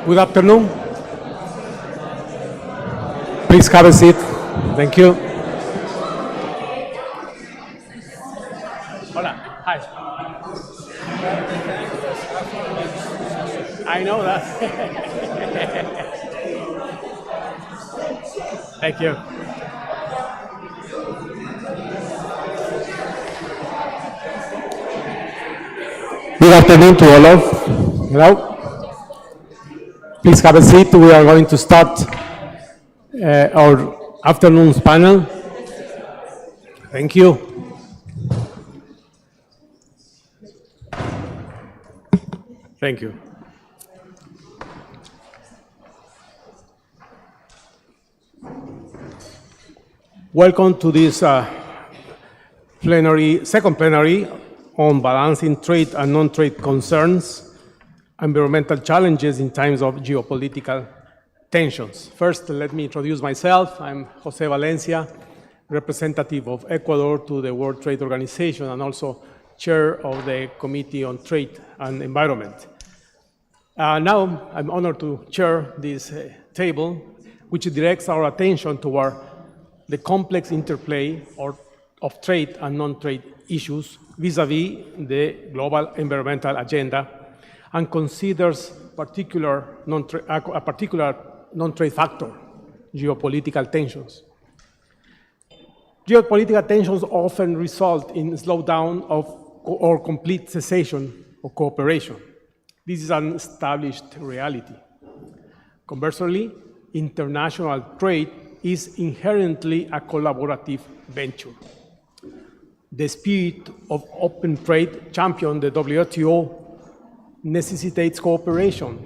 Good afternoon. Please have a seat. Thank you. Hola. Hi. I know that. Thank you. Good afternoon to all of you. Hello. Please have a seat. We are going to start our afternoon's panel. Thank you. Thank you. Welcome to this second plenary on balancing trade and non-trade concerns, environmental challenges in times of geopolitical tensions. First, let me introduce myself. I'm José Valencia, representative of Ecuador to the World Trade Organization and also chair of the Committee on Trade and Environment. Now, I'm honored to chair this table, which directs our attention toward the complex interplay of trade and non-trade issues vis-à-vis the global environmental agenda, and considers a particular non-trade factor, geopolitical tensions. Geopolitical tensions often result in slowdown or complete cessation of cooperation. This is an established reality. Conversely, international trade is inherently a collaborative venture. The spirit of open trade championed the WTO necessitates cooperation,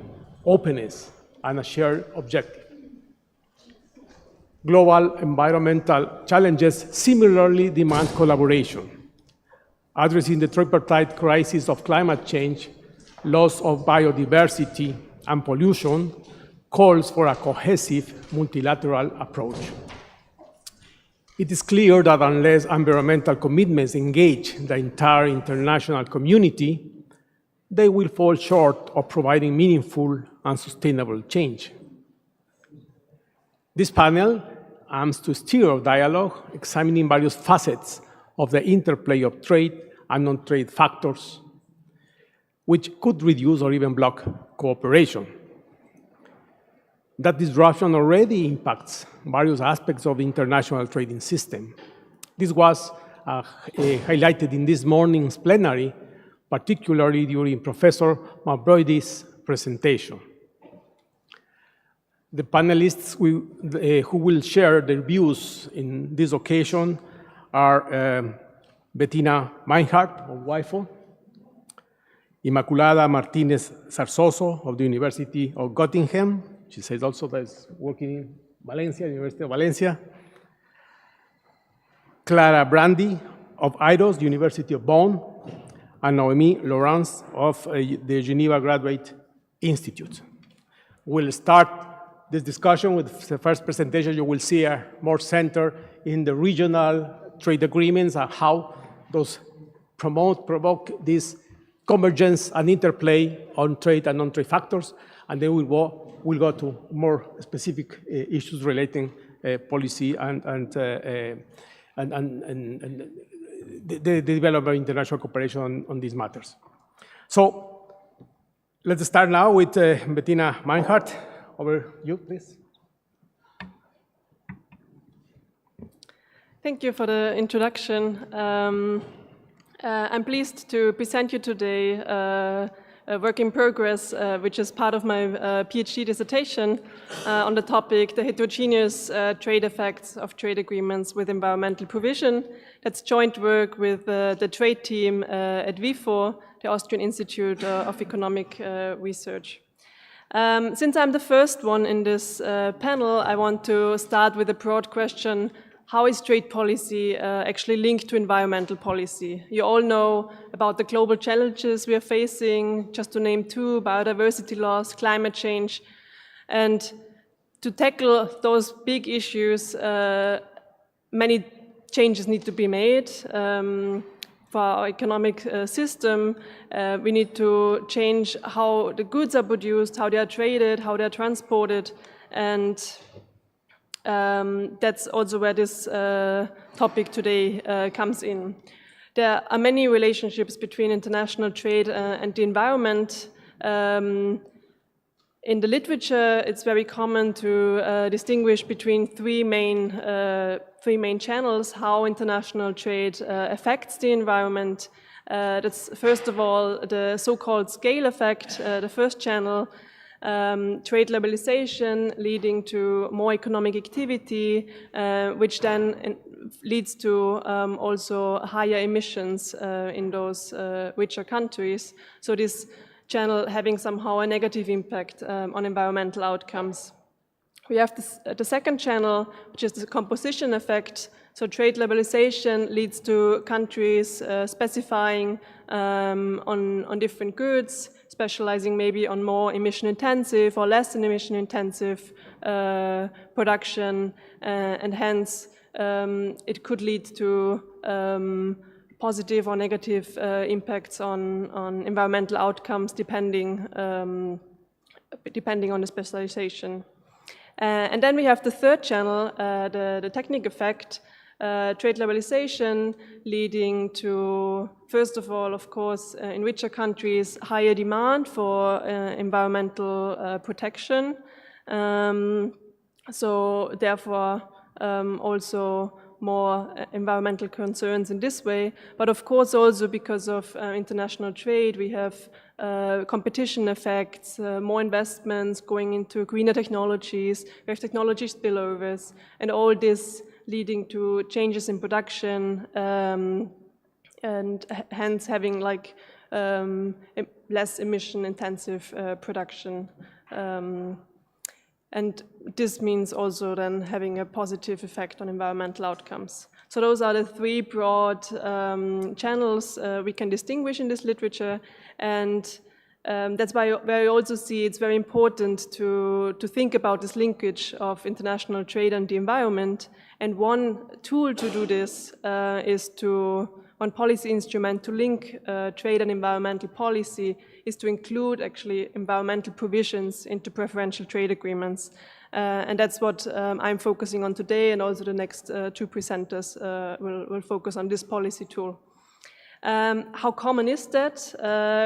openness, and a shared objective. Global environmental challenges similarly demand collaboration. Addressing the tripartite crisis of climate change, loss of biodiversity, and pollution calls for a cohesive multilateral approach. It is clear that unless environmental commitments engage the entire international community, they will fall short of providing meaningful and sustainable change. This panel aims to steer a dialogue examining various facets of the interplay of trade and non-trade factors, which could reduce or even block cooperation. That disruption already impacts various aspects of the international trading system. This was highlighted in this morning's plenary, particularly during Professor Brand's presentation. The panelists who will share their views in this occasion are Bettina Meinhart of WIFO, Inmaculada Martínez-Zarzoso of the University of Göttingen. She says also that is working in Valencia, University of Valencia. Clara Brandi of IDOS, University of Bonn, and Noémie Laurence of the Geneva Graduate Institute. We'll start this discussion with the first presentation. You will see more centered in the regional trade agreements and how those provoke this convergence and interplay on trade and non-trade factors, and then we'll go to more specific issues relating policy and the development of international cooperation on these matters. So let's start now with Bettina Meinhart. Over you, please. Thank you for the introduction. I'm pleased to present you today a work in progress, which is part of my PhD dissertation on the topic, the heterogeneous trade effects of trade agreements with environmental provision. That's joint work with the trade team at WIFO, the Austrian Institute of Economic Research. Since I'm the first one in this panel, I want to start with a broad question: how is trade policy actually linked to environmental policy? You all know about the global challenges we are facing, just to name two: biodiversity loss, climate change. And to tackle those big issues, many changes need to be made. for our economic system. We need to change how the goods are produced, how they are traded, how they are transported, and that's also where this topic today comes in. There are many relationships between international trade and the environment. In the literature, it's very common to distinguish between three main channels how international trade affects the environment. That's first of all the so-called scale effect, the first channel, trade liberalization leading to more economic activity, which then leads to also higher emissions in those richer countries. So this channel having somehow a negative impact on environmental outcomes. We have the second channel, which is the composition effect. So trade liberalization leads to countries specifying on different goods, specializing maybe on more emission-intensive or less emission-intensive production, and hence it could lead to positive or negative impacts on environmental outcomes depending on the specialization. And then we have the third channel, the technical effect, trade liberalization leading to, first of all, of course, in richer countries, higher demand for environmental protection. So therefore, also more environmental concerns in this way, but of course also because of international trade, we have competition effects, more investments going into greener technologies, we have technology spillovers, and all this leading to changes in production and hence having like less emission-intensive production. And this means also then having a positive effect on environmental outcomes. So those are the three broad channels we can distinguish in this literature, and that's why I also see it's very important to think about this linkage of international trade and the environment. And one tool to do this is one policy instrument to link trade and environmental policy is to include actually environmental provisions into preferential trade agreements. And that's what I'm focusing on today, and also the next two presenters will focus on this policy tool. How common is that?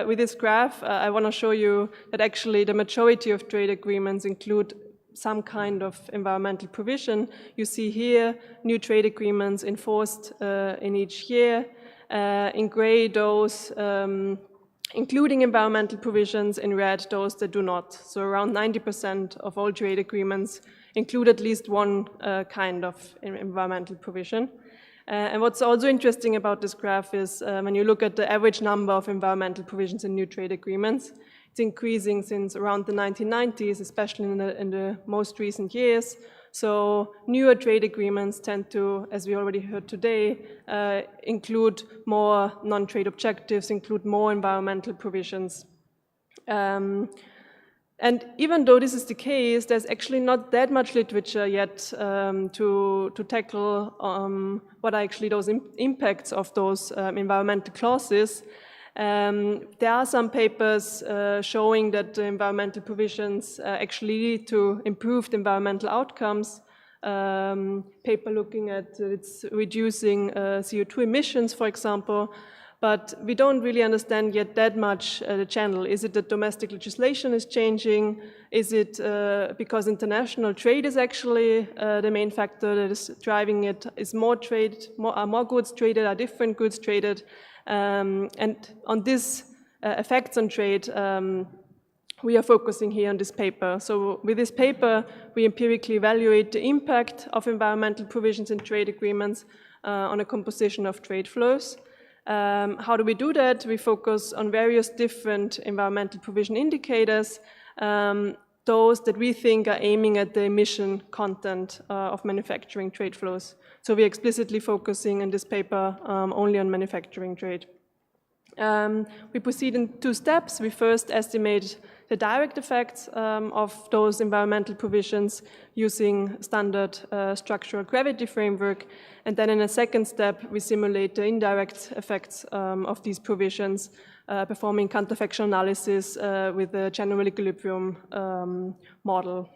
With this graph, I want to show you that actually the majority of trade agreements include some kind of environmental provision. You see here new trade agreements enforced in each year. In gray, those including environmental provisions, in red, those that do not. So around 90% of all trade agreements include at least one kind of environmental provision. And what's also interesting about this graph is when you look at the average number of environmental provisions in new trade agreements, it's increasing since around the 1990s, especially in the most recent years. So newer trade agreements tend to, as we already heard today, include more non-trade objectives, include more environmental provisions. And even though this is the case, there's actually not that much literature yet to tackle what are actually those impacts of those environmental clauses. There are some papers showing that the environmental provisions actually lead to improved environmental outcomes. Paper looking at it's reducing CO2 emissions, for example, but we don't really understand yet that much the channel. Is it that domestic legislation is changing? Is it because international trade is actually the main factor that is driving it? Is more trade, are more goods traded, are different goods traded? And on this effects on trade, we are focusing here on this paper. So with this paper, we empirically evaluate the impact of environmental provisions in trade agreements on a composition of trade flows. How do we do that? We focus on various different environmental provision indicators, those that we think are aiming at the emission content of manufacturing trade flows. So we're explicitly focusing in this paper only on manufacturing trade. We proceed in two steps. We first estimate the direct effects of those environmental provisions using standard structural gravity framework. And then in a second step, we simulate the indirect effects of these provisions, performing counterfactual analysis with the general equilibrium model.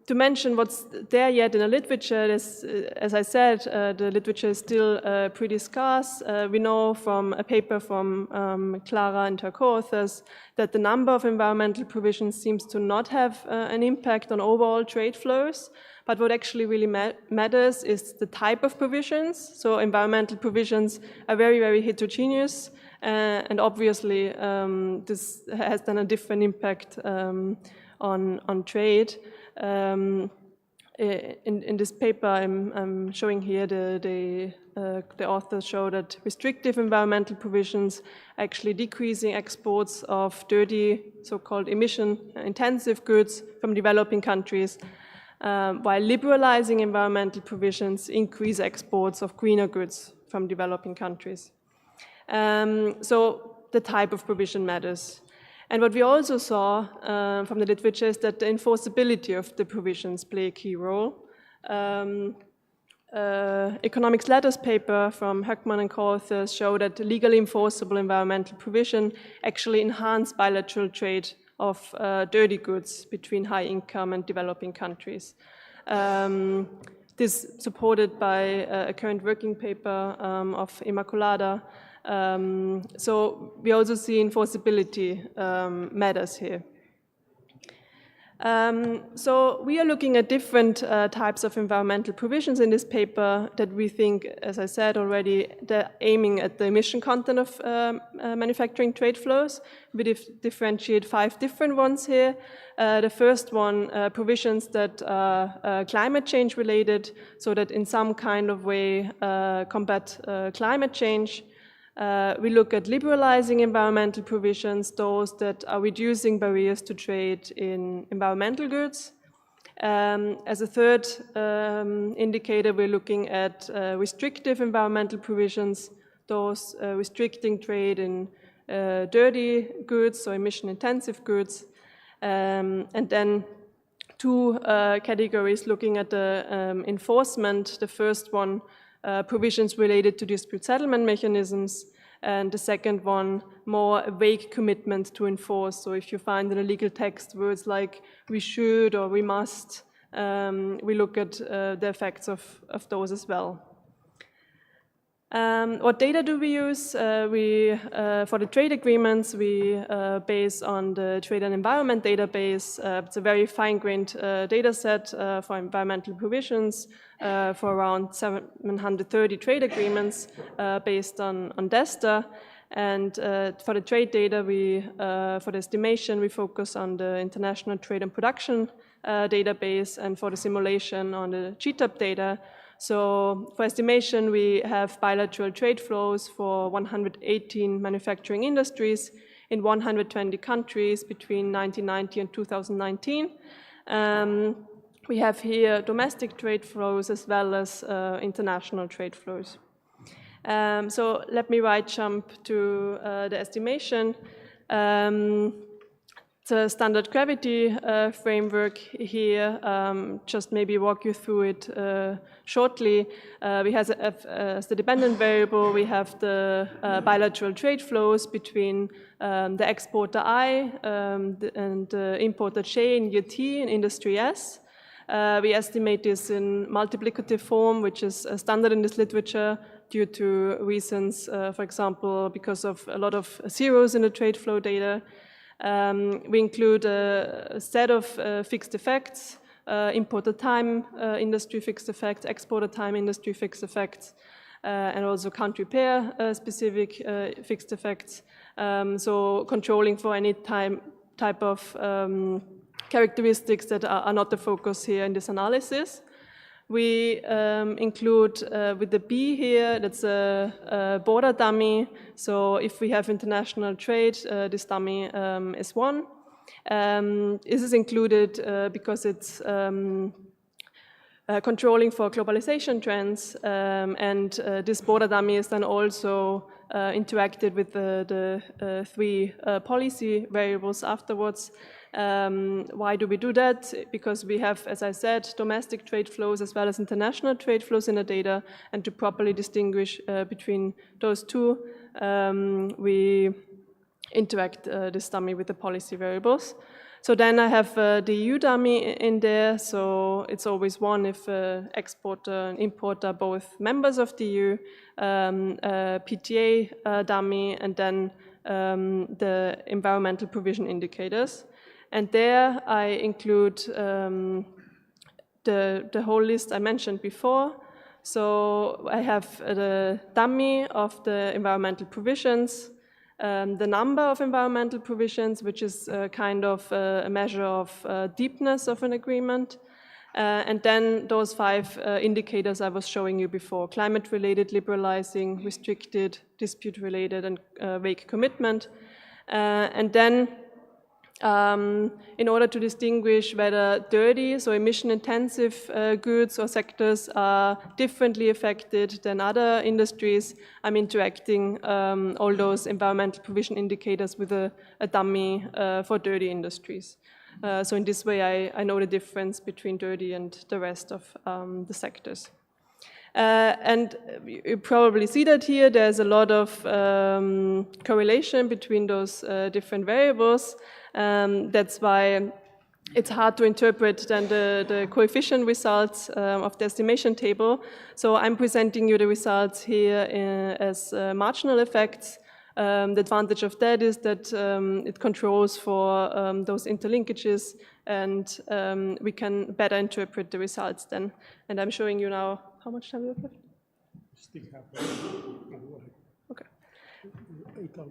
To mention what's there yet in the literature, as I said, the literature is still pretty scarce. We know from a paper from Clara and her co-authors that the number of environmental provisions seems to not have an impact on overall trade flows. But what actually really matters is the type of provisions. So environmental provisions are very, very heterogeneous. And obviously, this has then a different impact on trade. In this paper I'm showing here, the authors show that restrictive environmental provisions are actually decreasing exports of dirty, so-called emission-intensive goods from developing countries, while liberalizing environmental provisions increase exports of greener goods from developing countries. So the type of provision matters. And what we also saw from the literature is that the enforceability of the provisions play a key role. Economics Letters paper from Höckmann and co-authors show that legally enforceable environmental provision actually enhance bilateral trade of dirty goods between high income and developing countries. This supported by a current working paper of Inmaculada. So we also see enforceability matters here. So we are looking at different types of environmental provisions in this paper that we think, as I said already, they're aiming at the emission content of manufacturing trade flows. We differentiate 5 different ones here. The first one, provisions that are climate change related, so that in some kind of way combat climate change. We look at liberalizing environmental provisions, those that are reducing barriers to trade in environmental goods. As a third indicator, we're looking at restrictive environmental provisions, those restricting trade in dirty goods, so emission-intensive goods. And then 2 categories looking at the enforcement. The first one, provisions related to dispute settlement mechanisms, and the second one, more a vague commitment to enforce. So if you find in a legal text words like we should or we must, we look at the effects of those as well. What data do we use? For the trade agreements, we base on the Trade and Environment database. It's a very fine-grained data set for environmental provisions for around 730 trade agreements based on DESTA. And for the trade data, for the estimation, we focus on the International Trade and Production database, and for the simulation on the GTAP data. So for estimation, we have bilateral trade flows for 118 manufacturing industries in 120 countries between 1990 and 2019. We have here domestic trade flows as well as international trade flows. So let me jump to the estimation. The standard gravity framework here, just maybe walk you through it shortly. We have as the dependent variable, we have the bilateral trade flows between the exporter I and the importer J in year T in industry S. We estimate this in multiplicative form, which is standard in this literature due to reasons, for example, because of a lot of zeros in the trade flow data. We include a set of fixed effects, importer time industry fixed effects, exporter time industry fixed effects, and also country pair specific fixed effects. So controlling for any type of characteristics that are not the focus here in this analysis. We include with the B here, that's a border dummy. So if we have international trade, this dummy is 1. This is included because it's controlling for globalization trends, and this border dummy is then also interacted with the three policy variables afterwards. Why do we do that? Because we have, as I said, domestic trade flows as well as international trade flows in the data, and to properly distinguish between those two, we interact this dummy with the policy variables. So then I have the EU dummy in there, so it's always one if exporter and importer are both members of the EU, PTA dummy, and then the environmental provision indicators. And there I include the whole list I mentioned before. So I have the dummy of the environmental provisions, the number of environmental provisions, which is kind of a measure of deepness of an agreement, and then those 5 indicators I was showing you before: climate-related, liberalizing, restricted, dispute-related, and vague commitment. And then in order to distinguish whether dirty, so emission-intensive goods or sectors are differently affected than other industries, I'm interacting all those environmental provision indicators with a dummy for dirty industries. So in this way, I know the difference between dirty and the rest of the sectors. And you probably see that here, there's a lot of correlation between those different variables. That's why it's hard to interpret then the coefficient results of the estimation table. So I'm presenting you the results here as marginal effects. The advantage of that is that it controls for those interlinkages, and we can better interpret the results then. And I'm showing you now, how much time do we have left? Still have okay. 8 more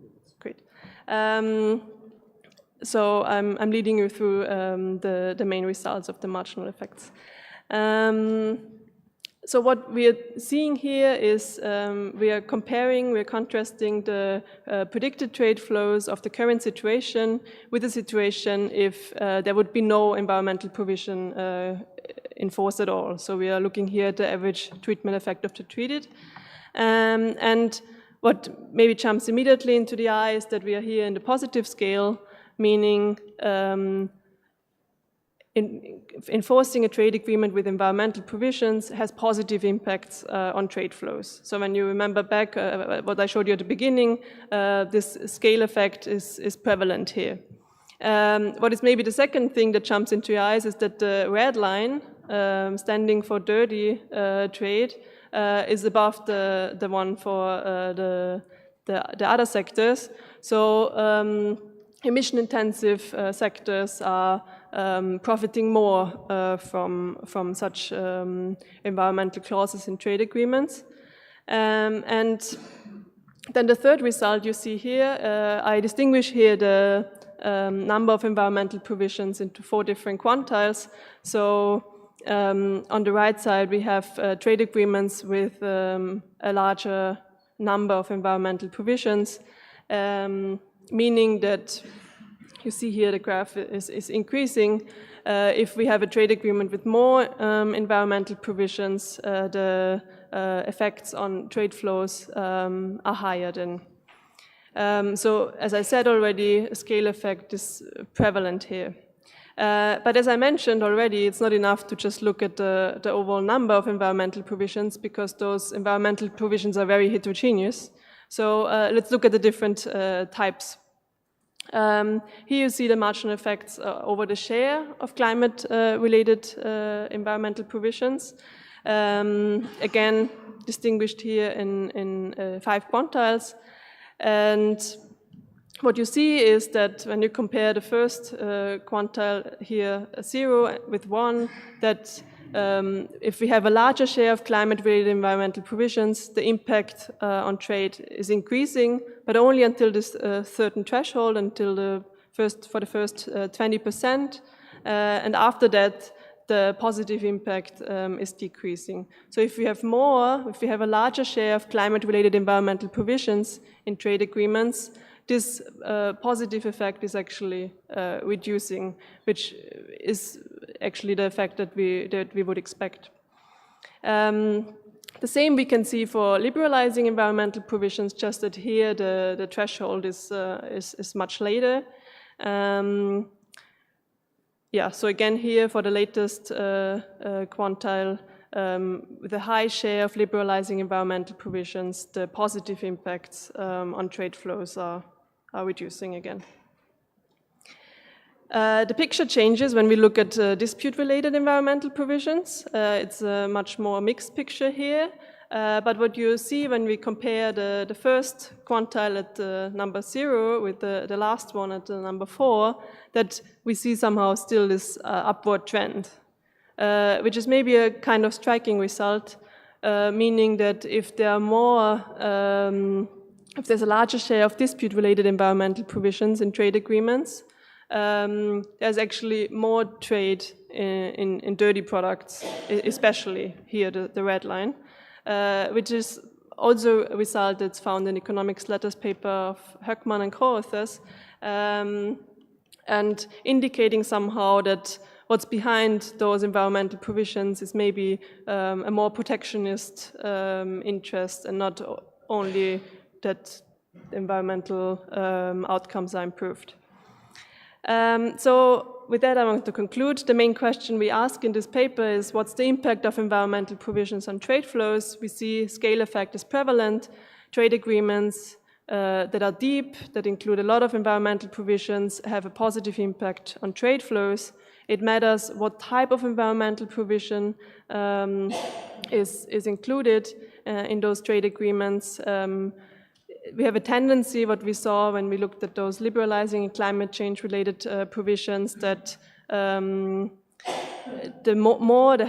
minutes. Great. So I'm leading you through the main results of the marginal effects. So what we are seeing here is we are contrasting the predicted trade flows of the current situation with the situation if there would be no environmental provision in force at all. So we are looking here at the average treatment effect of the treated. And what maybe jumps immediately into the eye is that we are here in the positive scale, meaning enforcing a trade agreement with environmental provisions has positive impacts on trade flows. So when you remember back what I showed you at the beginning, this scale effect is prevalent here. What is maybe the second thing that jumps into your eyes is that the red line, standing for dirty trade, is above the one for the other sectors. So emission-intensive sectors are profiting more from such environmental clauses in trade agreements. And then the third result you see here, I distinguish here the number of environmental provisions into 4 different quantiles. So on the right side, we have trade agreements with a larger number of environmental provisions, meaning that you see here the graph is increasing. If we have a trade agreement with more environmental provisions, the effects on trade flows are higher than. So as I said already, a scale effect is prevalent here. But as I mentioned already, it's not enough to just look at the overall number of environmental provisions, because those environmental provisions are very heterogeneous. So let's look at the different types. Here you see the marginal effects over the share of climate-related environmental provisions. Again, distinguished here in 5 quantiles. And what you see is that when you compare the first quantile here, 0 with 1, that if we have a larger share of climate-related environmental provisions, the impact on trade is increasing, but only until this certain threshold, until for the first 20%, and after that, the positive impact is decreasing. So if we have a larger share of climate-related environmental provisions in trade agreements, this positive effect is actually reducing, which is actually the effect that we would expect. The same we can see for liberalizing environmental provisions, just that here the threshold is much later. Yeah, so again here for the latest quantile, with a high share of liberalizing environmental provisions, the positive impacts on trade flows are reducing again. The picture changes when we look at dispute-related environmental provisions. It's a much more mixed picture here. But what you see when we compare the first quantile at number 0 with the last one at number 4, that we see somehow still this upward trend, which is maybe a kind of striking result, meaning that if there are more, if there's a larger share of dispute-related environmental provisions in trade agreements, there's actually more trade in dirty products, especially here, the red line, which is also a result that's found in economics letters paper of 𝐏𝐥𝐞𝐧𝐚 and co-authors, and indicating somehow that what's behind those environmental provisions is maybe a more protectionist interest, and not only that environmental outcomes are improved. So with that, I want to conclude. The main question we ask in this paper is, what's the impact of environmental provisions on trade flows? We see scale effect is prevalent. Trade agreements that are deep, that include a lot of environmental provisions, have a positive impact on trade flows. It matters what type of environmental provision is included in those trade agreements. We have a tendency, what we saw when we looked at those liberalizing and climate change related provisions, that the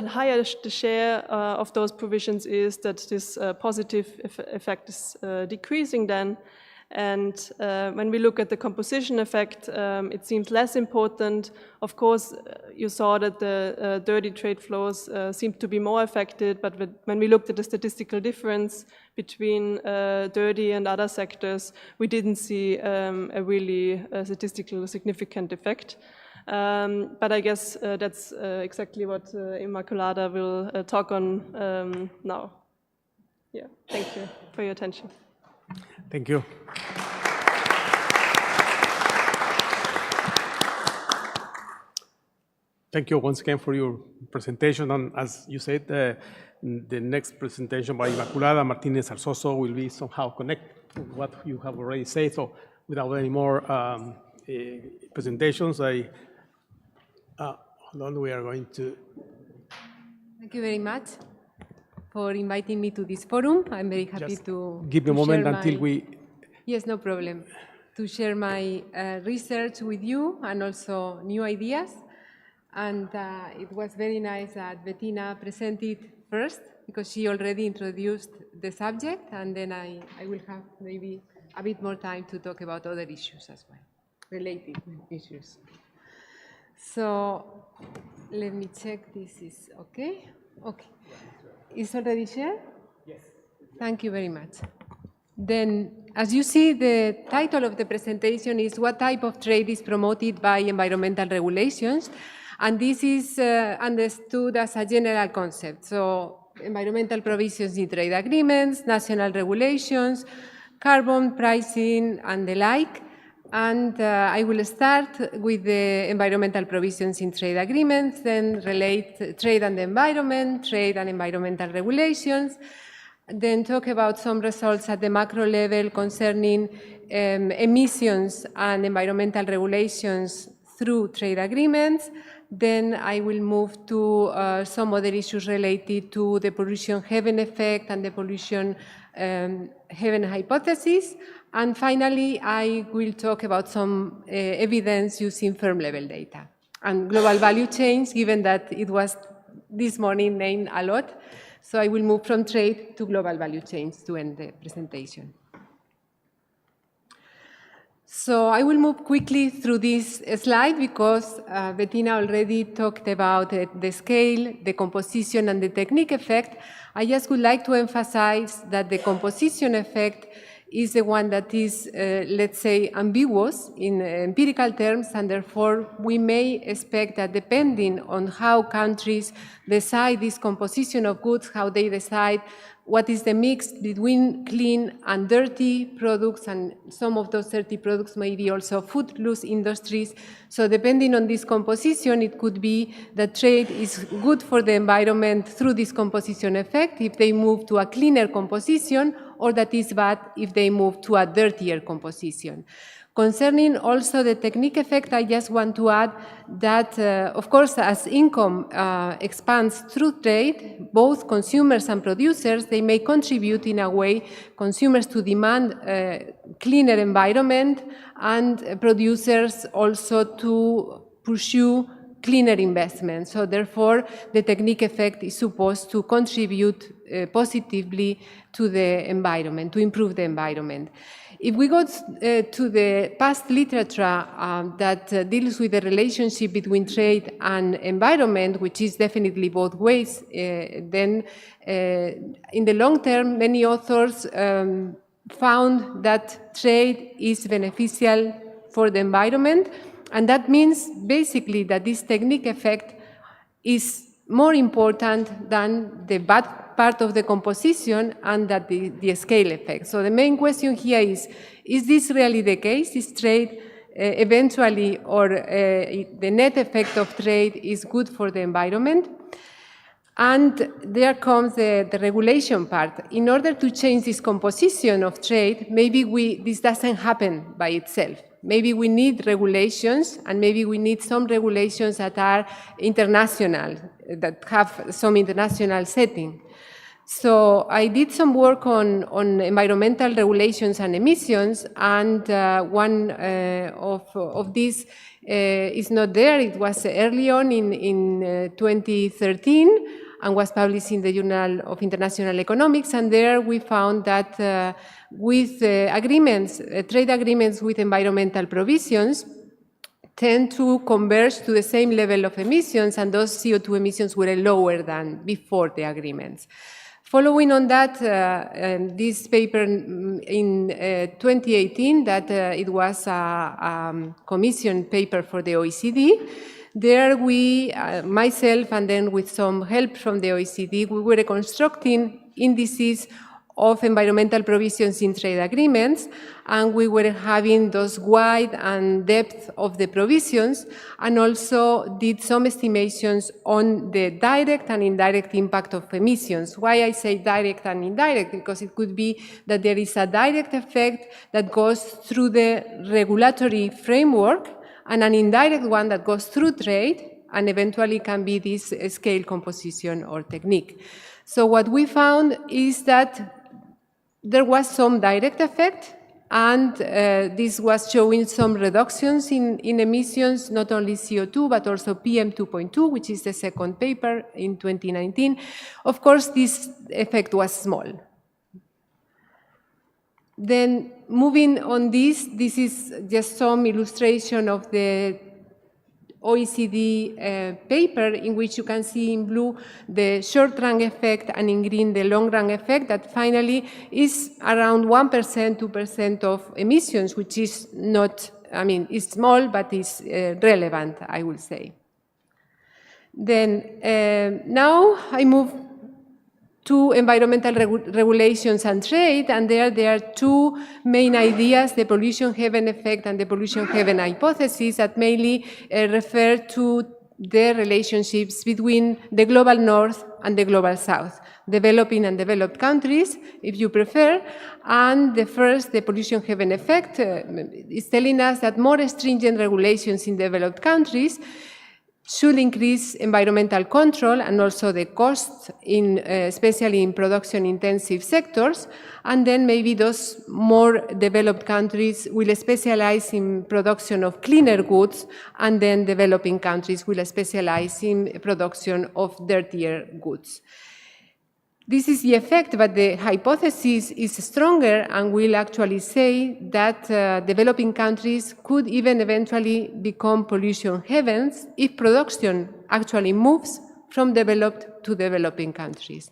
higher the share of those provisions is, that this positive effect is decreasing then. And when we look at the composition effect, it seems less important. Of course, you saw that the dirty trade flows seem to be more affected, but when we looked at the statistical difference between dirty and other sectors, we didn't see a really statistically significant effect. But I guess that's exactly what Inmaculada will talk on now. Yeah, thank you for your attention. Thank you. Thank you once again for your presentation. And as you said, the next presentation by Inmaculada Martínez-Zarzoso will be somehow connected to what you have already said. So without any more presentations, hold on, we are going to... Thank you very much for inviting me to this forum. I'm very happy to give me a moment until we... Yes, no problem. To share my research with you and also new ideas. And it was very nice that Bettina presented first, because she already introduced the subject, and then I will have maybe a bit more time to talk about other issues as well, related issues. So let me check this is okay. Okay. Is already shared? Yes. Thank you very much. Then, as you see, the title of the presentation is What Type of Trade is Promoted by Environmental Regulations? And this is understood as a general concept. So environmental provisions in trade agreements, national regulations, carbon pricing, and the like. And I will start with the environmental provisions in trade agreements, then relate trade and the environment, trade and environmental regulations, then talk about some results at the macro level concerning emissions and environmental regulations through trade agreements. Then I will move to some other issues related to the pollution heaven effect and the pollution heaven hypothesis. And finally, I will talk about some evidence using firm-level data and global value chains, given that it was this morning named a lot. So I will move from trade to global value chains to end the presentation. So I will move quickly through this slide because Bettina already talked about the scale, the composition, and the technique effect. I just would like to emphasize that the composition effect is the one that is, let's say, ambiguous in empirical terms, and therefore we may expect that depending on how countries decide this composition of goods, how they decide what is the mix between clean and dirty products, and some of those dirty products may be also food-loose industries. So depending on this composition, it could be that trade is good for the environment through this composition effect if they move to a cleaner composition, or that is bad if they move to a dirtier composition. Concerning also the technique effect, I just want to add that, of course, as income expands through trade, both consumers and producers, they may contribute in a way, consumers to demand a cleaner environment, and producers also to pursue cleaner investments. So therefore, the technique effect is supposed to contribute positively to the environment, to improve the environment. If we go to the past literature that deals with the relationship between trade and environment, which is definitely both ways, then in the long term, many authors found that trade is beneficial for the environment, and that means basically that this technique effect is more important than the bad part of the composition and that the scale effect. So the main question here is this really the case? Is trade eventually, or the net effect of trade is good for the environment? And there comes the regulation part. In order to change this composition of trade, maybe this doesn't happen by itself. Maybe we need regulations, and maybe we need some regulations that are international, that have some international setting. So I did some work on environmental regulations and emissions, and one of these is not there. It was early on in 2013 and was published in the Journal of International Economics, and there we found that with agreements, trade agreements with environmental provisions tend to converge to the same level of emissions, and those CO2 emissions were lower than before the agreements. Following on that, this paper in 2018, that it was a commission paper for the OECD, there we, myself and then with some help from the OECD, we were constructing indices of environmental provisions in trade agreements, and we were having those wide and depth of the provisions, and also did some estimations on the direct and indirect impact of emissions. Why I say direct and indirect? Because it could be that there is a direct effect that goes through the regulatory framework, and an indirect one that goes through trade, and eventually can be this scale composition or technique. So what we found is that there was some direct effect, and this was showing some reductions in emissions, not only CO2, but also PM2.2, which is the second paper in 2019. Of course, this effect was small. Then moving on this is just some illustration of the OECD paper, in which you can see in blue the short-run effect and in green the long-run effect, that finally is around 1%, 2% of emissions, which is not, I mean, it's small, but it's relevant, I will say. Then now I move to environmental regulations and trade, and there are two main ideas, the pollution heaven effect and the pollution heaven hypothesis, that mainly refer to the relationships between the global north and the global south, developing and developed countries, if you prefer. And the first, the pollution heaven effect, is telling us that more stringent regulations in developed countries should increase environmental control and also the costs, especially in production-intensive sectors, and then maybe those more developed countries will specialize in production of cleaner goods, and then developing countries will specialize in production of dirtier goods. This is the effect, but the hypothesis is stronger and will actually say that developing countries could even eventually become pollution heavens if production actually moves from developed to developing countries.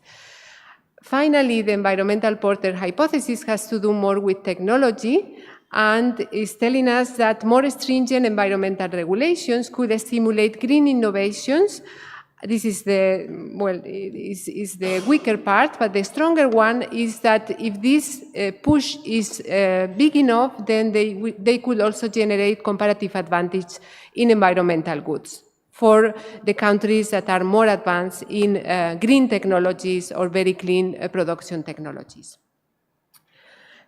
Finally, the environmental Porter hypothesis has to do more with technology and is telling us that more stringent environmental regulations could stimulate green innovations. This is the, well, is the weaker part, but the stronger one is that if this push is big enough, then they could also generate comparative advantage in environmental goods for the countries that are more advanced in green technologies or very clean production technologies.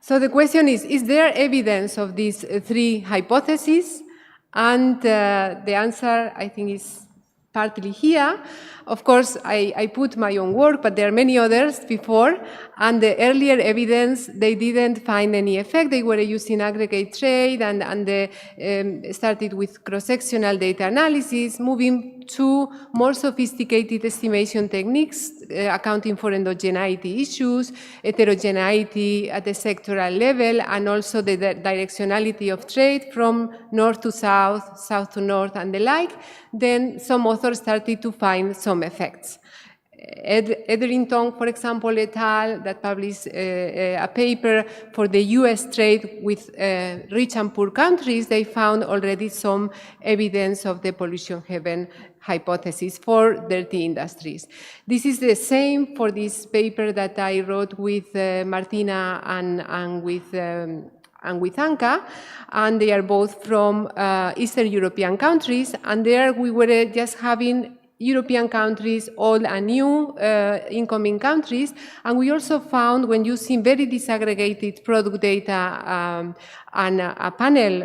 So the question is there evidence of these three hypotheses? And the answer, I think, is partly here. Of course, I put my own work, but there are many others before, and the earlier evidence, they didn't find any effect. They were using aggregate trade, and they started with cross-sectional data analysis, moving to more sophisticated estimation techniques, accounting for endogeneity issues, heterogeneity at the sectoral level, and also the directionality of trade from north to south, south to north, and the like. Then some authors started to find some effects. Etherington, for example, et al., that published a paper for the US trade with rich and poor countries, they found already some evidence of the pollution heaven hypothesis for dirty industries. This is the same for this paper that I wrote with Martina and with Anka, and they are both from Eastern European countries, and there we were just having European countries, old and new incoming countries, and we also found when using very disaggregated product data and a panel,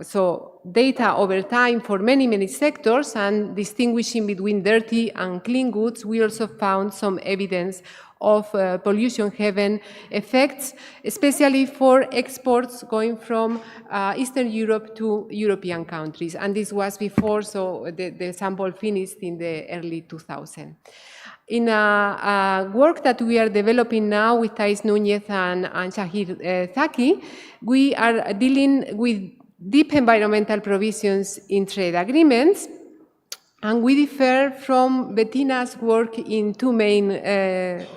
so data over time for many, many sectors and distinguishing between dirty and clean goods, we also found some evidence of pollution heaven effects, especially for exports going from Eastern Europe to European countries. And this was before, so the sample finished in the early 2000s. In a work that we are developing now with Thais Núñez and 𝐁𝐴𝐺𝐻𝐾𝐧𝐬, we are dealing with deep environmental provisions in trade agreements. And we differ from Bettina's work in two main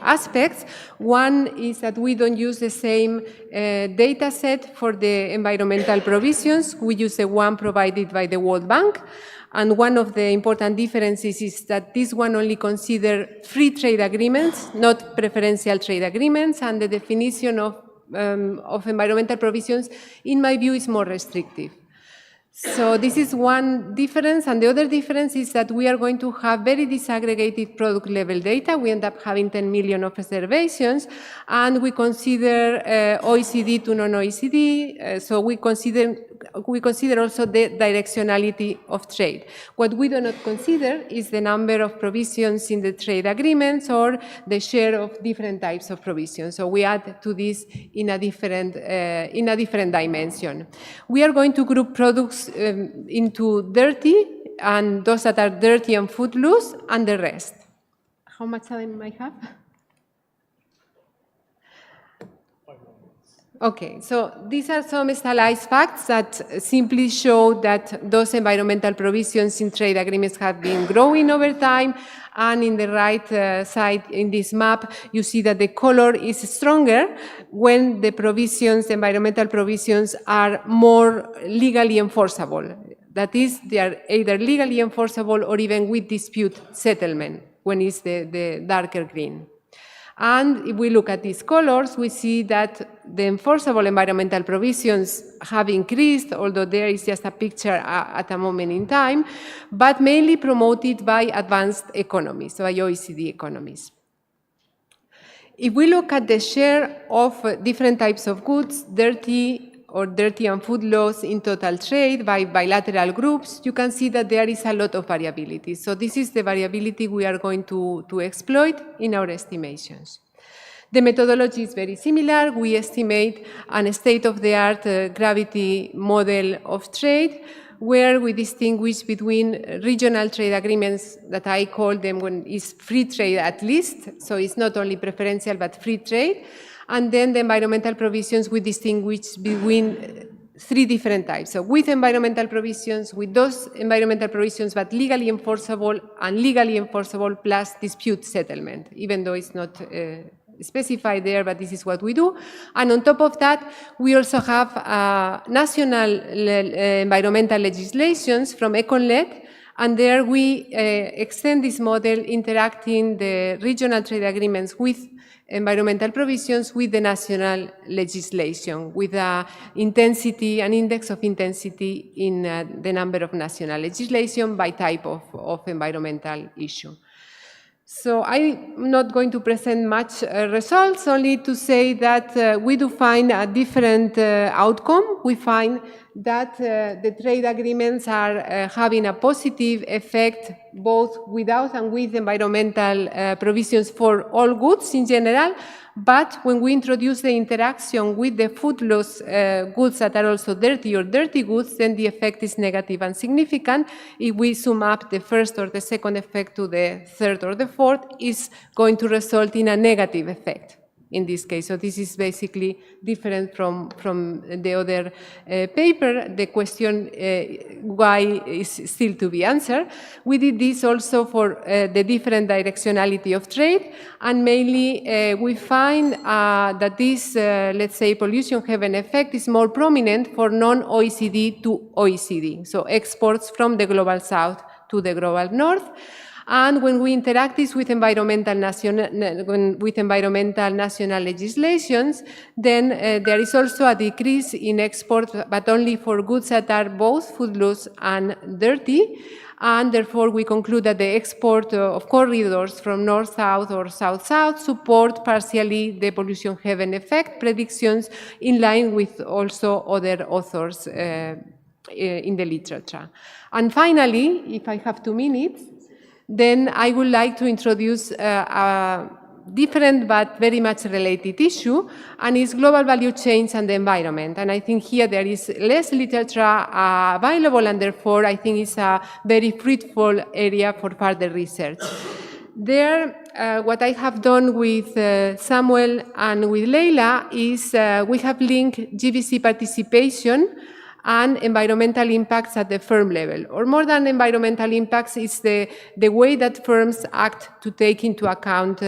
aspects. One is that we don't use the same data set for the environmental provisions. We use the one provided by the World Bank. And one of the important differences is that this one only considers free trade agreements, not preferential trade agreements, and the definition of environmental provisions, in my view, is more restrictive. So this is one difference, and the other difference is that we are going to have very disaggregated product level data. We end up having 10 million of observations, and we consider OECD to non-OECD, so we consider also the directionality of trade. What we do not consider is the number of provisions in the trade agreements or the share of different types of provisions. So we add to this in a different dimension. We are going to group products into dirty, and those that are dirty and foodless, and the rest. How much time I have? Okay, so these are some stylized facts that simply show that those environmental provisions in trade agreements have been growing over time. And in the right side in this map, you see that the color is stronger when the provisions, the environmental provisions, are more legally enforceable. That is, they are either legally enforceable or even with dispute settlement, when it's the darker green. And if we look at these colors, we see that the enforceable environmental provisions have increased, although there is just a picture at a moment in time, but mainly promoted by advanced economies, so by OECD economies. If we look at the share of different types of goods, dirty and food laws in total trade by bilateral groups, you can see that there is a lot of variability. So this is the variability we are going to exploit in our estimations. The methodology is very similar. We estimate a state-of-the-art gravity model of trade, where we distinguish between regional trade agreements that I call them when it's free trade at least, so it's not only preferential but free trade, and then the environmental provisions we distinguish between three different types. So with environmental provisions, with those environmental provisions but legally enforceable, and legally enforceable plus dispute settlement, even though it's not specified there, but this is what we do. And on top of that, we also have national environmental legislations from 𝐿, and there we extend this model interacting the regional trade agreements with environmental provisions with the national legislation, with an index of intensity in the number of national legislation by type of environmental issue. So I'm not going to present much results, only to say that we do find a different outcome. We find that the trade agreements are having a positive effect both without and with environmental provisions for all goods in general, but when we introduce the interaction with the food loss goods that are also dirty or dirty goods, then the effect is negative and significant. If we sum up the first or the second effect to the third or the fourth, is going to result in a negative effect in this case. So this is basically different from the other paper. The question why is still to be answered. We did this also for the different directionality of trade, and mainly we find that this, let's say, pollution heaven effect is more prominent for non-OECD to OECD, so exports from the global south to the global north. And when we interact this with environmental national legislations, then there is also a decrease in exports, but only for goods that are both food loss and dirty. And therefore, we conclude that the export of corridors from north-south or south-south support partially the pollution heaven effect predictions in line with also other authors in the literature. And finally, if I have 2 minutes, then I would like to introduce a different but very much related issue, and it's global value chains and the environment. And I think here there is less literature available, and therefore I think it's a very fruitful area for further research. There, what I have done with Samuel and with Leila is we have linked GVC participation and environmental impacts at the firm level. Or more than environmental impacts, it's the way that firms act to take into account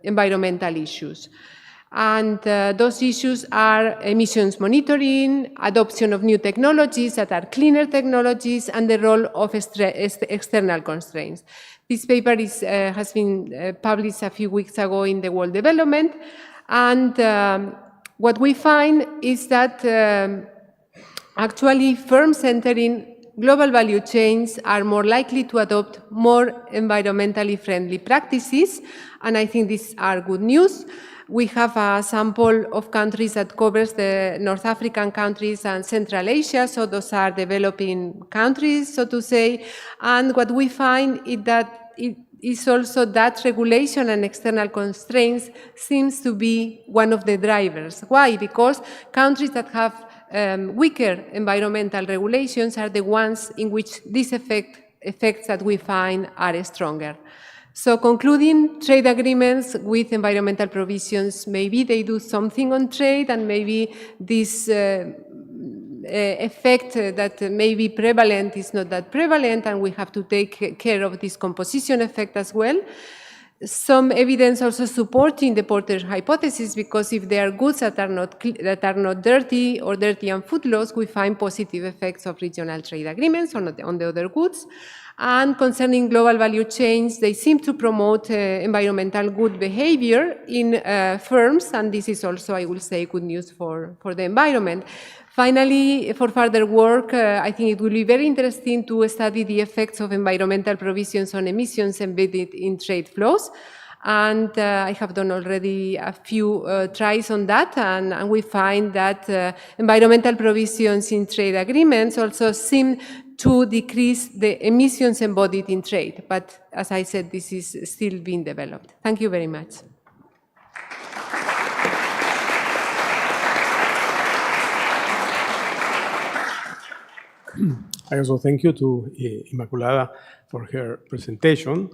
environmental issues. And those issues are emissions monitoring, adoption of new technologies that are cleaner technologies, and the role of external constraints. This paper has been published a few weeks ago in the World Development, and what we find is that actually, firms entering global value chains are more likely to adopt more environmentally friendly practices, and I think these are good news. We have a sample of countries that covers the North African countries and Central Asia, so those are developing countries, so to say, and what we find is that it is also that regulation and external constraints seems to be one of the drivers. Why? Because countries that have weaker environmental regulations are the ones in which these effects that we find are stronger. So concluding, trade agreements with environmental provisions, maybe they do something on trade, and maybe this effect that may be prevalent is not that prevalent, and we have to take care of this composition effect as well. Some evidence also supporting the Porter's hypothesis, because if there are goods that are not dirty or dirty and food loss, we find positive effects of regional trade agreements on the other goods. And concerning global value chains, they seem to promote environmental good behavior in firms, and this is also, I will say, good news for the environment. Finally, for further work, I think it will be very interesting to study the effects of environmental provisions on emissions embedded in trade flows. And I have done already a few tries on that, and we find that environmental provisions in trade agreements also seem to decrease the emissions embodied in trade. But as I said, this is still being developed. Thank you very much. I also thank you to Inmaculada for her presentation.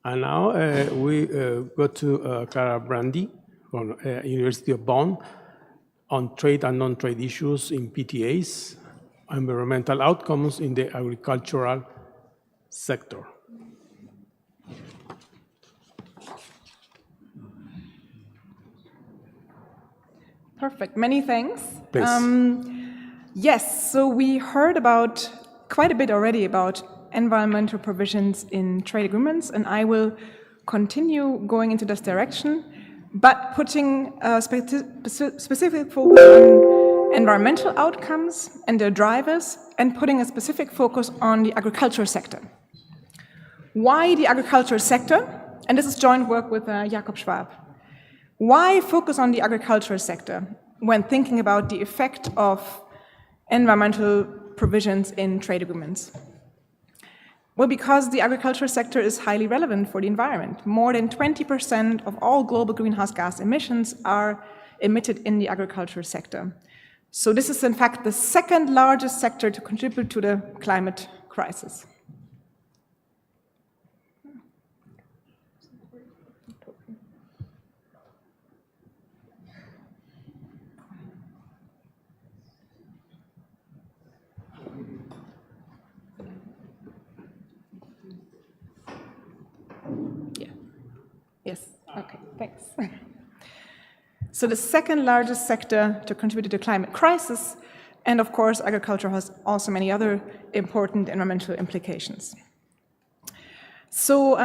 And now we go to Clara Brandi from University of Bonn on trade and non-trade issues in PTAs, environmental outcomes in the agricultural sector. Perfect. Many thanks. Please. Yes, so we heard about quite a bit already about environmental provisions in trade agreements, and I will continue going into this direction, but putting a specific focus on environmental outcomes and their drivers, and putting a specific focus on the agricultural sector. Why the agricultural sector? And this is joint work with Jakob Schwab. Why focus on the agricultural sector when thinking about the effect of environmental provisions in trade agreements? Well, because the agricultural sector is highly relevant for the environment. More than 20% of all global greenhouse gas emissions are emitted in the agricultural sector. So this is in fact the second largest sector to contribute to the climate crisis. Yes, okay, thanks. So the second largest sector to contribute to the climate crisis, and of course agriculture has also many other important environmental implications. So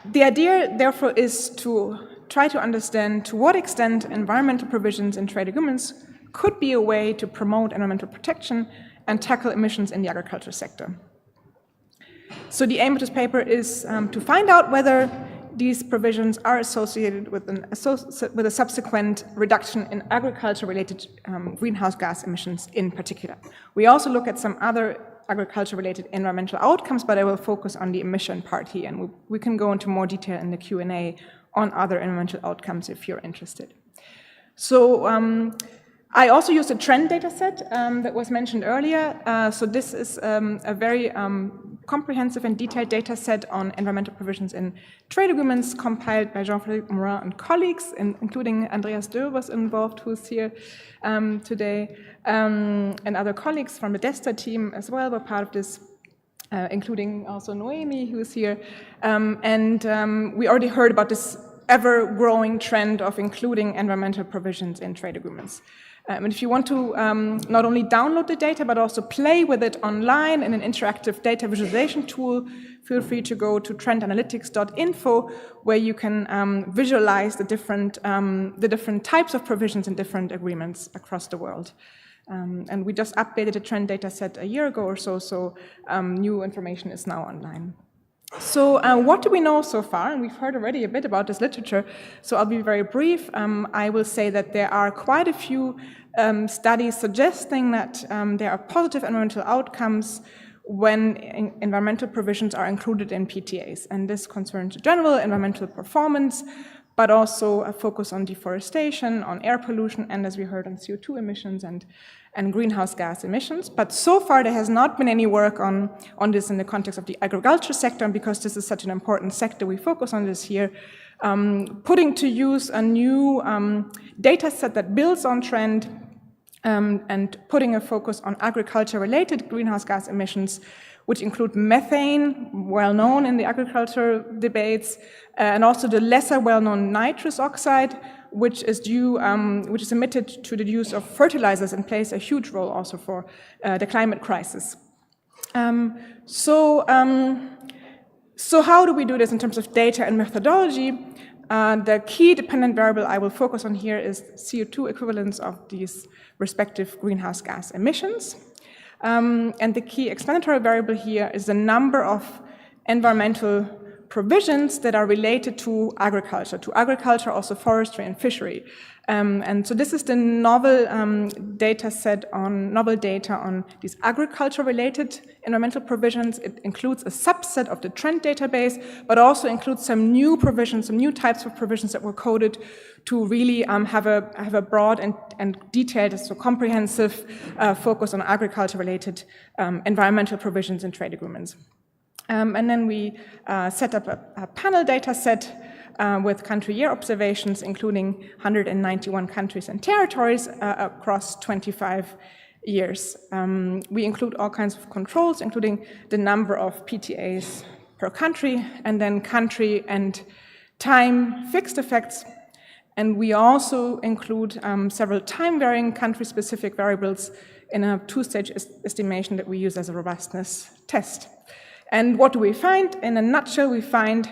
the idea therefore is to try to understand to what extent environmental provisions in trade agreements could be a way to promote environmental protection and tackle emissions in the agriculture sector. So the aim of this paper is to find out whether these provisions are associated with a subsequent reduction in agriculture-related greenhouse gas emissions in particular. We also look at some other agriculture-related environmental outcomes, but I will focus on the emission part here, and we can go into more detail in the Q&A on other environmental outcomes if you're interested. So I also used a trend data set that was mentioned earlier. So this is a very comprehensive and detailed data set on environmental provisions in trade agreements compiled by Jean-Philippe Morin and colleagues, including Andreas Dürr was involved, who's here today, and other colleagues from the DESTA team as well were part of this, including also Noémie, who's here. We already heard about this ever-growing trend of including environmental provisions in trade agreements. And if you want to not only download the data, but also play with it online in an interactive data visualization tool, feel free to go to trendanalytics.info, where you can visualize the different types of provisions in different agreements across the world. And we just updated the trend data set a year ago or so, so new information is now online. So what do we know so far? And we've heard already a bit about this literature, so I'll be very brief. I will say that there are quite a few studies suggesting that there are positive environmental outcomes when environmental provisions are included in PTAs. And this concerns general environmental performance, but also a focus on deforestation, on air pollution, and as we heard, on CO2 emissions and greenhouse gas emissions. But so far there has not been any work on this in the context of the agriculture sector, and because this is such an important sector, we focus on this here, putting to use a new data set that builds on trend and putting a focus on agriculture-related greenhouse gas emissions, which include methane, well known in the agriculture debates, and also the lesser well-known nitrous oxide, which is emitted to the use of fertilizers and plays a huge role also for the climate crisis. So how do we do this in terms of data and methodology? The key dependent variable I will focus on here is CO2 equivalence of these respective greenhouse gas emissions. And the key explanatory variable here is the number of environmental provisions that are related to agriculture, also forestry and fishery. And so this is the novel data on these agriculture-related environmental provisions. It includes a subset of the trend database, but also includes some new provisions, some new types of provisions that were coded to really have a broad and detailed, so comprehensive focus on agriculture-related environmental provisions in trade agreements. And then we set up a panel data set with country year observations, including 191 countries and territories across 25 years. We include all kinds of controls, including the number of PTAs per country, and then country and time fixed effects. And we also include several time-varying country-specific variables in a two-stage estimation that we use as a robustness test. And what do we find? In a nutshell, we find,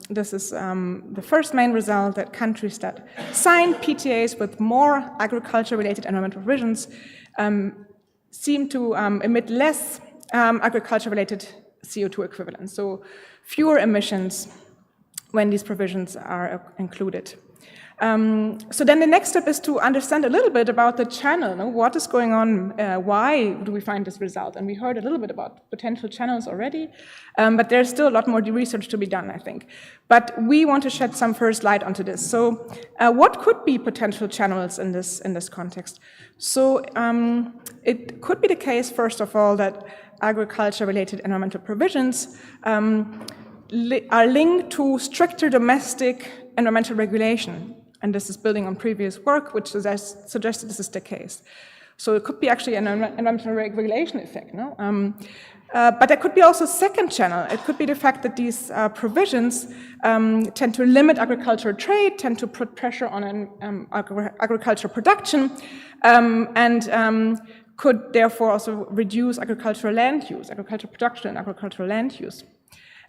this is the first main result, that countries that sign PTAs with more agriculture-related environmental provisions seem to emit less agriculture-related CO2 equivalents, so fewer emissions when these provisions are included. So then the next step is to understand a little bit about the channel. No? What is going on? Why do we find this result? And we heard a little bit about potential channels already, but there's still a lot more research to be done, I think. But we want to shed some first light onto this. So what could be potential channels in this context? So it could be the case, first of all, that agriculture-related environmental provisions are linked to stricter domestic environmental regulation. And this is building on previous work, which suggested this is the case. So it could be actually an environmental regulation effect, no? But there could be also a second channel. It could be the fact that these provisions tend to limit agricultural trade, tend to put pressure on agricultural production, and could therefore also reduce agricultural land use, agricultural production and agricultural land use.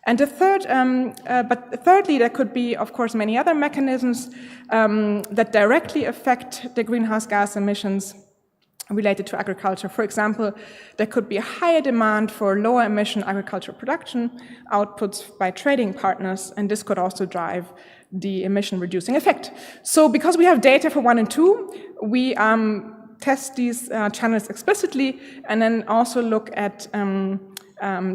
And the third, but thirdly, there could be, of course, many other mechanisms that directly affect the greenhouse gas emissions related to agriculture. For example, there could be a higher demand for lower emission agricultural production outputs by trading partners, and this could also drive the emission reducing effect. So because we have data for 1 and 2, we test these channels explicitly and then also look at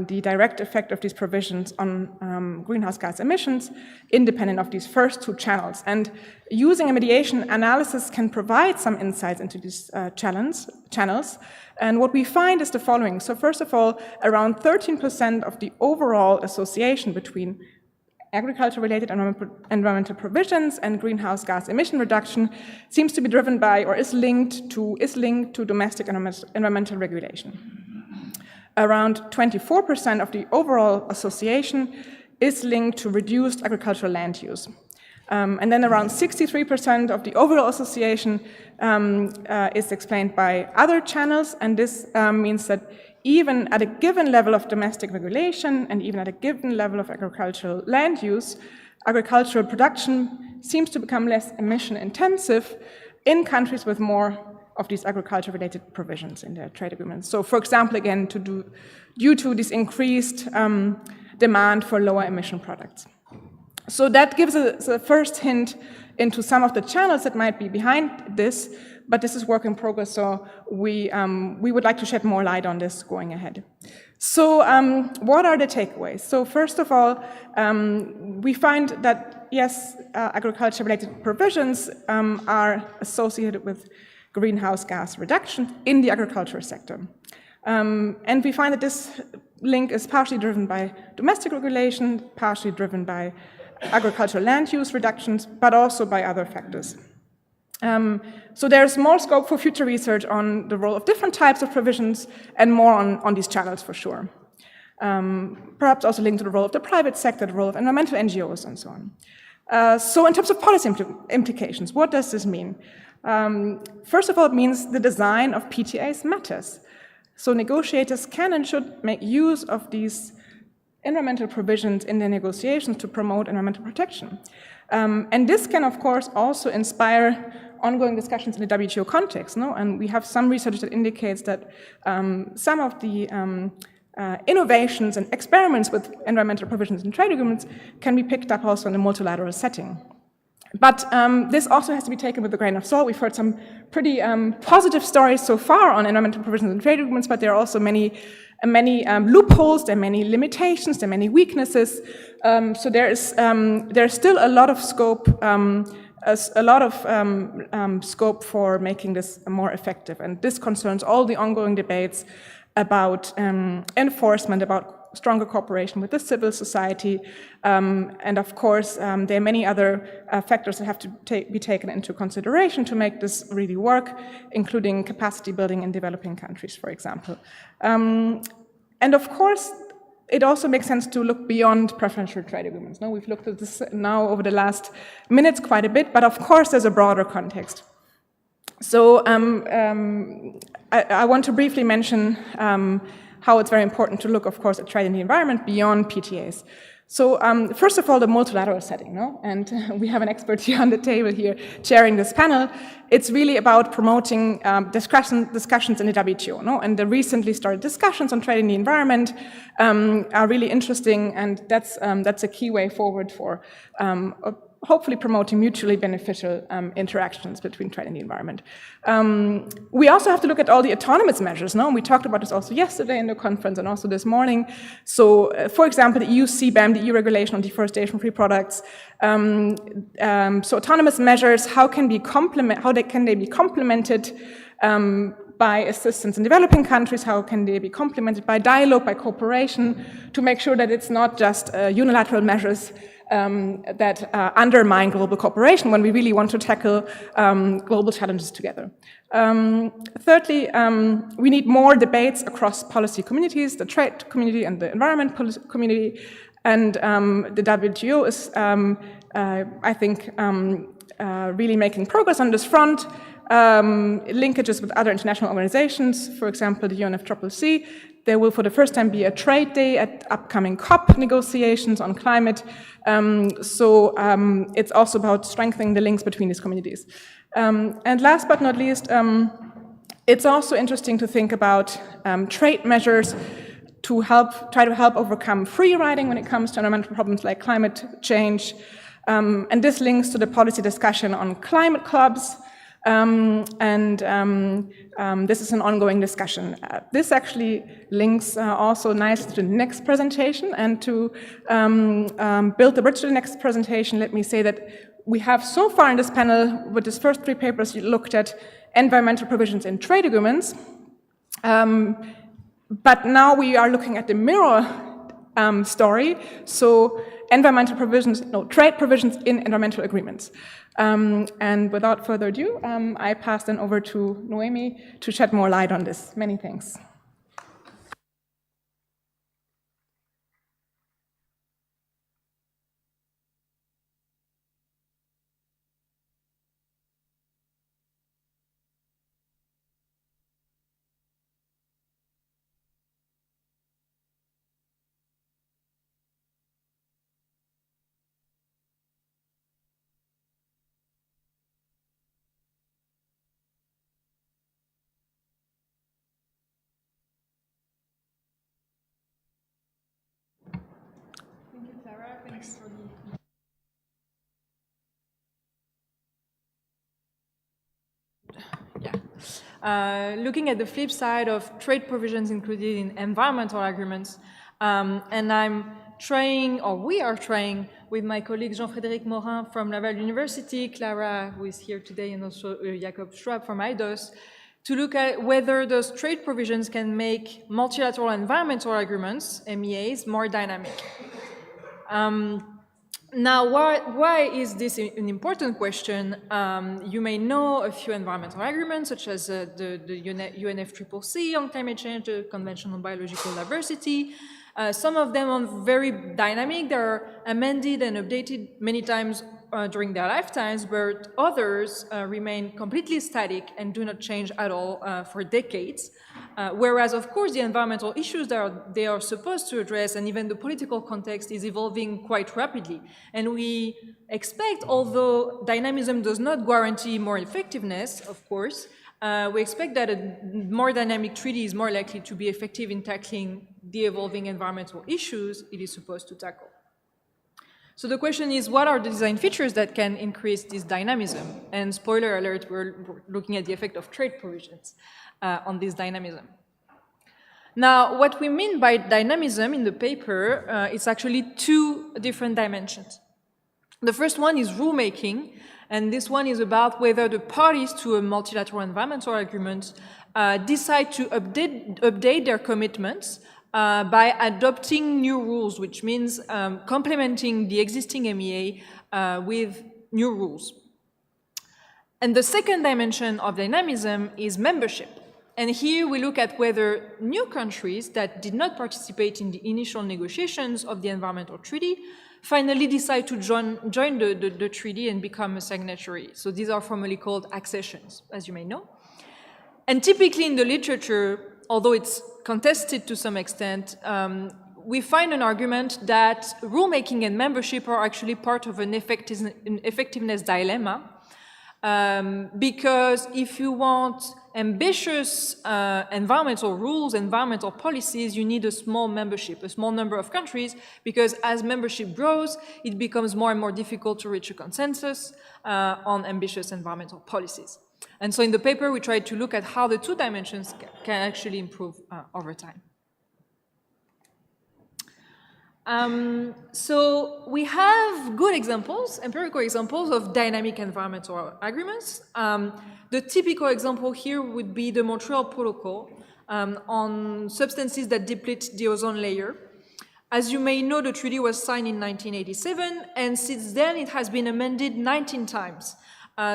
the direct effect of these provisions on greenhouse gas emissions, independent of these first 2 channels. And using a mediation analysis can provide some insights into these channels. And what we find is the following. So first of all, around 13% of the overall association between agriculture-related environmental provisions and greenhouse gas emission reduction seems to be driven by or is linked to domestic environmental regulation. Around 24% of the overall association is linked to reduced agricultural land use. And then around 63% of the overall association is explained by other channels, and this means that even at a given level of domestic regulation and even at a given level of agricultural land use, agricultural production seems to become less emission intensive in countries with more of these agriculture-related provisions in their trade agreements. So, for example, again, due to this increased demand for lower emission products. So that gives us a first hint into some of the channels that might be behind this, but this is work in progress, so we would like to shed more light on this going ahead. So what are the takeaways? So first of all, we find that, yes, agriculture-related provisions are associated with greenhouse gas reduction in the agriculture sector. And we find that this link is partially driven by domestic regulation, partially driven by agricultural land use reductions, but also by other factors. So there's more scope for future research on the role of different types of provisions and more on these channels for sure. Perhaps also linked to the role of the private sector, the role of environmental NGOs, and so on. So in terms of policy implications, what does this mean? First of all, it means the design of PTAs matters. So negotiators can and should make use of these environmental provisions in their negotiations to promote environmental protection. And this can, of course, also inspire ongoing discussions in the WTO context. No? And we have some research that indicates that some of the innovations and experiments with environmental provisions in trade agreements can be picked up also in a multilateral setting. But this also has to be taken with a grain of salt. We've heard some pretty positive stories so far on environmental provisions and trade agreements, but there are also many loopholes, there are many limitations, there are many weaknesses. So there's still a lot of scope, scope for making this more effective. And this concerns all the ongoing debates about enforcement, about stronger cooperation with the civil society, and of course, there are many other factors that have to be taken into consideration to make this really work, including capacity building in developing countries, for example. And of course, it also makes sense to look beyond preferential trade agreements. No, we've looked at this now over the last minutes quite a bit, but of course there's a broader context. So I want to briefly mention how it's very important to look, of course, at trade in the environment beyond PTAs. So first of all, the multilateral setting, no? And we have an expert here on the table here chairing this panel. It's really about promoting discussions in the WTO, no? And the recently started discussions on trade in the environment are really interesting, and that's a key way forward for hopefully promoting mutually beneficial interactions between trade and the environment. We also have to look at all the autonomous measures, no? We talked about this also yesterday in the conference and also this morning. So, for example, the EU CBAM, the EU regulation on deforestation-free products. So autonomous measures, how can they be complemented by assistance in developing countries? How can they be complemented by dialogue, by cooperation, to make sure that it's not just unilateral measures that undermine global cooperation when we really want to tackle global challenges together. Thirdly, we need more debates across policy communities, the trade community and the environment community, and the WTO is, I think, really making progress on this front. Linkages with other international organizations, for example, the UNFCCC. There will, for the first time, be a trade day at upcoming COP negotiations on climate. So it's also about strengthening the links between these communities. And last but not least, it's also interesting to think about trade measures to try to help overcome free riding when it comes to environmental problems like climate change. And this links to the policy discussion on climate clubs. This is an ongoing discussion. This actually links also nicely to the next presentation, and to build the bridge to the next presentation, let me say that we have so far in this panel, with these first three papers, looked at environmental provisions in trade agreements, but now we are looking at the mirror story, so environmental provisions, trade provisions in environmental agreements. And without further ado, I pass then over to Noémie to shed more light on this. Many thanks. Thank you, Clara. Thanks for the... looking at the flip side of trade provisions included in environmental agreements, and we are trying with my colleague Jean-Frédéric Morin from Laval University, Clara, who is here today, and also Jakob Schwab from IDOS, to look at whether those trade provisions can make multilateral environmental agreements, MEAs, more dynamic. Now, why is this an important question? You may know a few environmental agreements, such as the UNFCCC on climate change, the Convention on Biological Diversity. Some of them are very dynamic. They're amended and updated many times during their lifetimes, but others remain completely static and do not change at all for decades. Whereas, of course, the environmental issues that they are supposed to address, and even the political context, is evolving quite rapidly. And we expect, although dynamism does not guarantee more effectiveness, of course, we expect that a more dynamic treaty is more likely to be effective in tackling the evolving environmental issues it is supposed to tackle. So the question is, what are the design features that can increase this dynamism? And spoiler alert, we're looking at the effect of trade provisions on this dynamism. Now, what we mean by dynamism in the paper is actually two different dimensions. The first one is rulemaking, and this one is about whether the parties to a multilateral environmental agreement decide to update their commitments by adopting new rules, which means complementing the existing MEA with new rules. And the second dimension of dynamism is membership. And here we look at whether new countries that did not participate in the initial negotiations of the environmental treaty finally decide to join the treaty and become a signatory. So these are formally called accessions, as you may know. And typically in the literature, although it's contested to some extent, we find an argument that rulemaking and membership are actually part of an effectiveness dilemma. Because if you want ambitious environmental rules, environmental policies, you need a small membership, a small number of countries, because as membership grows, it becomes more and more difficult to reach a consensus on ambitious environmental policies. And so in the paper, we tried to look at how the two dimensions can actually improve over time. So we have good examples, empirical examples of dynamic environmental agreements. The typical example here would be the Montreal Protocol on substances that deplete the ozone layer. As you may know, the treaty was signed in 1987, and since then it has been amended 19 times.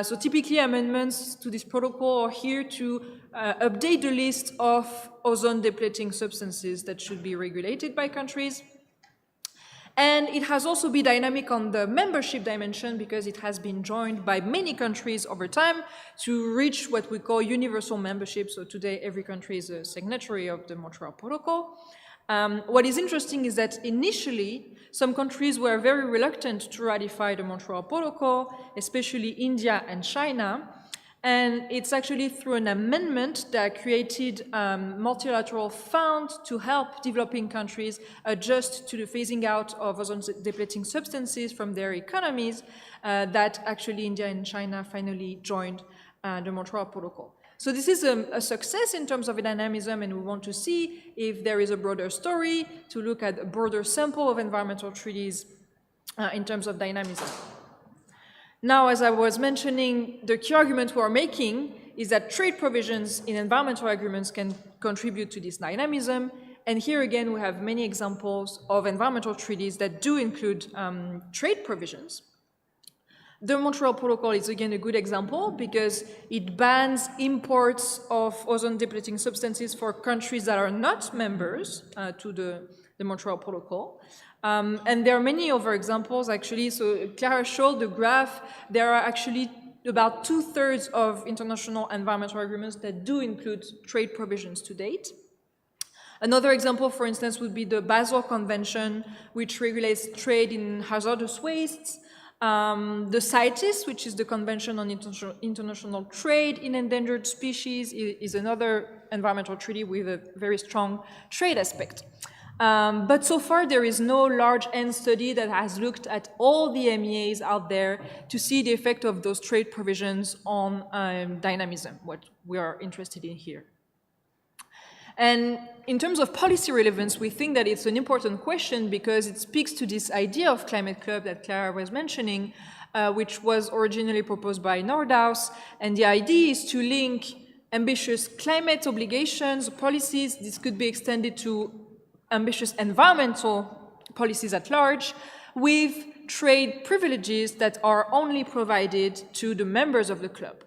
So typically amendments to this protocol are here to update the list of ozone depleting substances that should be regulated by countries. And it has also been dynamic on the membership dimension because it has been joined by many countries over time to reach what we call universal membership. So today every country is a signatory of the Montreal Protocol. What is interesting is that initially some countries were very reluctant to ratify the Montreal Protocol, especially India and China. And it's actually through an amendment that created a multilateral fund to help developing countries adjust to the phasing out of ozone-depleting substances from their economies that actually India and China finally joined the Montreal Protocol. So this is a success in terms of dynamism, and we want to see if there is a broader story to look at a broader sample of environmental treaties in terms of dynamism. Now, as I was mentioning, the key argument we are making is that trade provisions in environmental agreements can contribute to this dynamism. And here again, we have many examples of environmental treaties that do include trade provisions. The Montreal Protocol is again a good example because it bans imports of ozone-depleting substances for countries that are not members to the Montreal Protocol. And there are many other examples actually. So Clara showed the graph. There are actually about 2/3 of international environmental agreements that do include trade provisions to date. Another example, for instance, would be the Basel Convention, which regulates trade in hazardous wastes. The CITES, which is the Convention on International Trade in Endangered Species, is another environmental treaty with a very strong trade aspect. But so far, there is no large-end study that has looked at all the MEAs out there to see the effect of those trade provisions on dynamism, what we are interested in here. And in terms of policy relevance, we think that it's an important question because it speaks to this idea of climate club that Clara was mentioning, which was originally proposed by Nordhaus. And the idea is to link ambitious climate obligations, policies. This could be extended to ambitious environmental policies at large, with trade privileges that are only provided to the members of the club.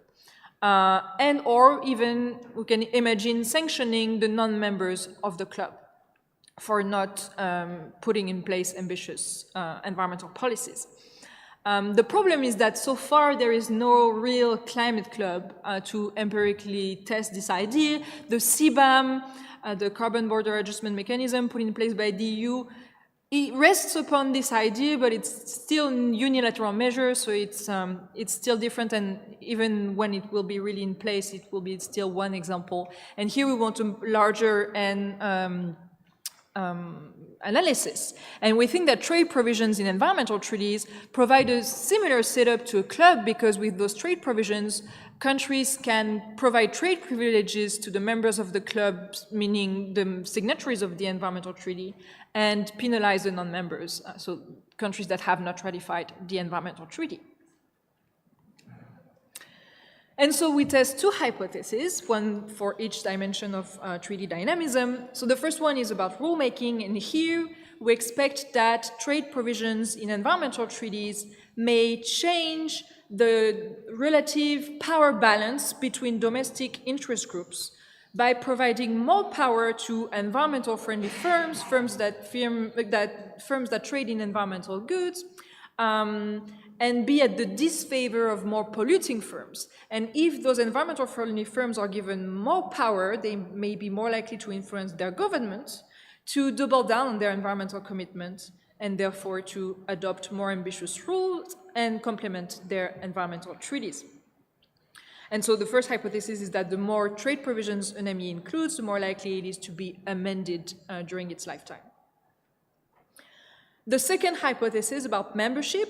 And or even we can imagine sanctioning the non-members of the club for not putting in place ambitious environmental policies. The problem is that so far there is no real climate club to empirically test this idea. The CBAM, the Carbon Border Adjustment Mechanism put in place by the EU, it rests upon this idea, but it's still unilateral measure, so it's still different, and even when it will be really in place, it will be still one example. And here we want a larger and analysis. And we think that trade provisions in environmental treaties provide a similar setup to a club, because with those trade provisions, countries can provide trade privileges to the members of the club, meaning the signatories of the environmental treaty, and penalize the non-members, so countries that have not ratified the environmental treaty. And so we test two hypotheses, one for each dimension of treaty dynamism. So the first one is about rulemaking, and here we expect that trade provisions in environmental treaties may change the relative power balance between domestic interest groups by providing more power to environmental friendly firms, firms that trade in environmental goods, and be at the disfavor of more polluting firms. And if those environmental friendly firms are given more power, they may be more likely to influence their government to double down on their environmental commitment and therefore to adopt more ambitious rules and complement their environmental treaties. And so the first hypothesis is that the more trade provisions an ME includes, the more likely it is to be amended during its lifetime. The second hypothesis about membership,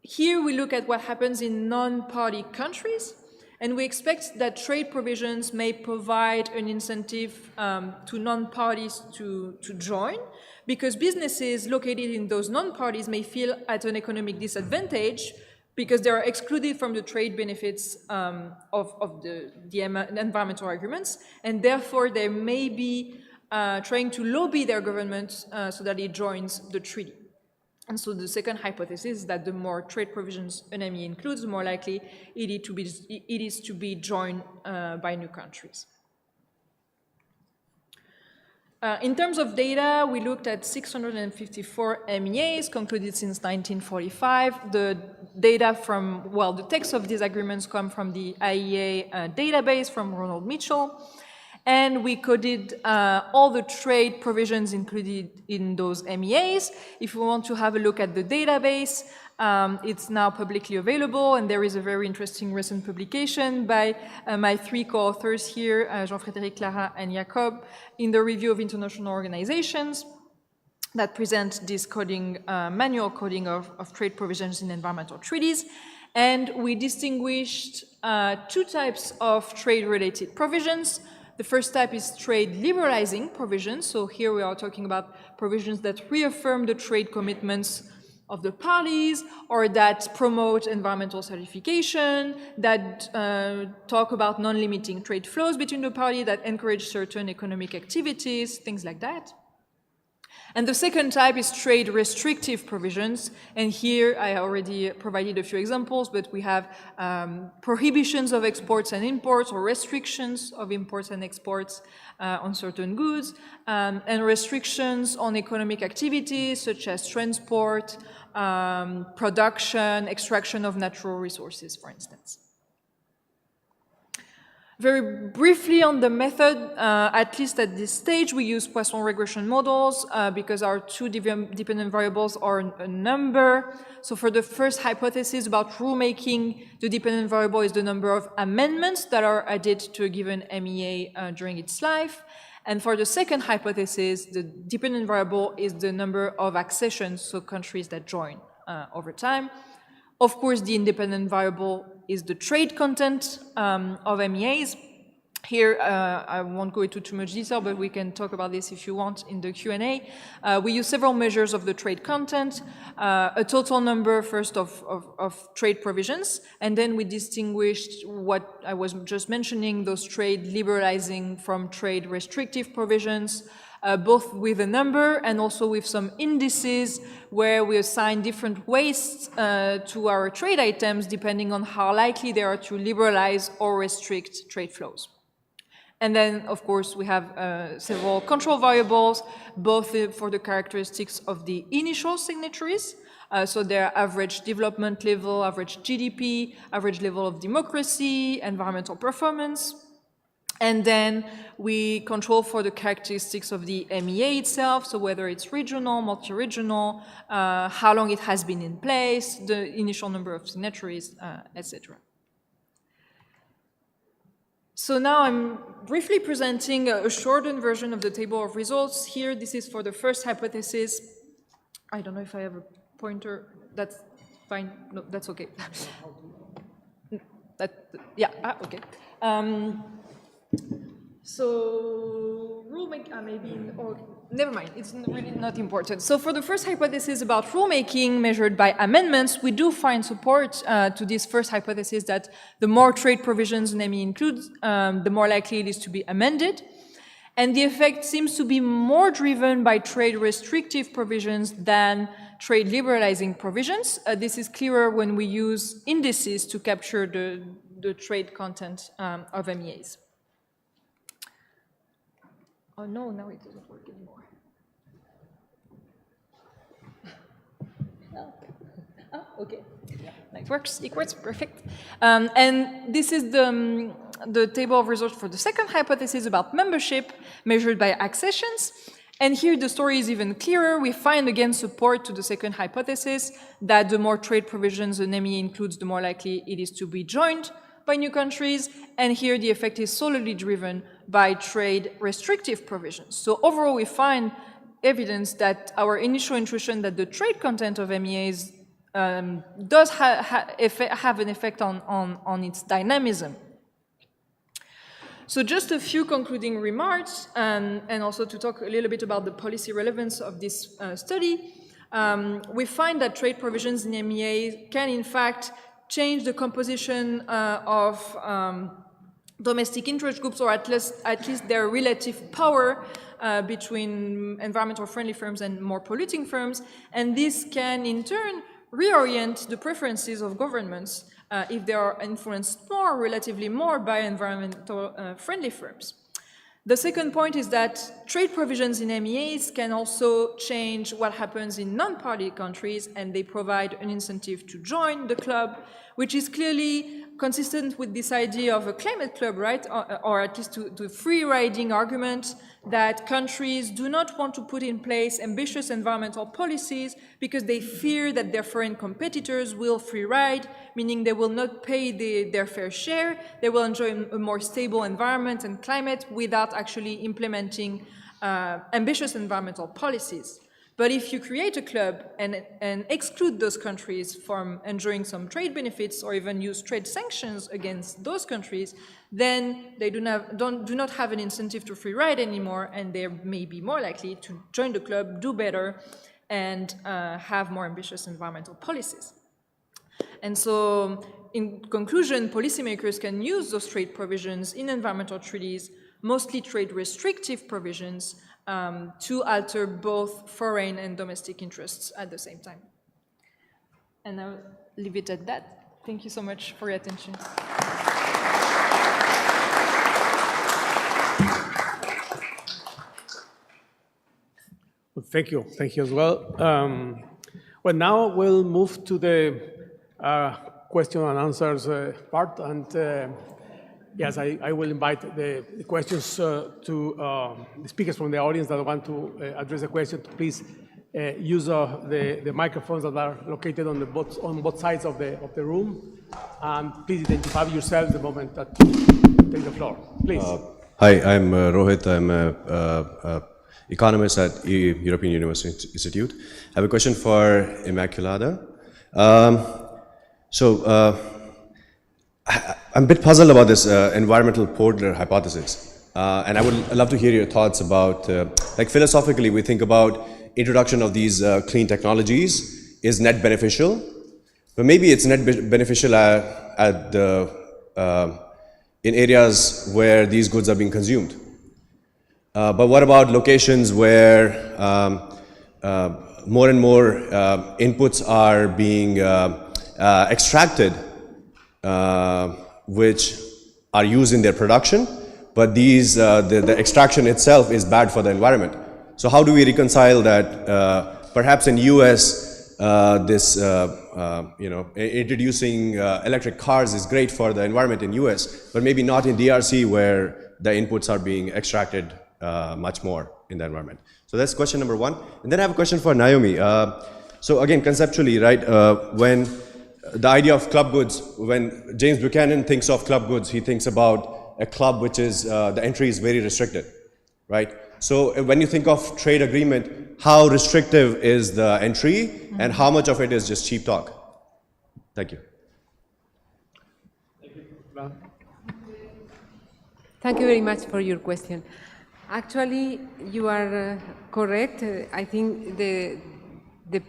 here we look at what happens in non-party countries, and we expect that trade provisions may provide an incentive to non-parties to join, because businesses located in those non-parties may feel at an economic disadvantage because they are excluded from the trade benefits of the environmental agreements, and therefore they may be trying to lobby their government so that it joins the treaty. And so the second hypothesis is that the more trade provisions an ME includes, the more likely it is to be joined by new countries. In terms of data, we looked at 654 MEAs concluded since 1945. The data from, well, the text of these agreements come from the IEA database from Ronald Mitchell. And we coded all the trade provisions included in those MEAs. If you want to have a look at the database, it's now publicly available, and there is a very interesting recent publication by my three co-authors here, Jean-Frédéric, Clara, and Jacob, in the Review of International Organizations that present this coding, manual coding of trade provisions in environmental treaties. And we distinguished two types of trade-related provisions. The first type is trade liberalizing provisions. So here we are talking about provisions that reaffirm the trade commitments of the parties, or that promote environmental certification, that talk about non-limiting trade flows between the parties, that encourage certain economic activities, things like that. And the second type is trade restrictive provisions. And here I already provided a few examples, but we have prohibitions of exports and imports, or restrictions of imports and exports on certain goods, and restrictions on economic activities such as transport, production, extraction of natural resources, for instance. Very briefly on the method, at least at this stage, we use Poisson regression models because our two dependent variables are a number. So for the first hypothesis about rulemaking, the dependent variable is the number of amendments that are added to a given MEA during its life. And for the second hypothesis, the dependent variable is the number of accessions, so countries that join over time. Of course, the independent variable is the trade content of MEAs. Here, I won't go into too much detail, but we can talk about this if you want in the Q&A. We use several measures of the trade content, a total number first of trade provisions, and then we distinguished what I was just mentioning, those trade liberalizing from trade restrictive provisions, both with a number and also with some indices where we assign different weights to our trade items depending on how likely they are to liberalize or restrict trade flows. And then, of course, we have several control variables, both for the characteristics of the initial signatories, so their average development level, average GDP, average level of democracy, environmental performance. And then we control for the characteristics of the MEA itself, so whether it's regional, multi-regional, how long it has been in place, the initial number of signatories, etc. So now I'm briefly presenting a shortened version of the table of results. Here, this is for the first hypothesis. I don't know if I have a pointer. That's fine. No, that's okay. Okay. So rulemaking, maybe, or never mind, it's really not important. So for the first hypothesis about rulemaking measured by amendments, we do find support to this first hypothesis that the more trade provisions NEMI includes, the more likely it is to be amended. And the effect seems to be more driven by trade restrictive provisions than trade liberalizing provisions. This is clearer when we use indices to capture the trade content of MEAs. Oh no, now it doesn't work anymore. Oh, okay. It works, perfect. And this is the table of results for the second hypothesis about membership measured by accessions. And here the story is even clearer. We find again support to the second hypothesis that the more trade provisions an EMEA includes, the more likely it is to be joined by new countries. And here the effect is solely driven by trade restrictive provisions. So overall we find evidence that our initial intuition that the trade content of MEAs does have an effect on its dynamism. So just a few concluding remarks, and also to talk a little bit about the policy relevance of this study. We find that trade provisions in MEA can in fact change the composition of domestic interest groups, or at least their relative power between environmental friendly firms and more polluting firms, and this can in turn reorient the preferences of governments if they are influenced relatively more by environmental friendly firms. The second point is that trade provisions in MEAs can also change what happens in non-party countries, and they provide an incentive to join the club, which is clearly consistent with this idea of a climate club, right? Or at least to free riding argument that countries do not want to put in place ambitious environmental policies because they fear that their foreign competitors will free ride, meaning they will not pay their fair share, they will enjoy a more stable environment and climate without actually implementing ambitious environmental policies. But if you create a club and exclude those countries from enjoying some trade benefits or even use trade sanctions against those countries, then they do not have an incentive to free ride anymore, and they may be more likely to join the club, do better, and have more ambitious environmental policies. And so, in conclusion, policymakers can use those trade provisions in environmental treaties, mostly trade restrictive provisions, to alter both foreign and domestic interests at the same time. And I'll leave it at that. Thank you so much for your attention. Well, thank you as well. Well, now we'll move to the question and answers part, and yes, I will invite the questions to the speakers from the audience that want to address the question to please use the microphones that are located on both sides of the room, and please identify yourself the moment that you take the floor. Please. Hi, I'm Rohit. I'm an economist at European University Institute. I have a question for Inmaculada. I'm a bit puzzled about this environmental Portler hypothesis, and I would love to hear your thoughts about, like philosophically, we think about introduction of these clean technologies is net beneficial, but maybe it's net beneficial in areas where these goods are being consumed. But what about locations where more and more inputs are being extracted, which are used in their production, but these the extraction itself is bad for the environment. So how do we reconcile that? Perhaps in US, introducing electric cars is great for the environment in US, but maybe not in DRC where the inputs are being extracted much more in the environment. So that's question number one. And then I have a question for Noémie. So again, conceptually, right, when the idea of club goods, when James Buchanan thinks of club goods, he thinks about a club which is, the entry is very restricted, right? So when you think of trade agreement, how restrictive is the entry and how much of it is just cheap talk? Thank you. Thank you very much for your question. Actually, you are correct. I think the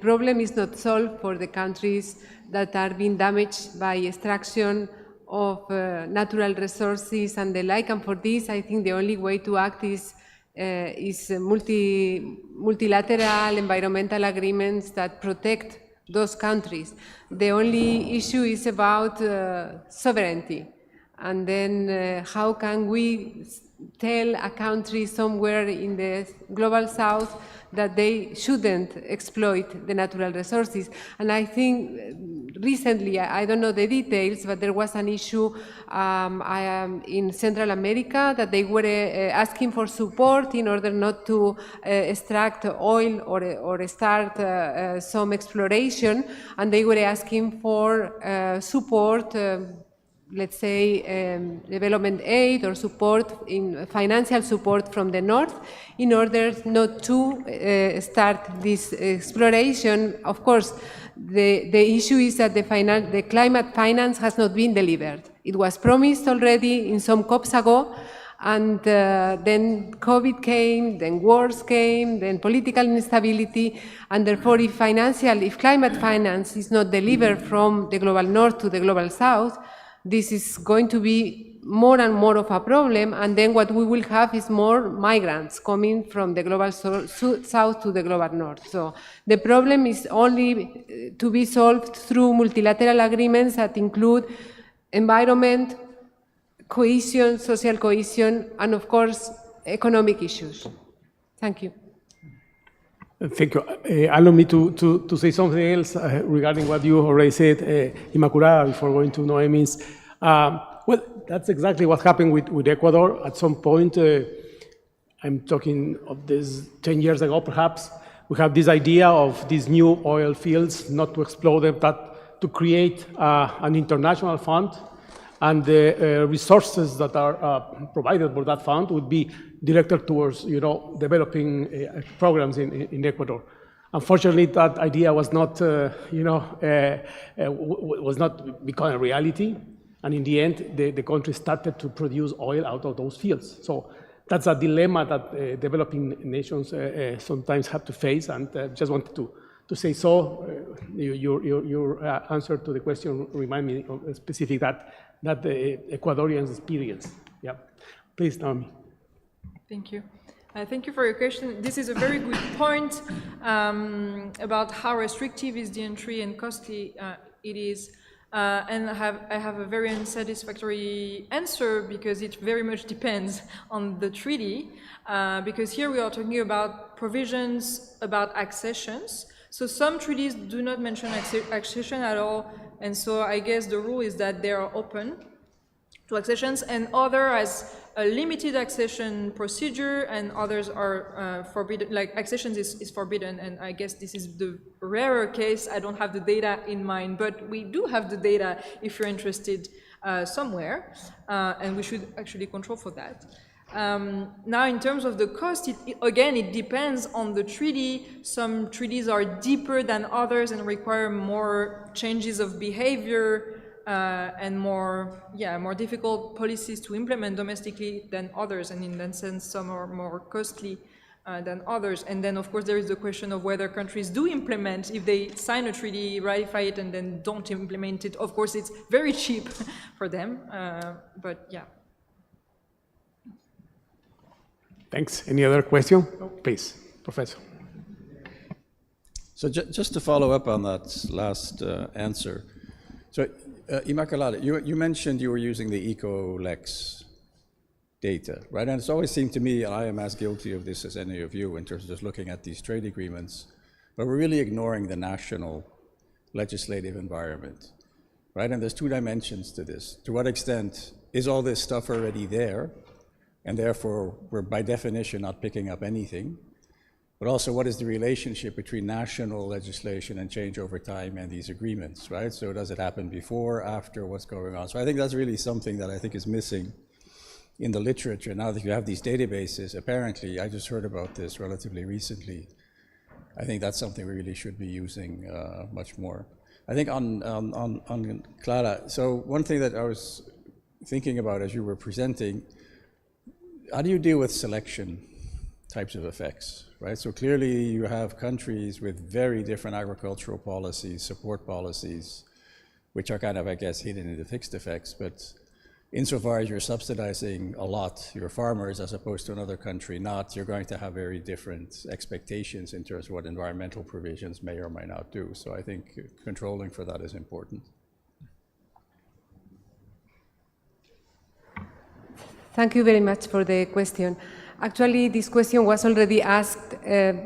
problem is not solved for the countries that are being damaged by extraction of natural resources and the like. And for this, I think the only way to act is multilateral environmental agreements that protect those countries. The only issue is about sovereignty. And then how can we tell a country somewhere in the global south that they shouldn't exploit the natural resources? And I think recently, I don't know the details, but there was an issue in Central America that they were asking for support in order not to extract oil or start some exploration, and they were asking for support, let's say, development aid or support, in financial support from the north in order not to start this exploration. Of course, the issue is that the climate finance has not been delivered. It was promised already in some COPs ago, and then COVID came, then wars came, then political instability, and therefore if climate finance is not delivered from the global north to the global south, this is going to be more and more of a problem, and then what we will have is more migrants coming from the global south to the global north. So the problem is only to be solved through multilateral agreements that include environment, cohesion, social cohesion, and of course, economic issues. Thank you. Thank you. Allow me to say something else regarding what you already said, Inmaculada, before going to Noémie's. Well, that's exactly what happened with Ecuador. At some point, I'm talking of this 10 years ago, perhaps, we have this idea of these new oil fields, not to explode them, but to create an international fund, and the resources that are provided for that fund would be directed towards, developing programs in Ecuador. Unfortunately, that idea was not, was not becoming a reality, and in the end, the country started to produce oil out of those fields. So that's a dilemma that developing nations sometimes have to face, and just wanted to say so. Your answer to the question remind me of a specific that the Ecuadorians experience. Yeah, please, Noémie. Thank you. Thank you for your question. This is a very good point about how restrictive is the entry and costly it is. And I have a very unsatisfactory answer because it very much depends on the treaty. Because here we are talking about provisions about accessions. So some treaties do not mention accession at all. And so I guess the rule is that they are open to accessions, and other has a limited accession procedure, and others are forbidden, like accessions is forbidden, and I guess this is the rarer case. I don't have the data in mind, but we do have the data if you're interested somewhere, and we should actually control for that. Now, in terms of the cost, again, it depends on the treaty. Some treaties are deeper than others and require more changes of behavior and more difficult policies to implement domestically than others. And in that sense, some are more costly than others. And then, of course, there is the question of whether countries do implement. If they sign a treaty, ratify it, and then don't implement it, of course, it's very cheap for them. But yeah. Thanks. Any other question? Please, Professor. So just to follow up on that last answer. So Inmaculada, you mentioned you were using the 𝐿ECO-LEX data, right? And it's always seemed to me, and I am as guilty of this as any of you in terms of just looking at these trade agreements, but we're really ignoring the national legislative environment, right? And there's two dimensions to this. To what extent is all this stuff already there? And therefore, we're by definition not picking up anything. But also, what is the relationship between national legislation and change over time and these agreements, right? So does it happen before, after, what's going on? So I think that's really something that I think is missing in the literature. Now that you have these databases, apparently, I just heard about this relatively recently. I think that's something we really should be using much more. I think on Clara, so one thing that I was thinking about as you were presenting, how do you deal with selection types of effects, right? So clearly you have countries with very different agricultural policies, support policies, which are kind of, I guess, hidden in the fixed effects, but insofar as you're subsidizing a lot your farmers as opposed to another country not, you're going to have very different expectations in terms of what environmental provisions may or may not do. So I think controlling for that is important. Thank you very much for the question. Actually, this question was already asked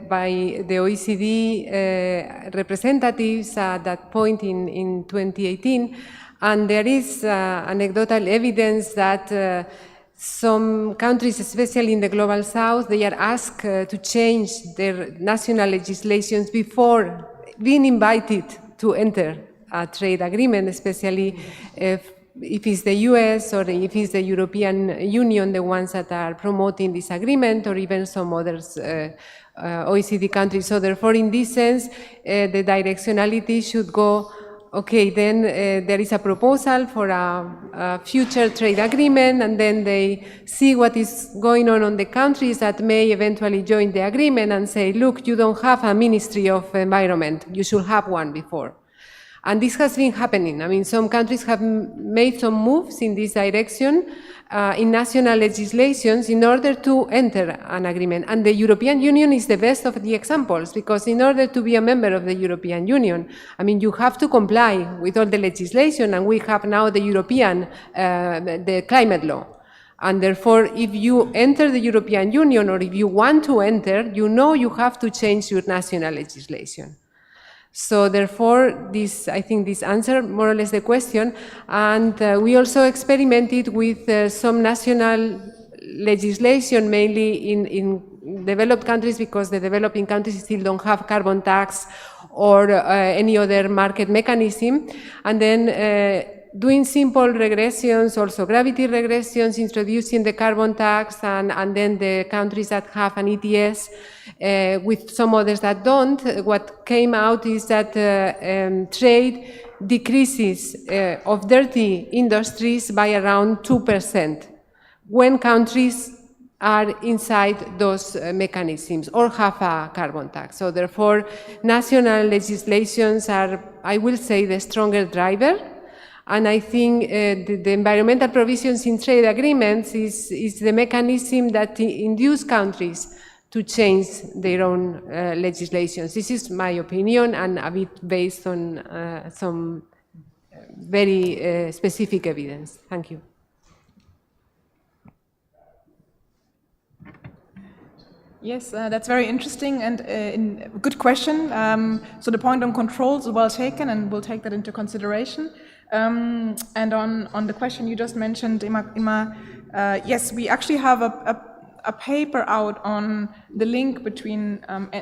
by the OECD representatives at that point in 2018, and there is anecdotal evidence that some countries, especially in the Global South, they are asked to change their national legislations before being invited to enter a trade agreement, especially if it's the US or if it's the European Union, the ones that are promoting this agreement, or even some others, OECD countries. So therefore, in this sense, the directionality should go, okay, then there is a proposal for a future trade agreement, and then they see what is going on the countries that may eventually join the agreement and say, look, you don't have a Ministry of Environment, you should have one before. And this has been happening. I mean, some countries have made some moves in this direction in national legislations in order to enter an agreement. And the European Union is the best of the examples, because in order to be a member of the European Union, I mean, you have to comply with all the legislation, and we have now the European, the climate law. And therefore, if you enter the European Union, or if you want to enter, you know you have to change your national legislation. So therefore, I think this answers more or less the question. And we also experimented with some national legislation, mainly in developed countries, because the developing countries still don't have carbon tax or any other market mechanism. And then doing simple regressions, also gravity regressions, introducing the carbon tax, and then the countries that have an ETS with some others that don't, what came out is that trade decreases of dirty industries by around 2% when countries are inside those mechanisms or have a carbon tax. So therefore, national legislations are, I will say, the stronger driver. And I think the environmental provisions in trade agreements is the mechanism that induce countries to change their own legislations. This is my opinion, and a bit based on some very specific evidence. Thank you. Yes, that's very interesting and a good question. So the point on controls is well taken, and we'll take that into consideration. And on the question you just mentioned, Ima, yes, we actually have a paper out on the link between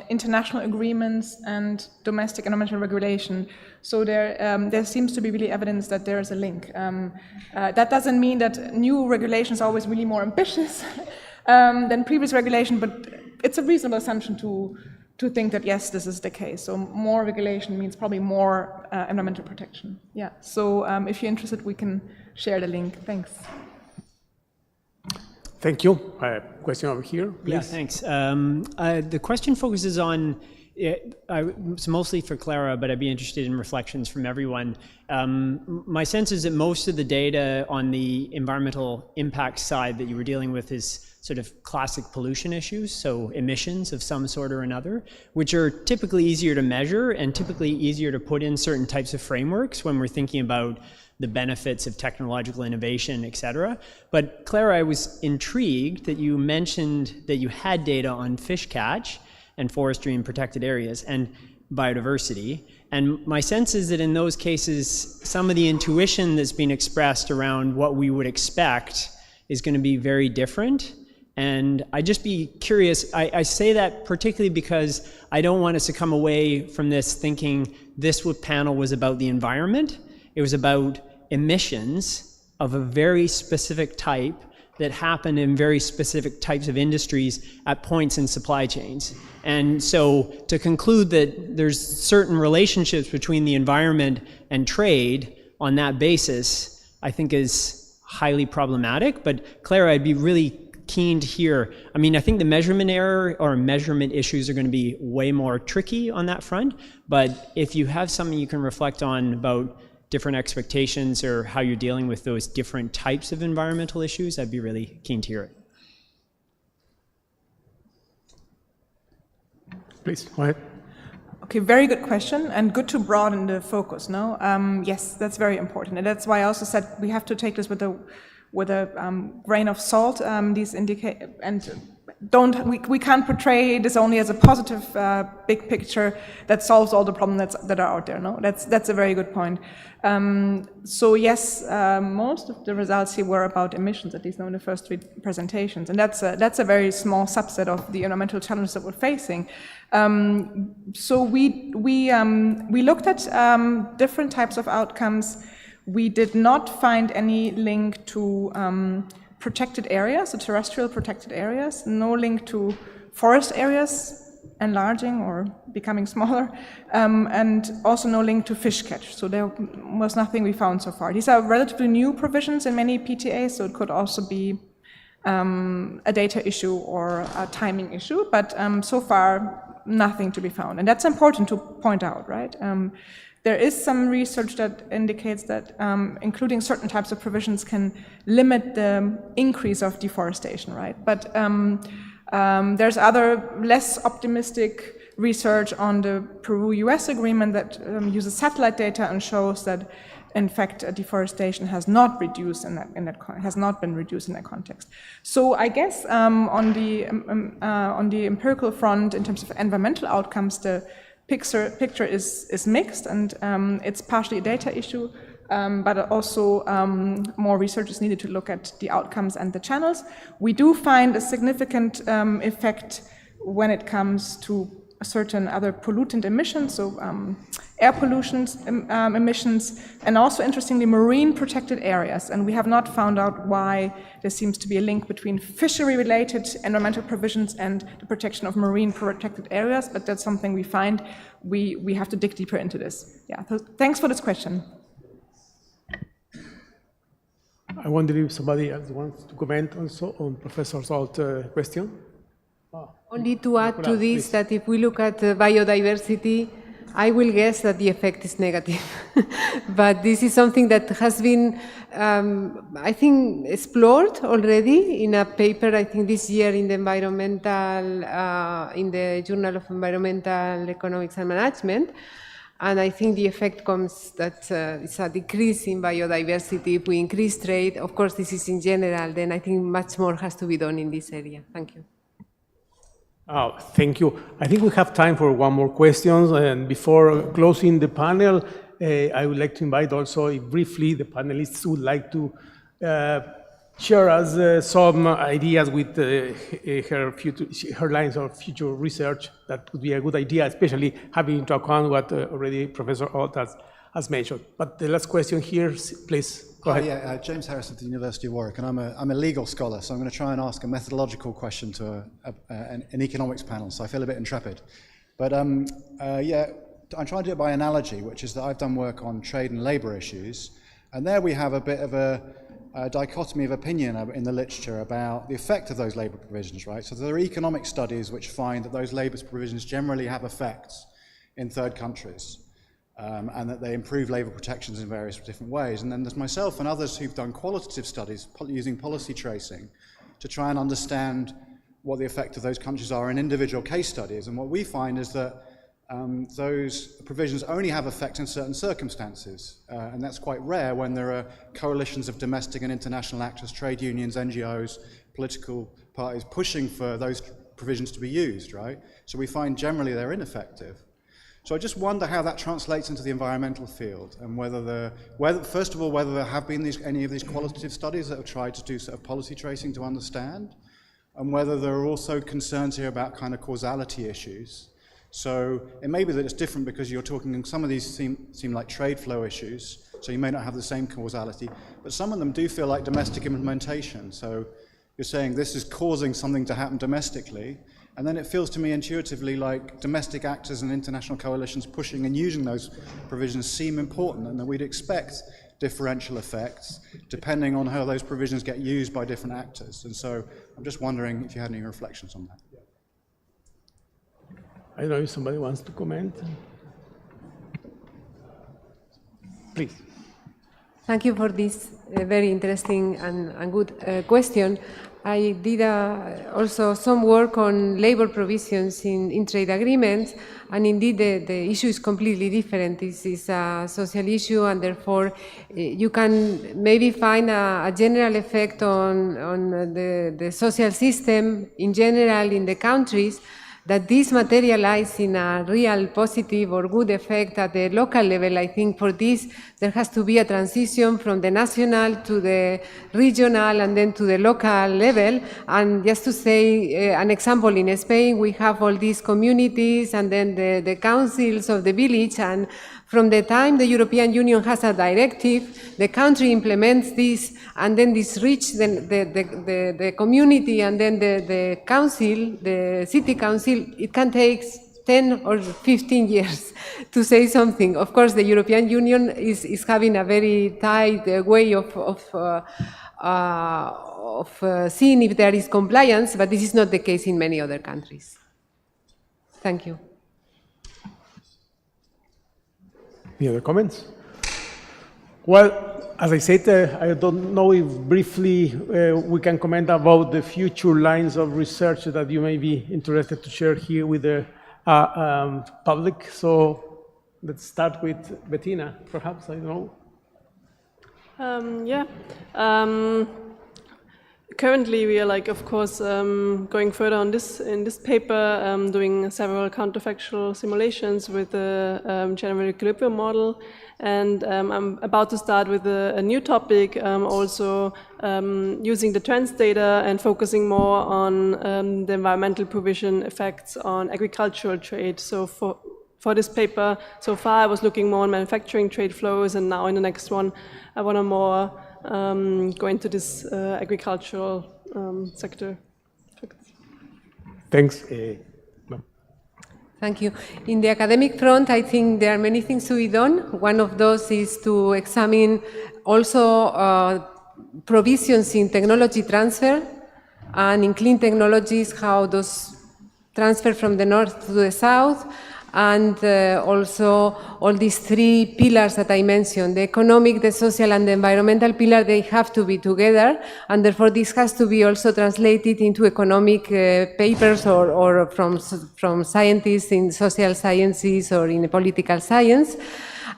international agreements and domestic environmental regulation. So there seems to be really evidence that there is a link. That doesn't mean that new regulations are always really more ambitious than previous regulation, but it's a reasonable assumption to think that, yes, this is the case. So more regulation means probably more environmental protection. Yeah, so if you're interested, we can share the link. Thanks. Thank you. Question over here, please. Yeah, thanks. The question focuses on, it's mostly for Clara, but I'd be interested in reflections from everyone. My sense is that most of the data on the environmental impact side that you were dealing with is sort of classic pollution issues, so emissions of some sort or another, which are typically easier to measure and typically easier to put in certain types of frameworks when we're thinking about the benefits of technological innovation, et cetera. But Clara, I was intrigued that you mentioned that you had data on fish catch and forestry in protected areas and biodiversity. And my sense is that in those cases, some of the intuition that's been expressed around what we would expect is going to be very different. And I'd just be curious, I say that particularly because I don't want us to come away from this thinking this panel was about the environment. It was about emissions of a very specific type that happen in very specific types of industries at points in supply chains. And so to conclude that there's certain relationships between the environment and trade on that basis, I think is highly problematic. But Clara, I'd be really keen to hear, I mean, I think the measurement error or measurement issues are going to be way more tricky on that front, but if you have something you can reflect on about different expectations or how you're dealing with those different types of environmental issues, I'd be really keen to hear it. Please, go ahead. Okay, very good question, and good to broaden the focus, no? Yes, that's very important, and that's why I also said we have to take this with with a grain of salt. These indicate, and we can't portray this only as a positive big picture that solves all the problems that are out there. No, that's a very good point. So yes, most of the results here were about emissions, at least in the first 3 presentations, and that's a very small subset of the environmental challenges that we're facing. So we looked at different types of outcomes. We did not find any link to protected areas, so terrestrial protected areas, no link to forest areas enlarging or becoming smaller, and also no link to fish catch. So there was nothing we found so far. These are relatively new provisions in many PTAs, so it could also be a data issue or a timing issue, but so far nothing to be found. And that's important to point out, right? There is some research that indicates that including certain types of provisions can limit the increase of deforestation, right? But there's other less optimistic research on the Peru-US agreement that uses satellite data and shows that, in fact, deforestation has not reduced has not been reduced in that context. So I guess on the empirical front, in terms of environmental outcomes, the picture is mixed, and it's partially a data issue, but also more research is needed to look at the outcomes and the channels. We do find a significant effect when it comes to certain other pollutant emissions, so air pollution emissions, and also, interestingly, marine protected areas. And we have not found out why there seems to be a link between fishery-related environmental provisions and the protection of marine protected areas, but that's something we find. We have to dig deeper into this. Yeah, so thanks for this question. I wonder if somebody else wants to comment also on Professor Salt's question. Only to add to this, that if we look at biodiversity, I will guess that the effect is negative. But this is something that has been, I think, explored already in a paper, I think this year in the in the Journal of Environmental Economics and Management. And I think the effect comes that it's a decrease in biodiversity. If we increase trade, of course, this is in general, then I think much more has to be done in this area. Thank you. Oh, thank you. I think we have time for one more question. And before closing the panel, I would like to invite also, if briefly, the panelists would like to share us some ideas with her lines of future research. That would be a good idea, especially having into account what already Professor Alt has mentioned. But the last question here, please. Go ahead. Yeah, James Harris at the University of Warwick, and I'm a legal scholar, so I'm going to try and ask a methodological question to an economics panel, so I feel a bit intrepid. But yeah, I'm trying to do it by analogy, which is that I've done work on trade and labour issues, and there we have a bit of a dichotomy of opinion in the literature about the effect of those labour provisions, right? So there are economic studies which find that those labour provisions generally have effects in third countries. And that they improve labour protections in various different ways. And then there's myself and others who've done qualitative studies using policy tracing to try and understand what the effect of those countries are in individual case studies. And what we find is that those provisions only have effect in certain circumstances. And that's quite rare when there are coalitions of domestic and international actors, trade unions, NGOs, political parties pushing for those provisions to be used, right? So we find generally they're ineffective. So I just wonder how that translates into the environmental field, and whether first of all, whether there have been any of these qualitative studies that have tried to do sort of policy tracing to understand, and whether there are also concerns here about kind of causality issues. So it may be that it's different because you're talking, some of these seem like trade flow issues, so you may not have the same causality, but some of them do feel like domestic implementation. So you're saying this is causing something to happen domestically, and then it feels to me intuitively like domestic actors and international coalitions pushing and using those provisions seem important, and that we'd expect differential effects depending on how those provisions get used by different actors. And so I'm just wondering if you had any reflections on that. I don't know if somebody wants to comment. Please. Thank you for this very interesting and good question. I did also some work on labor provisions in trade agreements, and indeed the issue is completely different. This is a social issue, and therefore you can maybe find a general effect on the social system in general in the countries, that this materializes in a real positive or good effect at the local level. I think for this there has to be a transition from the national to the regional and then to the local level. And just to say an example, in Spain we have all these communities and then the councils of the village, and from the time the European Union has a directive, the country implements this, and then this reaches the community and then the council, the city council. It can take 10 or 15 years to say something. Of course, the European Union is having a very tight way of seeing if there is compliance, but this is not the case in many other countries. Thank you. Any other comments? Well, as I said, I don't know if briefly we can comment about the future lines of research that you may be interested to share here with the public. So let's start with Bettina, perhaps, I don't know. Currently, we are of course, going further on this in this paper, doing several counterfactual simulations with the general equilibrium model, and I'm about to start with a new topic, also using the trends data and focusing more on the environmental provision effects on agricultural trade. So for this paper, so far I was looking more on manufacturing trade flows, and now in the next one, I want to more go into this agricultural sector. Thanks. Thank you. In the academic front, I think there are many things to be done. One of those is to examine also provisions in technology transfer and in clean technologies, how those transfer from the north to the south, and also all these three pillars that I mentioned, the economic, the social, and the environmental pillar, they have to be together, and therefore this has to be also translated into economic papers or from scientists in social sciences or in political science.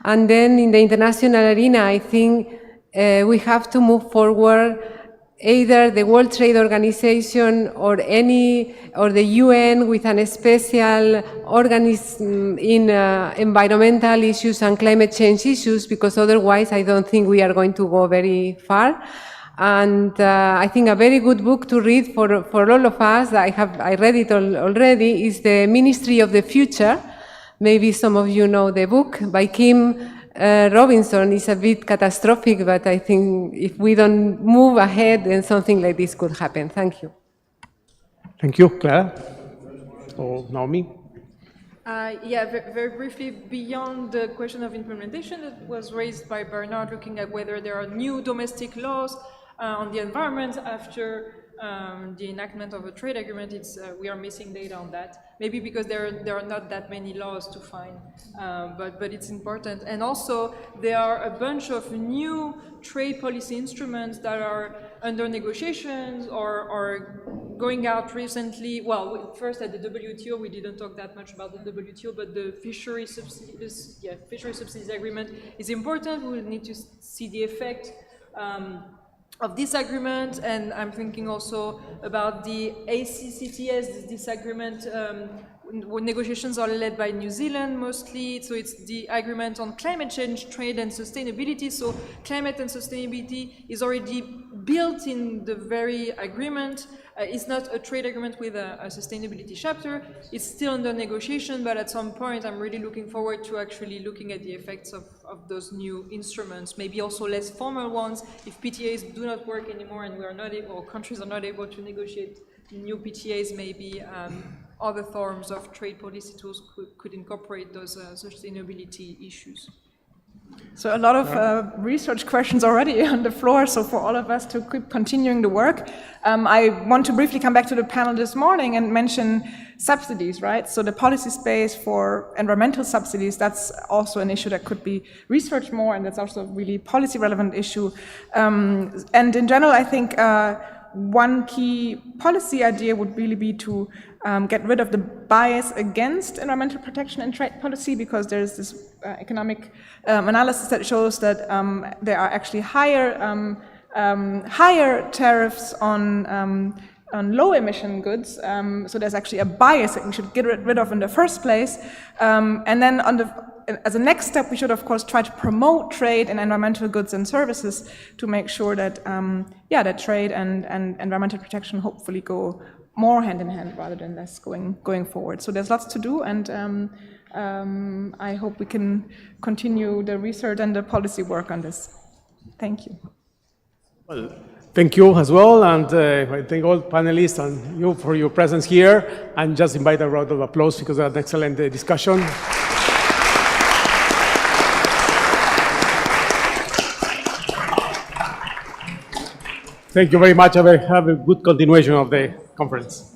And then in the international arena, I think we have to move forward. Either the World Trade Organization or the UN with an special organism in environmental issues and climate change issues, because otherwise I don't think we are going to go very far. And I think a very good book to read for all of us, I read it already, is The Ministry of the Future. Maybe some of you know the book by Kim Robinson. Is a bit catastrophic, but I think if we don't move ahead, then something like this could happen. Thank you. Thank you, Clara. Or Noémie? Yeah, very briefly, beyond the question of implementation that was raised by Bernard, looking at whether there are new domestic laws on the environment after the enactment of a trade agreement, we are missing data on that. Maybe because there are not that many laws to find, but it's important. And also, there are a bunch of new trade policy instruments that are under negotiations or going out recently. Well, first at the WTO, we didn't talk that much about the WTO, but the fishery subsidies, fishery subsidies agreement is important. We will need to see the effect of this agreement, and I'm thinking also about the ACCTS, this agreement. Negotiations are led by New Zealand mostly, so it's the agreement on climate change, trade and sustainability. So climate and sustainability is already built in the very agreement. It's not a trade agreement with a sustainability chapter. It's still under negotiation, but at some point I'm really looking forward to actually looking at the effects of those new instruments, maybe also less formal ones. If PTAs do not work anymore and we are not able, or countries are not able to negotiate new PTAs, maybe other forms of trade policy tools could incorporate those sustainability issues. So a lot of research questions already on the floor, so for all of us to keep continuing the work. I want to briefly come back to the panel this morning and mention subsidies, right? So the policy space for environmental subsidies, that's also an issue that could be researched more, and that's also a really policy relevant issue. And in general, I think one key policy idea would really be to get rid of the bias against environmental protection and trade policy, because there's this economic analysis that shows that there are actually higher tariffs on low emission goods. So there's actually a bias that we should get rid of in the first place. And then as a next step, we should of course try to promote trade in environmental goods and services to make sure that that trade and environmental protection hopefully go more hand in hand rather than less going forward. So there's lots to do, and I hope we can continue the research and the policy work on this. Thank you. Well, thank you as well, and I thank all panelists and you for your presence here, and just invite a round of applause because of an excellent discussion. Thank you very much. Have a good continuation of the conference.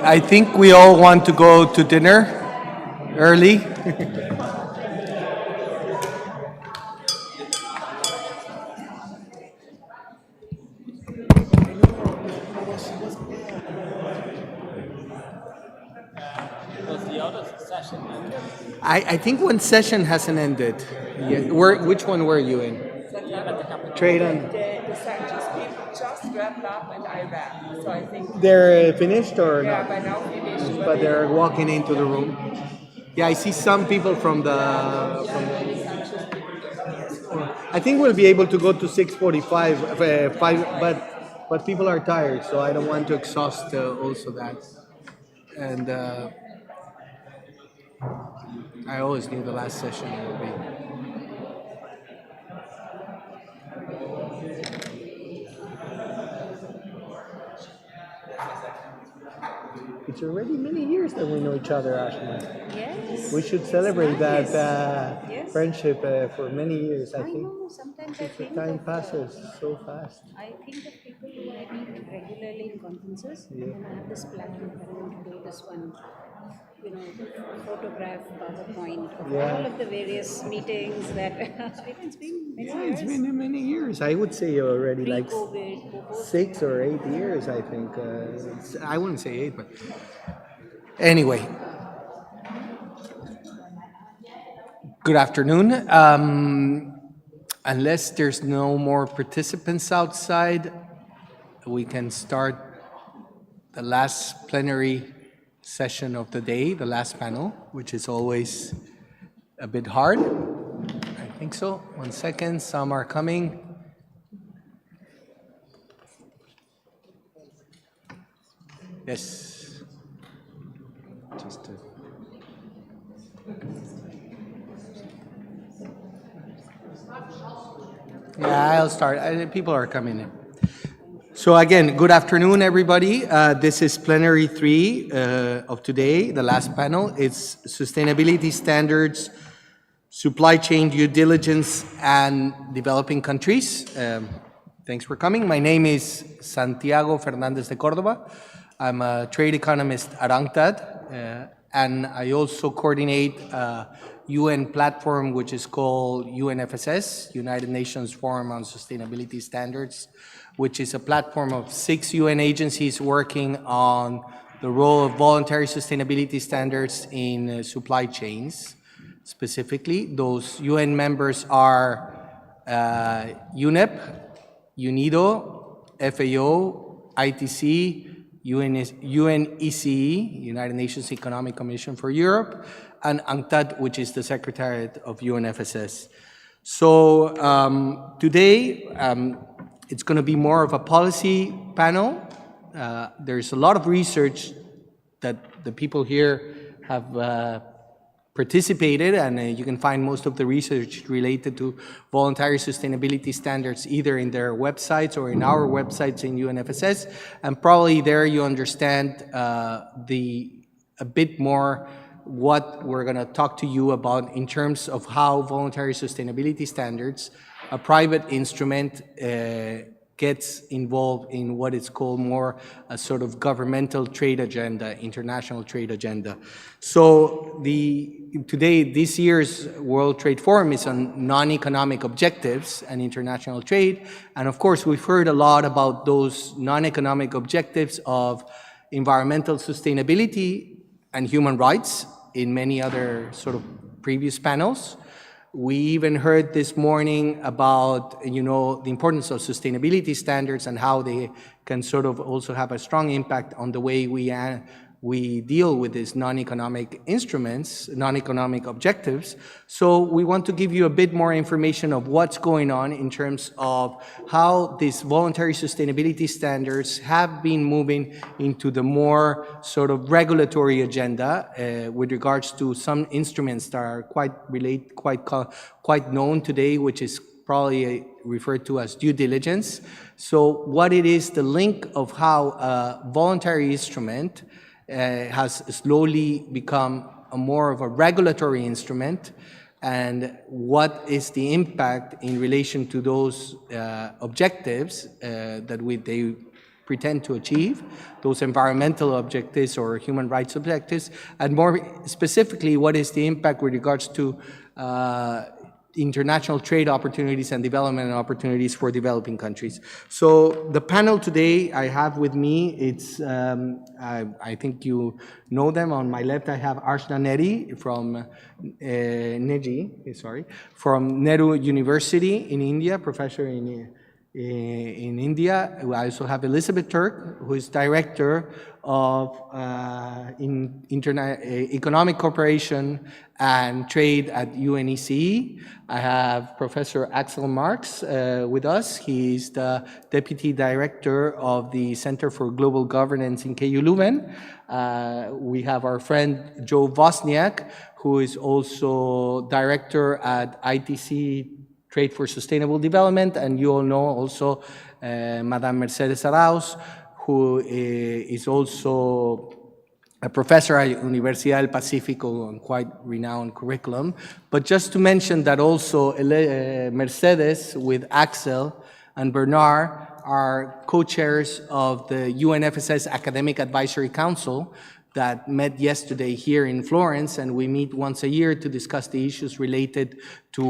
I think we all want to go to dinner early. I think one session hasn't ended. Yeah. Which one were you in? Trade on. The sections people just wrapped up and I ran. So I think They're finished or yeah, not? by now finished. But they're walking into the room. Yeah, I see some people from the. I think we'll be able to go to 6:45, but people are tired, so I don't want to exhaust also that. And I always knew the last session would be. It's already many years that we know each other, Ashma. Yes. We should celebrate that Yes. friendship for many years. I think know, sometimes I think time of, passes so fast. I think of people who I meet regularly in conferences, and I have this platform for them to do this one, photograph, PowerPoint, of all of the various meetings that it's been many years. It's been many years. I would say already like Pre-COVID, 6 or 8 years, I think. I wouldn't say 8, but anyway. Good afternoon. Unless there's no more participants outside, we can start the last plenary session of the day, the last panel, which is always a bit hard. I think so. 1 second, some are coming. Yes. Just to... Yeah, I'll start. People are coming in. So again, good afternoon, everybody. This is plenary 3 of today, the last panel. It's sustainability standards, supply chain due diligence, and developing countries. Thanks for coming. My name is Santiago Fernández de Córdoba. I'm a trade economist at UNCTAD, and I also coordinate a UN platform which is called UNFSS, United Nations Forum on Sustainability Standards, which is a platform of 6 UN agencies working on the role of voluntary sustainability standards in supply chains. Specifically, those UN members are UNEP, UNIDO, FAO, ITC, UNECE, United Nations Economic Commission for Europe, and UNCTAD, which is the Secretariat of UNFSS. So today, it's going to be more of a policy panel. There's a lot of research that the people here have participated, and you can find most of the research related to voluntary sustainability standards either in their websites or in our websites in UNFSS, and probably there you understand a bit more what we're going to talk to you about in terms of how voluntary sustainability standards, a private instrument, gets involved in what is called more a sort of governmental trade agenda, international trade agenda. So today, this year's World Trade Forum is on non-economic objectives and international trade. And of course, we've heard a lot about those non-economic objectives of environmental sustainability and human rights in many other sort of previous panels. We even heard this morning about, the importance of sustainability standards and how they can sort of also have a strong impact on the way we deal with these non-economic instruments, non-economic objectives. So we want to give you a bit more information of what's going on in terms of how these voluntary sustainability standards have been moving into the more sort of regulatory agenda with regards to some instruments that are quite known today, which is probably referred to as due diligence. So what it is, the link of how a voluntary instrument has slowly become more of a regulatory instrument, and what is the impact in relation to those objectives that they pretend to achieve, those environmental objectives or human rights objectives, and more specifically, what is the impact with regards to international trade opportunities and development opportunities for developing countries. So the panel today I have with me, it's, I think you know them. On my left I have Arshna Neri from from Nehru University in India, professor in India. I also have Elizabeth Turk, who is director of Economic Cooperation and Trade at UNECE. I have Professor Axel Marx with us. He's the Deputy Director of the Center for Global Governance in KU Leuven. We have our friend Joe Wozniak, who is also Director at ITC Trade for Sustainable Development, and you all know also Madame Mercedes Arauz, who is also a professor at Universidad del Pacífico on quite renowned curriculum. But just to mention that also Mercedes with Axel and Bernard are co-chairs of the UNFSS Academic Advisory Council that met yesterday here in Florence, and we meet once a year to discuss the issues related to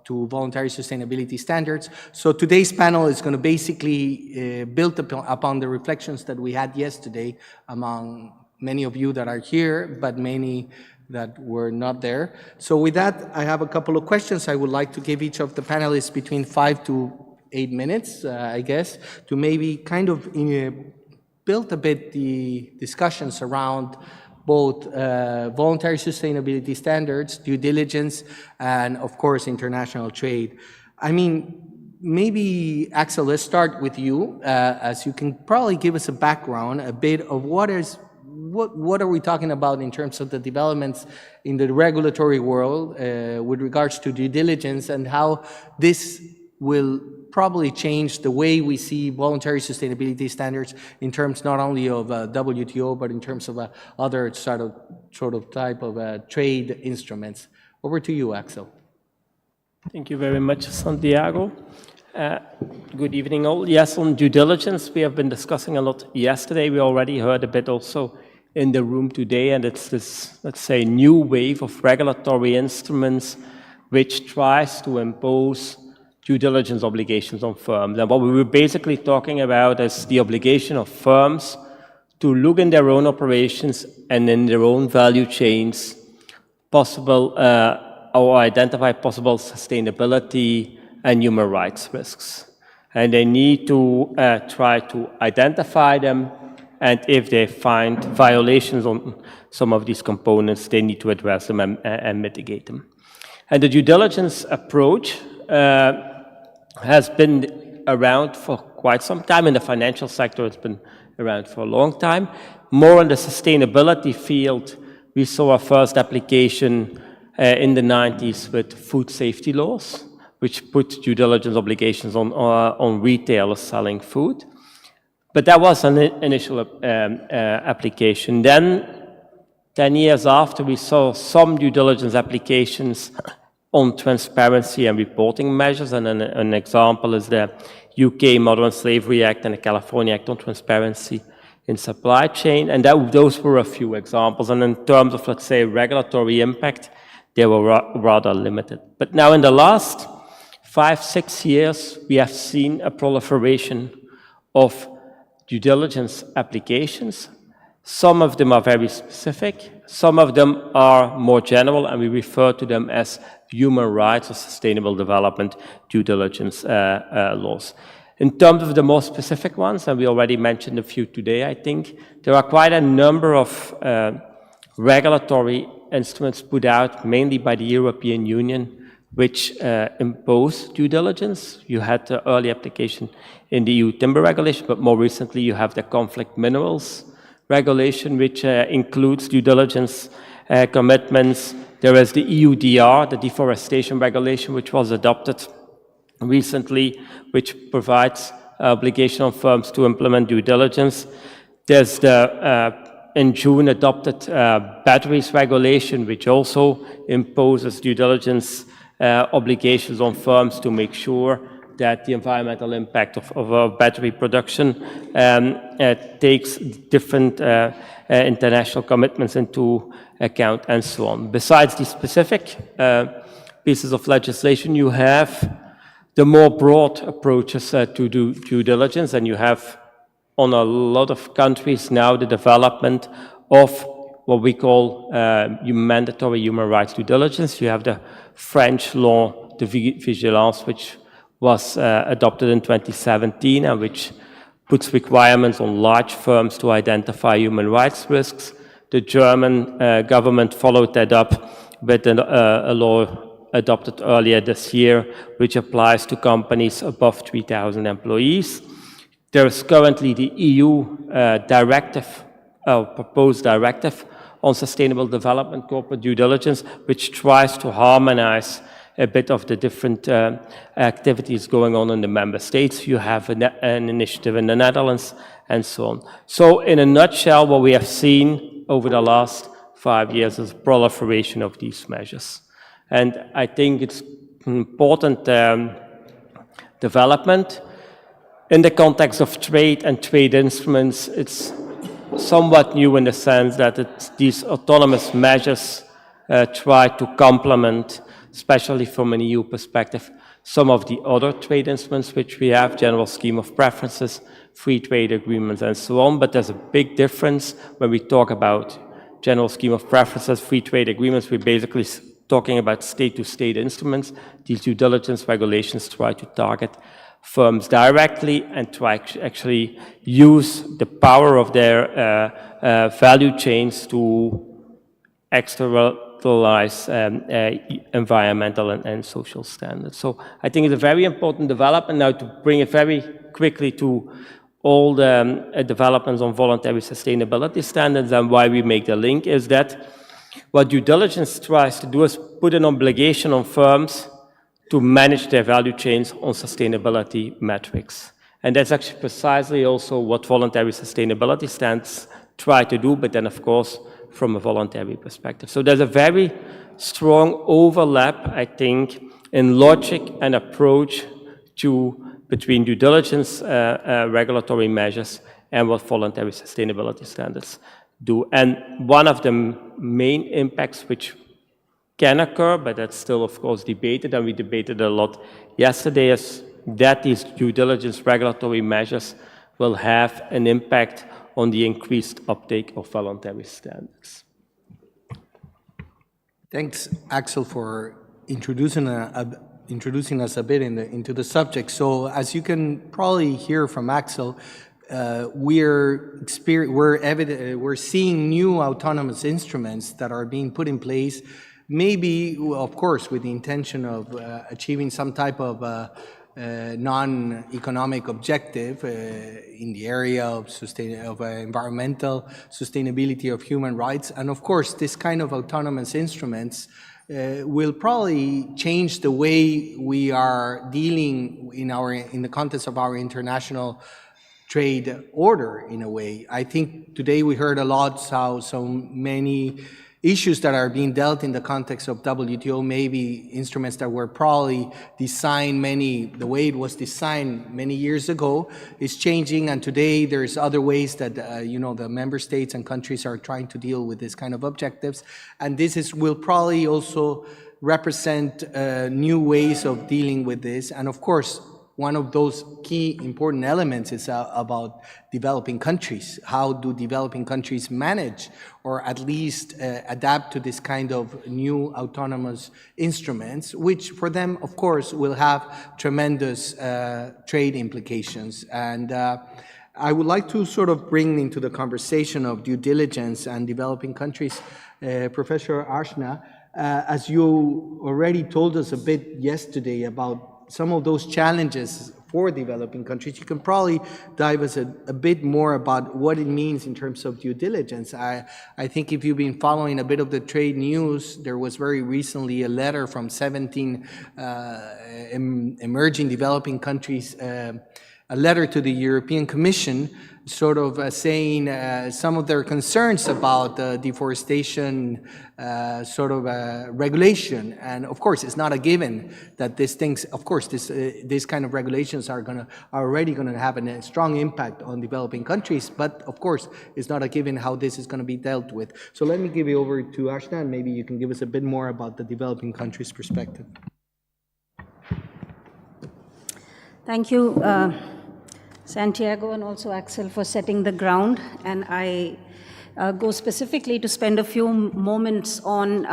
voluntary sustainability standards. So today's panel is going to basically build upon the reflections that we had yesterday among many of you that are here, but many that were not there. So with that, I have a couple of questions. I would like to give each of the panelists between 5 to 8 minutes, I guess, to maybe kind of build a bit the discussions around both voluntary sustainability standards, due diligence, and of course, international trade. I mean, maybe, Axel, let's start with you, as you can probably give us a background, a bit of what are we talking about in terms of the developments in the regulatory world with regards to due diligence, and how this will probably change the way we see voluntary sustainability standards in terms not only of WTO, but in terms of other sort of type of trade instruments. Over to you, Axel. Thank you very much, Santiago. Good evening all. Yes, on due diligence, we have been discussing a lot yesterday. We already heard a bit also in the room today, and it's this, let's say, new wave of regulatory instruments which tries to impose due diligence obligations on firms. And what we were basically talking about is the obligation of firms to look in their own operations and in their own value chains possible or identify possible sustainability and human rights risks. And they need to try to identify them, and if they find violations on some of these components, they need to address them and mitigate them. And the due diligence approach has been around for quite some time. In the financial sector, it's been around for a long time. More in the sustainability field, we saw our first application in the 90s with food safety laws, which put due diligence obligations on retailers selling food. But that was an initial application. Then, 10 years after, we saw some due diligence applications on transparency and reporting measures, and an example is the UK Modern Slavery Act and the California Act on Transparency in Supply Chain, and those were a few examples. And in terms of, let's say, regulatory impact, they were rather limited. But now in the last 5-6 years, we have seen a proliferation of due diligence applications. Some of them are very specific, some of them are more general, and we refer to them as human rights or sustainable development due diligence laws. In terms of the more specific ones, and we already mentioned a few today, I think, there are quite a number of regulatory instruments put out, mainly by the European Union, which impose due diligence. You had the early application in the EU timber regulation, but more recently you have the conflict minerals regulation, which includes due diligence commitments. There is the EUDR, the deforestation regulation, which was adopted recently, which provides obligation on firms to implement due diligence. There's the in June adopted batteries regulation, which also imposes due diligence obligations on firms to make sure that the environmental impact of battery production takes different international commitments into account, and so on. Besides these specific pieces of legislation, you have the more broad approaches to due diligence, and you have on a lot of countries now the development of what we call mandatory human rights due diligence. You have the French law, the Vigilance, which was adopted in 2017, and which puts requirements on large firms to identify human rights risks. The German government followed that up with a law adopted earlier this year, which applies to companies above 3,000 employees. There is currently the EU proposed directive on sustainable development corporate due diligence, which tries to harmonize a bit of the different activities going on in the member states. You have an initiative in the Netherlands, and so on. So in a nutshell, what we have seen over the last 5 years is proliferation of these measures. And I think it's an important development. In the context of trade and trade instruments, it's somewhat new in the sense that these autonomous measures try to complement, especially from an EU perspective, some of the other trade instruments which we have, general scheme of preferences, free trade agreements, and so on. But there's a big difference when we talk about general scheme of preferences, free trade agreements, we're basically talking about state-to-state instruments. These due diligence regulations try to target firms directly and try to actually use the power of their value chains to externalize environmental and social standards. So I think it's a very important development. Now, to bring it very quickly to all the developments on voluntary sustainability standards and why we make the link is that what due diligence tries to do is put an obligation on firms to manage their value chains on sustainability metrics. And that's actually precisely also what voluntary sustainability standards try to do, but then of course from a voluntary perspective. So there's a very strong overlap, I think, in logic and approach between due diligence regulatory measures and what voluntary sustainability standards do. And one of the main impacts which can occur, but that's still, of course, debated, and we debated a lot yesterday, is that these due diligence regulatory measures will have an impact on the increased uptake of voluntary standards. Thanks, Axel, for introducing us a bit into the subject. So, as you can probably hear from Axel, we're seeing new autonomous instruments that are being put in place, maybe, of course, with the intention of achieving some type of non-economic objective in the area of environmental sustainability of human rights. And of course, this kind of autonomous instruments will probably change the way we are dealing in the context of our international trade order, in a way. I think today we heard a lot how so many issues that are being dealt in the context of WTO, maybe instruments that were probably designed the way it was designed many years ago, is changing, and today there's other ways that the member states and countries are trying to deal with this kind of objectives, and will probably also represent new ways of dealing with this. And of course, one of those key important elements is about developing countries. How do developing countries manage or at least adapt to this kind of new autonomous instruments, which for them, of course, will have tremendous trade implications. And I would like to sort of bring into the conversation of due diligence and developing countries, Professor Arsna, as you already told us a bit yesterday about some of those challenges for developing countries. You can probably dive us a bit more about what it means in terms of due diligence. I think if you've been following a bit of the trade news, there was very recently a letter from 17 emerging developing countries, a letter to the European Commission, sort of saying some of their concerns about the deforestation regulation. And of course, it's not a given that these things, of course, this kind of regulations are already going to have a strong impact on developing countries, but of course, it's not a given how this is going to be dealt with. So let me give you over to Ashna, and maybe you can give us a bit more about the developing countries perspective. Thank you, Santiago, and also Axel, for setting the ground. And I go specifically to spend a few moments on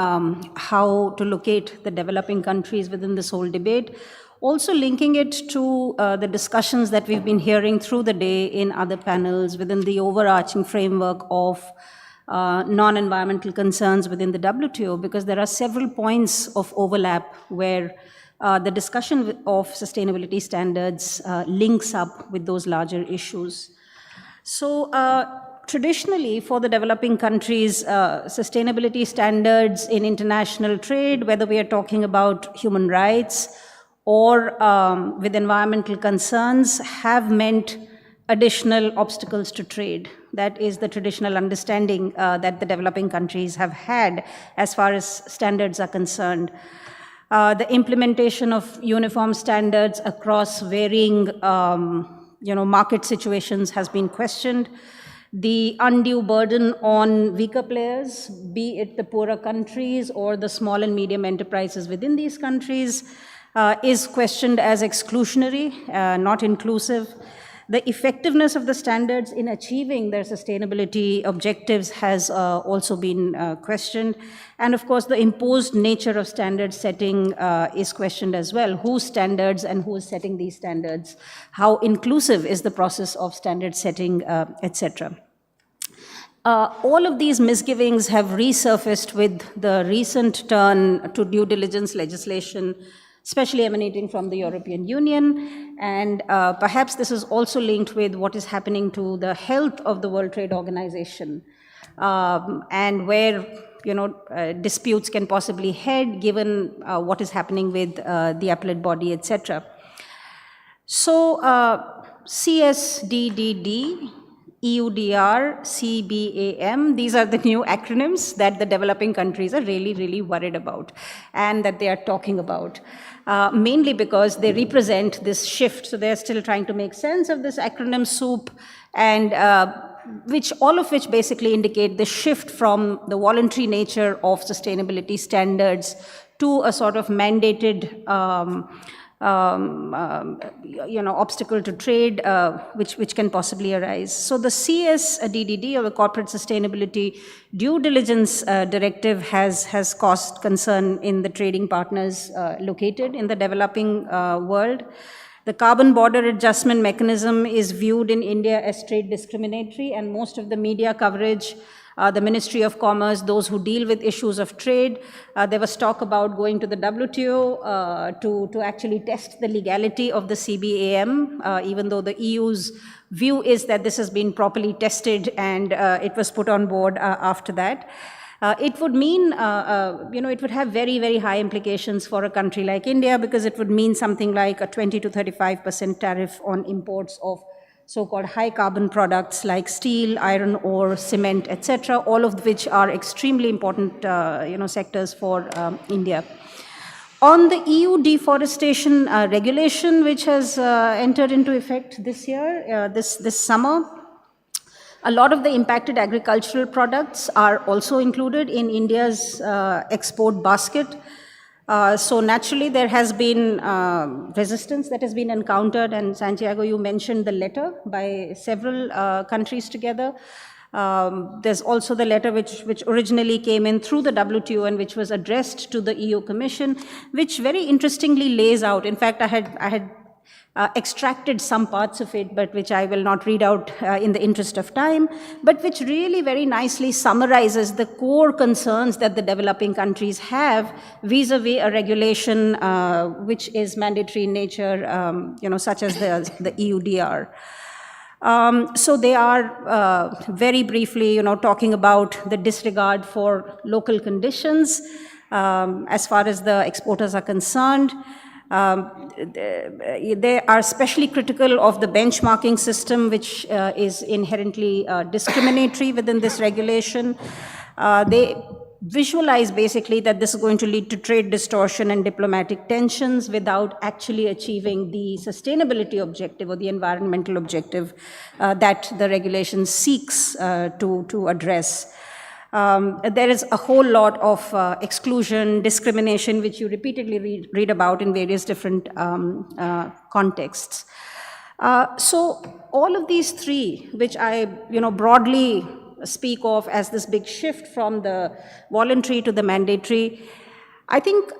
how to locate the developing countries within this whole debate, also linking it to the discussions that we've been hearing through the day in other panels within the overarching framework of non-environmental concerns within the WTO, because there are several points of overlap where the discussion of sustainability standards links up with those larger issues. So traditionally, for the developing countries, sustainability standards in international trade, whether we are talking about human rights or with environmental concerns, have meant additional obstacles to trade. That is the traditional understanding that the developing countries have had as far as standards are concerned. The implementation of uniform standards across varying market situations has been questioned. The undue burden on weaker players, be it the poorer countries or the small and medium enterprises within these countries, is questioned as exclusionary, not inclusive. The effectiveness of the standards in achieving their sustainability objectives has also been questioned. And of course, the imposed nature of standard setting is questioned as well. Whose standards and who is setting these standards? How inclusive is the process of standard setting, etc. All of these misgivings have resurfaced with the recent turn to due diligence legislation, especially emanating from the European Union. And perhaps this is also linked with what is happening to the health of the World Trade Organization, and where disputes can possibly head given what is happening with the appellate body, etc. So CSDDD, EUDR, CBAM, these are the new acronyms that the developing countries are really worried about and that they are talking about, mainly because they represent this shift. So they're still trying to make sense of this acronym soup, and all of which basically indicate the shift from the voluntary nature of sustainability standards to a sort of mandated obstacle to trade, which can possibly arise. So the CSDDD, or the Corporate Sustainability Due Diligence Directive, has caused concern in the trading partners located in the developing world. The carbon border adjustment mechanism is viewed in India as trade discriminatory, and most of the media coverage, the Ministry of Commerce, those who deal with issues of trade, there was talk about going to the WTO to actually test the legality of the CBAM, even though the EU's view is that this has been properly tested and it was put on board after that. It would mean, it would have very high implications for a country like India, because it would mean something like a 20 to 35% tariff on imports of so-called high carbon products like steel, iron ore, cement, etc., all of which are extremely important sectors for India. On the EU deforestation regulation, which has entered into effect this year, this summer, a lot of the impacted agricultural products are also included in India's export basket. So naturally, there has been resistance that has been encountered, and Santiago, you mentioned the letter by several countries together. There's also the letter which originally came in through the WTO and which was addressed to the EU Commission, which very interestingly lays out. In fact, I had extracted some parts of it, but which I will not read out in the interest of time, but which really very nicely summarizes the core concerns that the developing countries have vis-a-vis a regulation which is mandatory in nature, such as the EUDR. So they are very briefly, talking about the disregard for local conditions as far as the exporters are concerned. They are especially critical of the benchmarking system, which is inherently discriminatory within this regulation. They visualize basically that this is going to lead to trade distortion and diplomatic tensions without actually achieving the sustainability objective or the environmental objective that the regulation seeks to address. There is a whole lot of exclusion, discrimination, which you repeatedly read about in various different contexts. So all of these three, which I broadly speak of as this big shift from the voluntary to the mandatory, I think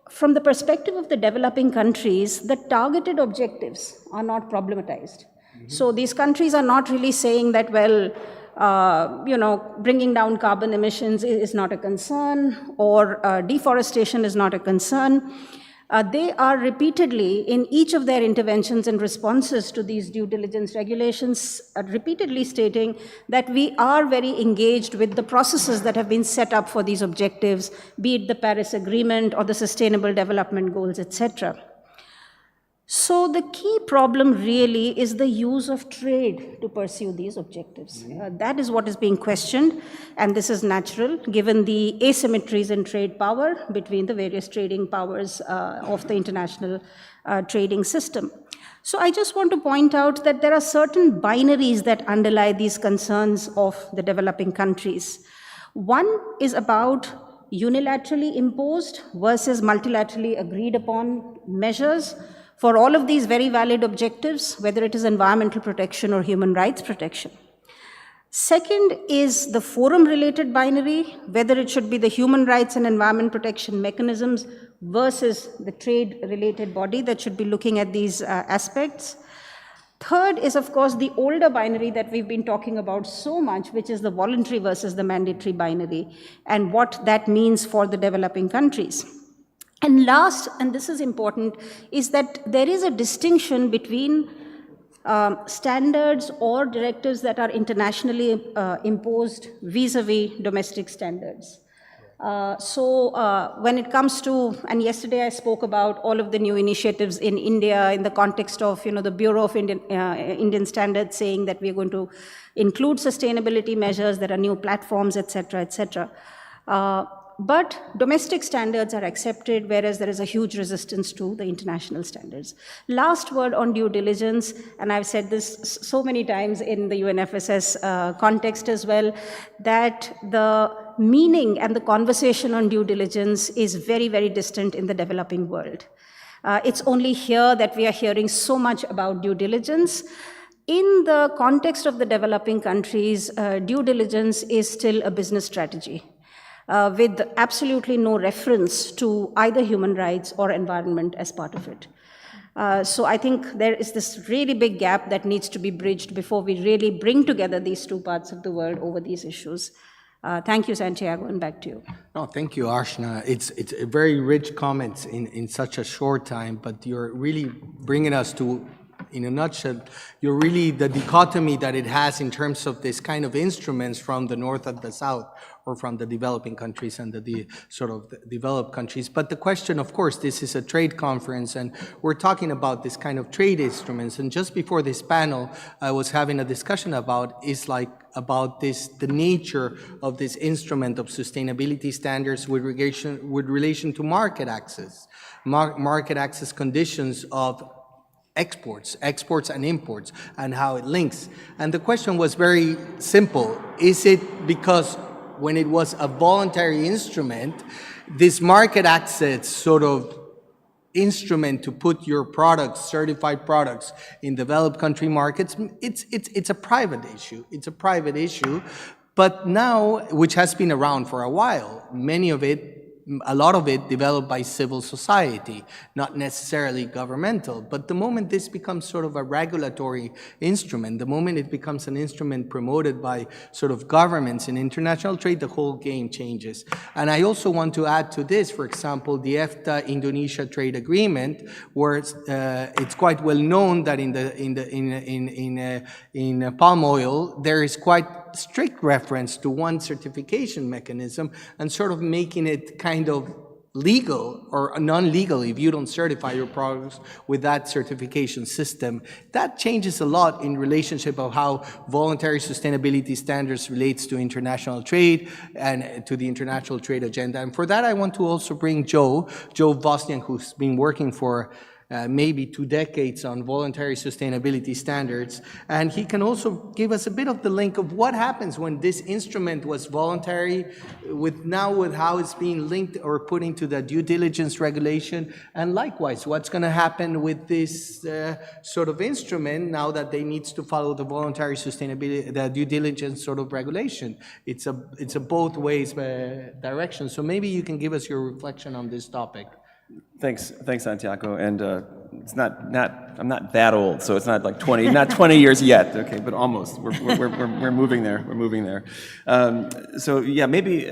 from the perspective of the developing countries, the targeted objectives are not problematized. So these countries are not really saying that, well, bringing down carbon emissions is not a concern, or deforestation is not a concern. They are repeatedly, in each of their interventions and responses to these due diligence regulations, repeatedly stating that we are very engaged with the processes that have been set up for these objectives, be it the Paris Agreement or the Sustainable Development Goals, etc. So the key problem really is the use of trade to pursue these objectives. That is what is being questioned, and this is natural given the asymmetries in trade power between the various trading powers of the international trading system. So I just want to point out that there are certain binaries that underlie these concerns of the developing countries. One is about unilaterally imposed versus multilaterally agreed upon measures for all of these very valid objectives, whether it is environmental protection or human rights protection. Second is the forum-related binary, whether it should be the human rights and environment protection mechanisms versus the trade-related body that should be looking at these aspects. Third is, of course, the older binary that we've been talking about so much, which is the voluntary versus the mandatory binary, and what that means for the developing countries. And last, and this is important, is that there is a distinction between standards or directives that are internationally imposed vis-a-vis domestic standards. When it comes to, and yesterday I spoke about all of the new initiatives in India in the context of, the Bureau of Indian Standards saying that we're going to include sustainability measures, there are new platforms, etc., etc. But domestic standards are accepted, whereas there is a huge resistance to the international standards. Last word on due diligence, and I've said this so many times in the UNFSS context as well, that the meaning and the conversation on due diligence is very, very distant in the developing world. It's only here that we are hearing so much about due diligence. In the context of the developing countries, due diligence is still a business strategy. With absolutely no reference to either human rights or environment as part of it. So I think there is this really big gap that needs to be bridged before we really bring together these two parts of the world over these issues. Thank you, Santiago, and back to you. No, thank you, Ashna. It's a very rich comments in such a short time, but you're really bringing us to, in a nutshell, you're really the dichotomy that it has in terms of this kind of instruments from the north and the south, or from the developing countries and the sort of developed countries. But the question, of course, this is a trade conference, and we're talking about this kind of trade instruments. And just before this panel, I was having a discussion about the nature of this instrument of sustainability standards with relation to market access, market access conditions of exports and imports, and how it links. And the question was very simple. Is it because when it was a voluntary instrument, this market access sort of instrument to put your products, certified products, in developed country markets, it's a private issue. It's a private issue, but now, which has been around for a while, a lot of it developed by civil society, not necessarily governmental. But the moment this becomes sort of a regulatory instrument, the moment it becomes an instrument promoted by sort of governments in international trade, the whole game changes. And I also want to add to this, for example, the EFTA-Indonesia trade agreement, where it's quite well known that in palm oil there is quite strict reference to one certification mechanism, and sort of making it kind of legal or non-legal if you don't certify your products with that certification system. That changes a lot in relationship of how voluntary sustainability standards relates to international trade and to the international trade agenda. And for that, I want to also bring Joe Wozniak, who's been working for maybe 2 decades on voluntary sustainability standards. And he can also give us a bit of the link of what happens when this instrument was voluntary, with how it's being linked or put into the due diligence regulation. And likewise, what's going to happen with this sort of instrument now that they needs to follow the voluntary sustainability, the due diligence sort of regulation. It's a both ways direction. So maybe you can give us your reflection on this topic. Thanks, Santiago. And it's not I'm not that old, so it's not like 20 years yet. Okay, but almost. We're moving there. We're moving there. So yeah, maybe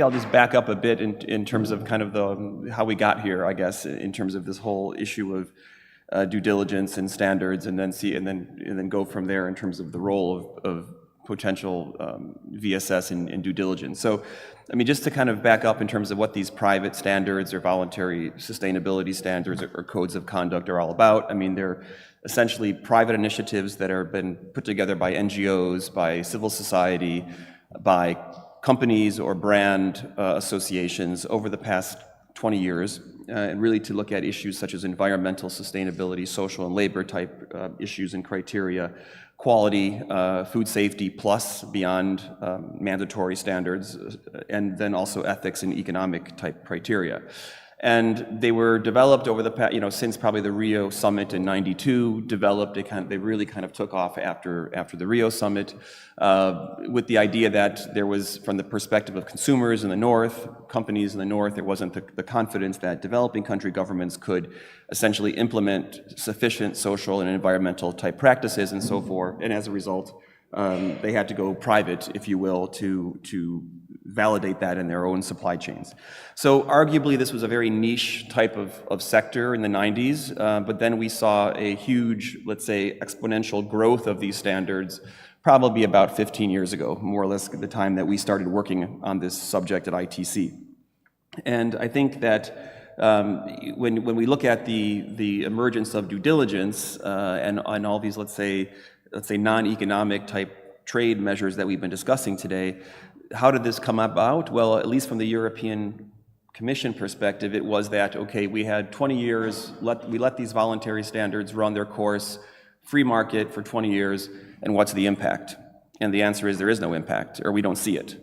I'll just back up a bit in terms of kind of how we got here, I guess, in terms of this whole issue of due diligence and standards, and then go from there in terms of the role of potential VSS in due diligence. So, I mean, just to kind of back up in terms of what these private standards or voluntary sustainability standards or codes of conduct are all about. I mean, they're essentially private initiatives that have been put together by NGOs, by civil society, by companies or brand associations over the past 20 years, and really to look at issues such as environmental sustainability, social and labor type issues and criteria, quality, food safety plus beyond mandatory standards, and then also ethics and economic type criteria. And they were developed over the past, since probably the Rio summit in '92, they really kind of took off after the Rio summit, with the idea that there was, from the perspective of consumers in the North, companies in the North, there wasn't the confidence that developing country governments could essentially implement sufficient social and environmental type practices and so forth. And as a result, they had to go private, if you will, to validate that in their own supply chains. So arguably this was a very niche type of sector in the 90s, but then we saw a huge, let's say, exponential growth of these standards probably about 15 years ago, more or less at the time that we started working on this subject at ITC. And I think that when we look at the emergence of due diligence and all these, let's say non-economic type trade measures that we've been discussing today, how did this come about? Well, at least from the European Commission perspective, it was that, okay, we had 20 years, we let these voluntary standards run their course, free market for 20 years, and what's the impact? And the answer is there is no impact, or we don't see it.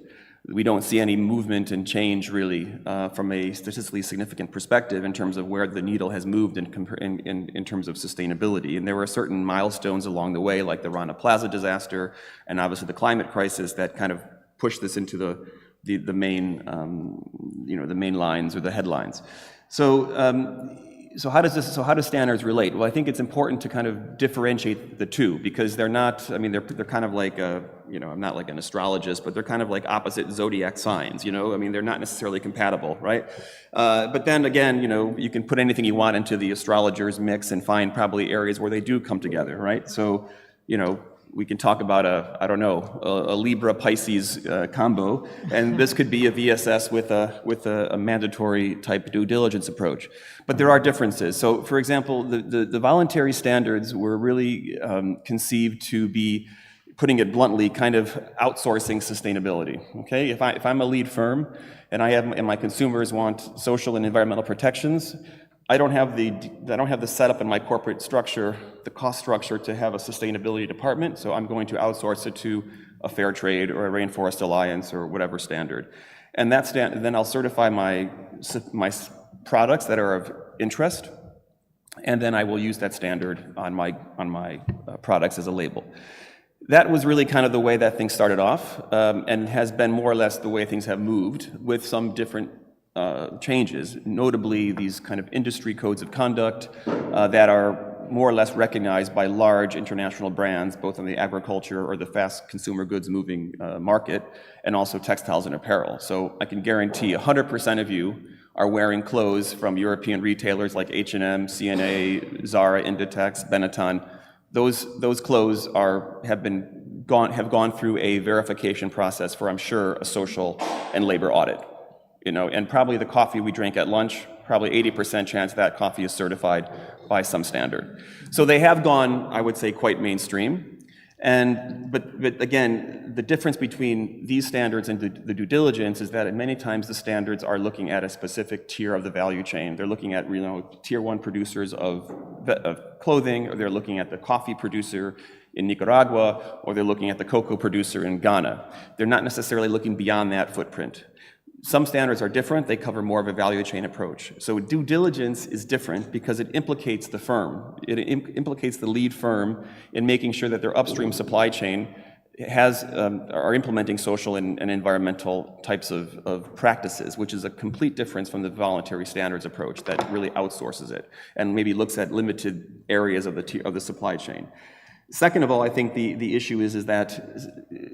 We don't see any movement and change really from a statistically significant perspective in terms of where the needle has moved in terms of sustainability. And there were certain milestones along the way, like the Rana Plaza disaster, and obviously the climate crisis that kind of push this into the main, the main lines or the headlines. So how do standards relate? Well, I think it's important to kind of differentiate the two, because they're not, they're kind of like I'm not like an astrologist, but they're kind of like opposite zodiac signs, they're not necessarily compatible, right? But then again, you can put anything you want into the astrologer's mix and find probably areas where they do come together, right? So, we can talk about a Libra-Pisces combo, and this could be a VSS with a mandatory type due diligence approach. But there are differences. So, for example, the voluntary standards were really conceived to be, putting it bluntly, kind of outsourcing sustainability. Okay, if I'm a lead firm and my consumers want social and environmental protections, I don't have the setup in my corporate structure, the cost structure, to have a sustainability department, so I'm going to outsource it to a fair trade or a Rainforest Alliance or whatever standard. And then I'll certify my products that are of interest, and then I will use that standard on my products as a label. That was really kind of the way that things started off, and has been more or less the way things have moved, with some different changes, notably these kind of industry codes of conduct that are more or less recognized by large international brands, both in the agriculture or the fast consumer goods moving market, and also textiles and apparel. So I can guarantee 100% of you are wearing clothes from European retailers like H&M, C&A, Zara, Inditex, Benetton. Those clothes have gone through a verification process for, I'm sure, a social and labor audit. And probably the coffee we drink at lunch, probably 80% chance that coffee is certified by some standard. So they have gone, I would say, quite mainstream. But again, the difference between these standards and the due diligence is that many times the standards are looking at a specific tier of the value chain. They're looking at tier 1 producers of clothing, or they're looking at the coffee producer in Nicaragua, or they're looking at the cocoa producer in Ghana. They're not necessarily looking beyond that footprint. Some standards are different, they cover more of a value chain approach. So due diligence is different because it implicates the firm. It implicates the lead firm in making sure that their upstream supply chain are implementing social and environmental types of practices, which is a complete difference from the voluntary standards approach that really outsources it and maybe looks at limited areas of the supply chain. Second of all, I think the issue is that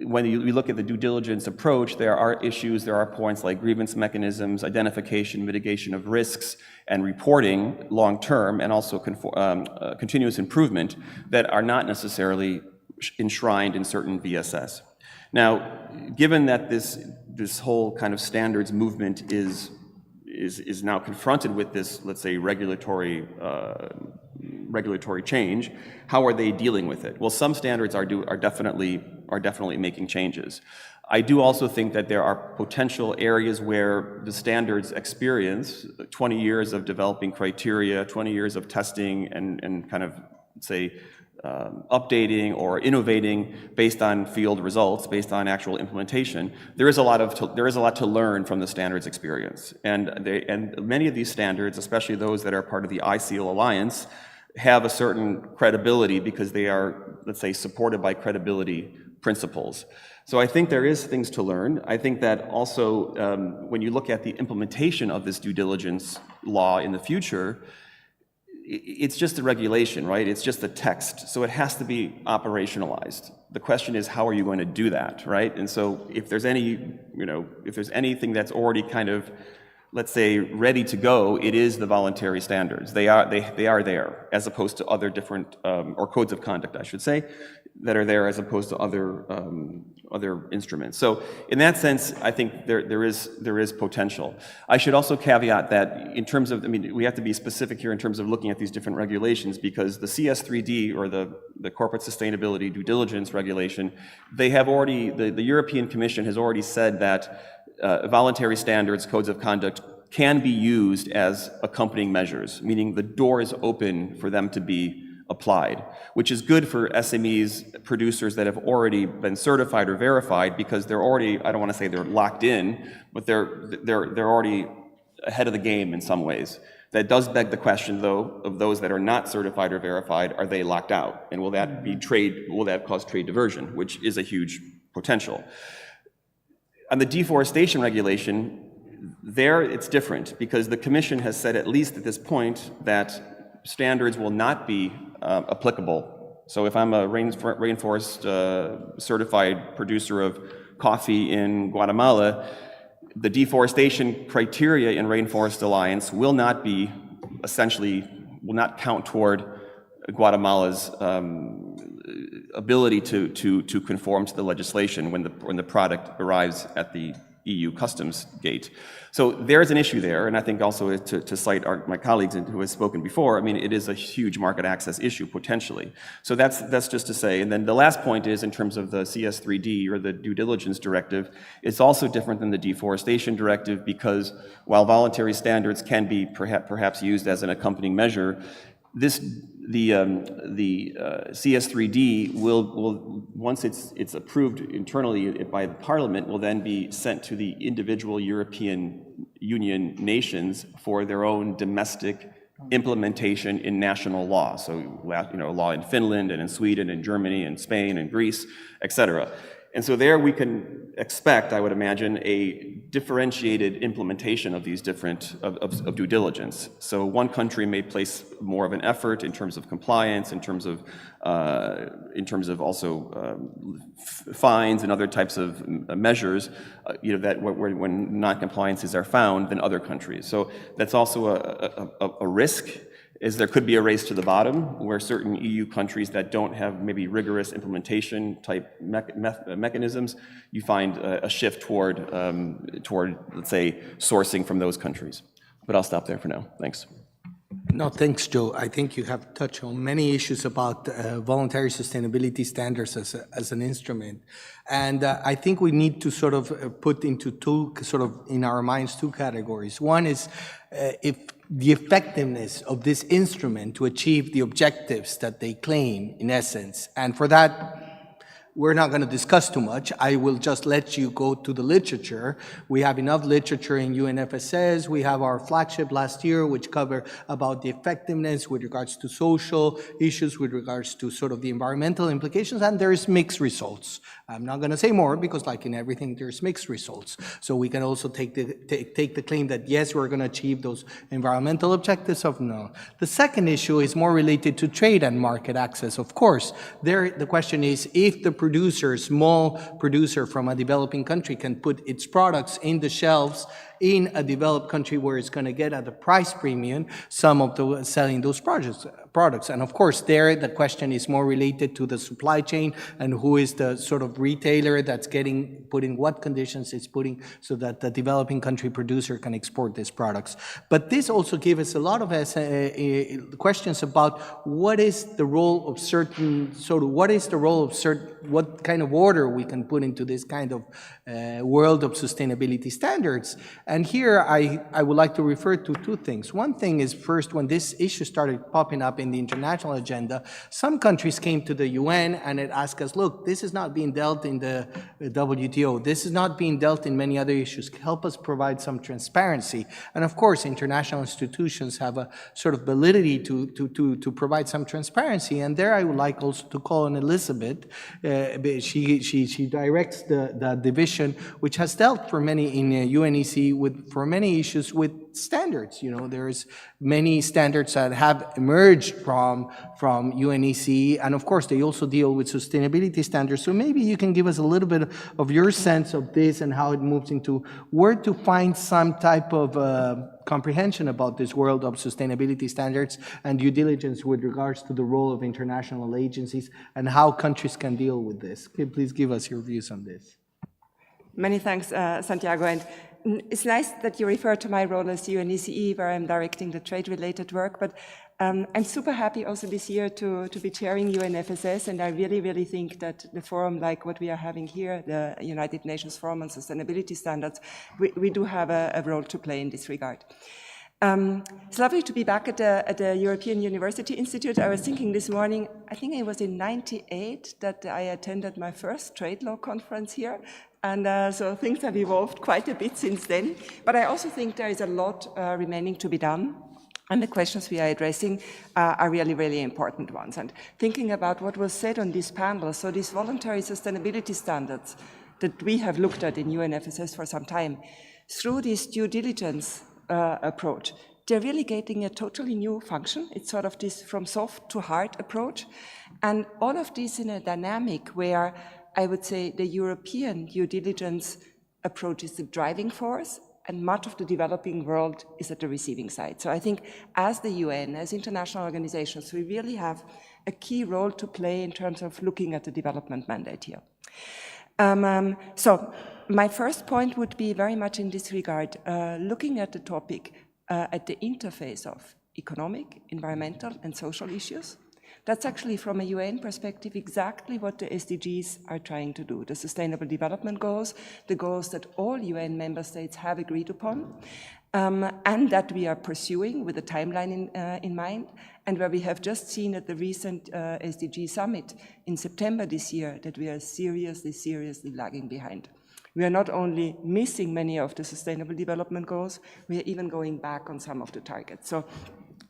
when we look at the due diligence approach, there are points like grievance mechanisms, identification, mitigation of risks, and reporting long-term, and also continuous improvement that are not necessarily enshrined in certain VSS. Now, given that this whole kind of standards movement is now confronted with this, let's say, regulatory change, how are they dealing with it? Well, some standards are definitely making changes. I do also think that there are potential areas where the standards experience 20 years of developing criteria, 20 years of testing and kind of, say, updating or innovating based on field results, based on actual implementation, there is a lot to learn from the standards experience. And many of these standards, especially those that are part of the ISEAL Alliance, have a certain credibility because they are, let's say, supported by credibility principles. So I think there is things to learn. I think that also when you look at the implementation of this due diligence law in the future, it's just a regulation, right? It's just a text. So it has to be operationalized. The question is, how are you going to do that, right? And so if there's anything that's already kind of, let's say, ready to go, it is the voluntary standards. They are there, as opposed to other different, or codes of conduct, I should say, that are there as opposed to other instruments. So in that sense, I think there is potential. I should also caveat that in terms of, we have to be specific here in terms of looking at these different regulations, because the CS3D, or the Corporate Sustainability Due Diligence Regulation, they have already, the European Commission has already said that voluntary standards, codes of conduct, can be used as accompanying measures, meaning the door is open for them to be applied, which is good for SMEs, producers that have already been certified or verified, because they're already, I don't want to say they're locked in, but they're already ahead of the game in some ways. That does beg the question, though, of those that are not certified or verified, are they locked out? And will that cause trade diversion, which is a huge potential. On the deforestation regulation, there it's different, because the Commission has said, at least at this point, that standards will not be applicable. So if I'm a rainforest certified producer of coffee in Guatemala, the deforestation criteria in Rainforest Alliance will not count toward Guatemala's ability to conform to the legislation when the product arrives at the EU customs gate. So there's an issue there, and I think also to cite my colleagues who have spoken before, it is a huge market access issue potentially. So that's just to say. And then the last point is, in terms of the CS3D, or the due diligence directive, it's also different than the deforestation directive, because while voluntary standards can be perhaps used as an accompanying measure, the CS3D will once it's approved internally by the Parliament, will then be sent to the individual European Union nations for their own domestic implementation in national law. So, law in Finland and in Sweden and Germany and Spain and Greece, etc. And so there we can expect, I would imagine, a differentiated implementation of these different, of due diligence. So one country may place more of an effort in terms of compliance, in terms of also fines and other types of measures, that when non-compliances are found than other countries. So that's also a risk. Is there could be a race to the bottom, where certain EU countries that don't have maybe rigorous implementation type mechanisms, you find a shift toward, let's say, sourcing from those countries. But I'll stop there for now. Thanks. No, thanks, Joe. I think you have touched on many issues about voluntary sustainability standards as an instrument. And I think we need to sort of put into in our minds, two categories. One is if the effectiveness of this instrument to achieve the objectives that they claim, in essence. And for that, we're not going to discuss too much. I will just let you go to the literature. We have enough literature in UNFSS. We have our flagship last year, which cover about the effectiveness with regards to social issues, with regards to sort of the environmental implications, and there's mixed results. I'm not going to say more, because like in everything, there's mixed results. So we can also take the claim that yes, we're going to achieve those environmental objectives of no. The second issue is more related to trade and market access. Of course, there the question is, if the small producer from a developing country can put its products in the shelves in a developed country where it's going to get at a price premium, some of the selling those products. And of course, there the question is more related to the supply chain and who is the sort of retailer that's putting what conditions it's putting so that the developing country producer can export these products. But this also gives us a lot of questions about what is the role of what kind of order we can put into this kind of world of sustainability standards. And here I would like to refer to two things. One thing is, first, when this issue started popping up in the international agenda, some countries came to the UN and it asked us, look, this is not being dealt in the WTO. This is not being dealt in many other issues. Help us provide some transparency. And of course, international institutions have a sort of validity to provide some transparency. And there I would like also to call on Elizabeth. She directs the division which has dealt for many in UNEC for many issues with standards. You know, there's many standards that have emerged from UNEC, and of course they also deal with sustainability standards. So maybe you can give us a little bit of your sense of this and how it moves into where to find some type of comprehension about this world of sustainability standards and due diligence with regards to the role of international agencies and how countries can deal with this. Can you please give us your views on this? Many thanks, Santiago. And it's nice that you refer to my role as UNECE, where I'm directing the trade-related work, but I'm super happy also this year to be chairing UNFSS, and I really think that the forum like what we are having here, the United Nations Forum on Sustainability Standards, we do have a role to play in this regard. It's lovely to be back at the European University Institute. I was thinking this morning, I think it was in '98 that I attended my first trade law conference here. And so things have evolved quite a bit since then. But I also think there is a lot remaining to be done. And the questions we are addressing are really important ones. And thinking about what was said on this panel, so these voluntary sustainability standards that we have looked at in UNFSS for some time, through this due diligence approach, they're really getting a totally new function. It's sort of this from soft to hard approach. And all of this in a dynamic where I would say the European due diligence approach is the driving force, and much of the developing world is at the receiving side. So I think as the UN, as international organizations, we really have a key role to play in terms of looking at the development mandate here. So my first point would be very much in this regard, looking at the topic at the interface of economic, environmental, and social issues. That's actually, from a UN perspective, exactly what the SDGs are trying to do. The Sustainable Development Goals, the goals that all UN member states have agreed upon, and that we are pursuing with a timeline in mind, and where we have just seen at the recent SDG summit in September this year that we are seriously lagging behind. We are not only missing many of the Sustainable Development Goals, we are even going back on some of the targets. So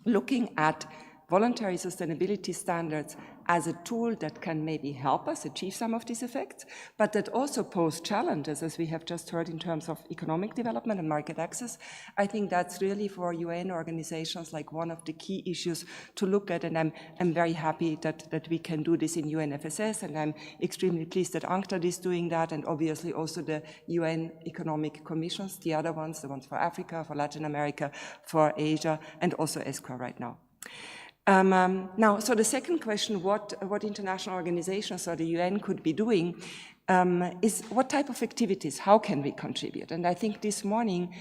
looking at voluntary sustainability standards as a tool that can maybe help us achieve some of these effects, but that also pose challenges, as we have just heard, in terms of economic development and market access. I think that's really for UN organizations like one of the key issues to look at, and I'm very happy that we can do this in UNFSS, and I'm extremely pleased that UNCTAD is doing that, and obviously also the UN economic commissions, the other ones, the ones for Africa, for Latin America, for Asia, and also ESCO right now. Now, so the second question, what international organizations or the UN could be doing is what type of activities, how can we contribute? And I think this morning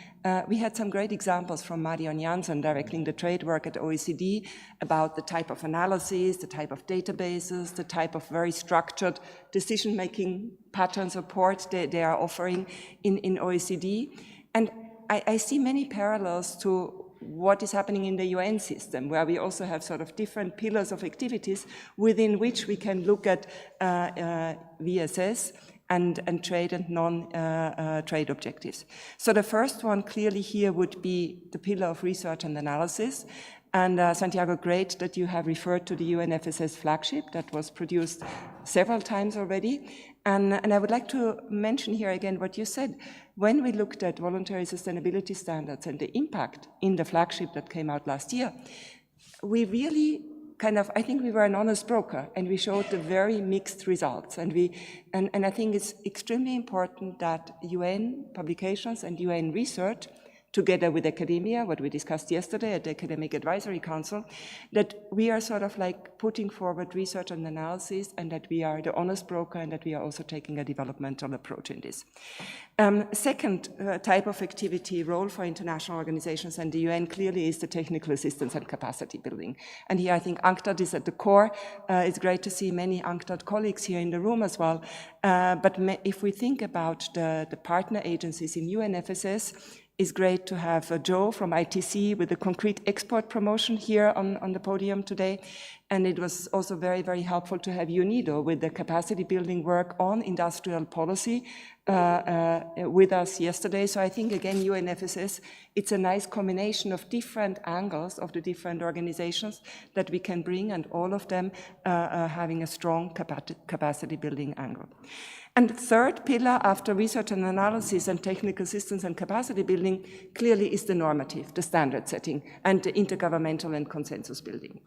we had some great examples from Marion Jansen directing the trade work at OECD about the type of analysis, the type of databases, the type of very structured decision-making pattern support they are offering in OECD. And I see many parallels to what is happening in the UN system, where we also have sort of different pillars of activities within which we can look at VSS and trade and non-trade objectives. So the first one clearly here would be the pillar of research and analysis. And Santiago, great that you have referred to the UNFSS flagship that was produced several times already. And I would like to mention here again what you said. When we looked at voluntary sustainability standards and the impact in the flagship that came out last year, we really I think we were an honest broker, and we showed the very mixed results. And I think it's extremely important that UN publications and UN research, together with academia, what we discussed yesterday at the Academic Advisory Council, that we are sort of like putting forward research and analysis, and that we are the honest broker, and that we are also taking a developmental approach in this. Second type of activity, role for international organizations and the UN clearly is the technical assistance and capacity building. And here I think UNCTAD is at the core. It's great to see many UNCTAD colleagues here in the room as well. But if we think about the partner agencies in UNFSS, It's great to have Joe from ITC with the concrete export promotion here on the podium today. And it was also very, very helpful to have UNIDO with the capacity building work on industrial policy with us yesterday. So I think, again, UNFSS, it's a nice combination of different angles of the different organizations that we can bring, and all of them having a strong capacity building angle. And the third pillar, after research and analysis and technical assistance and capacity building, clearly is the normative, the standard setting, and the intergovernmental and consensus building.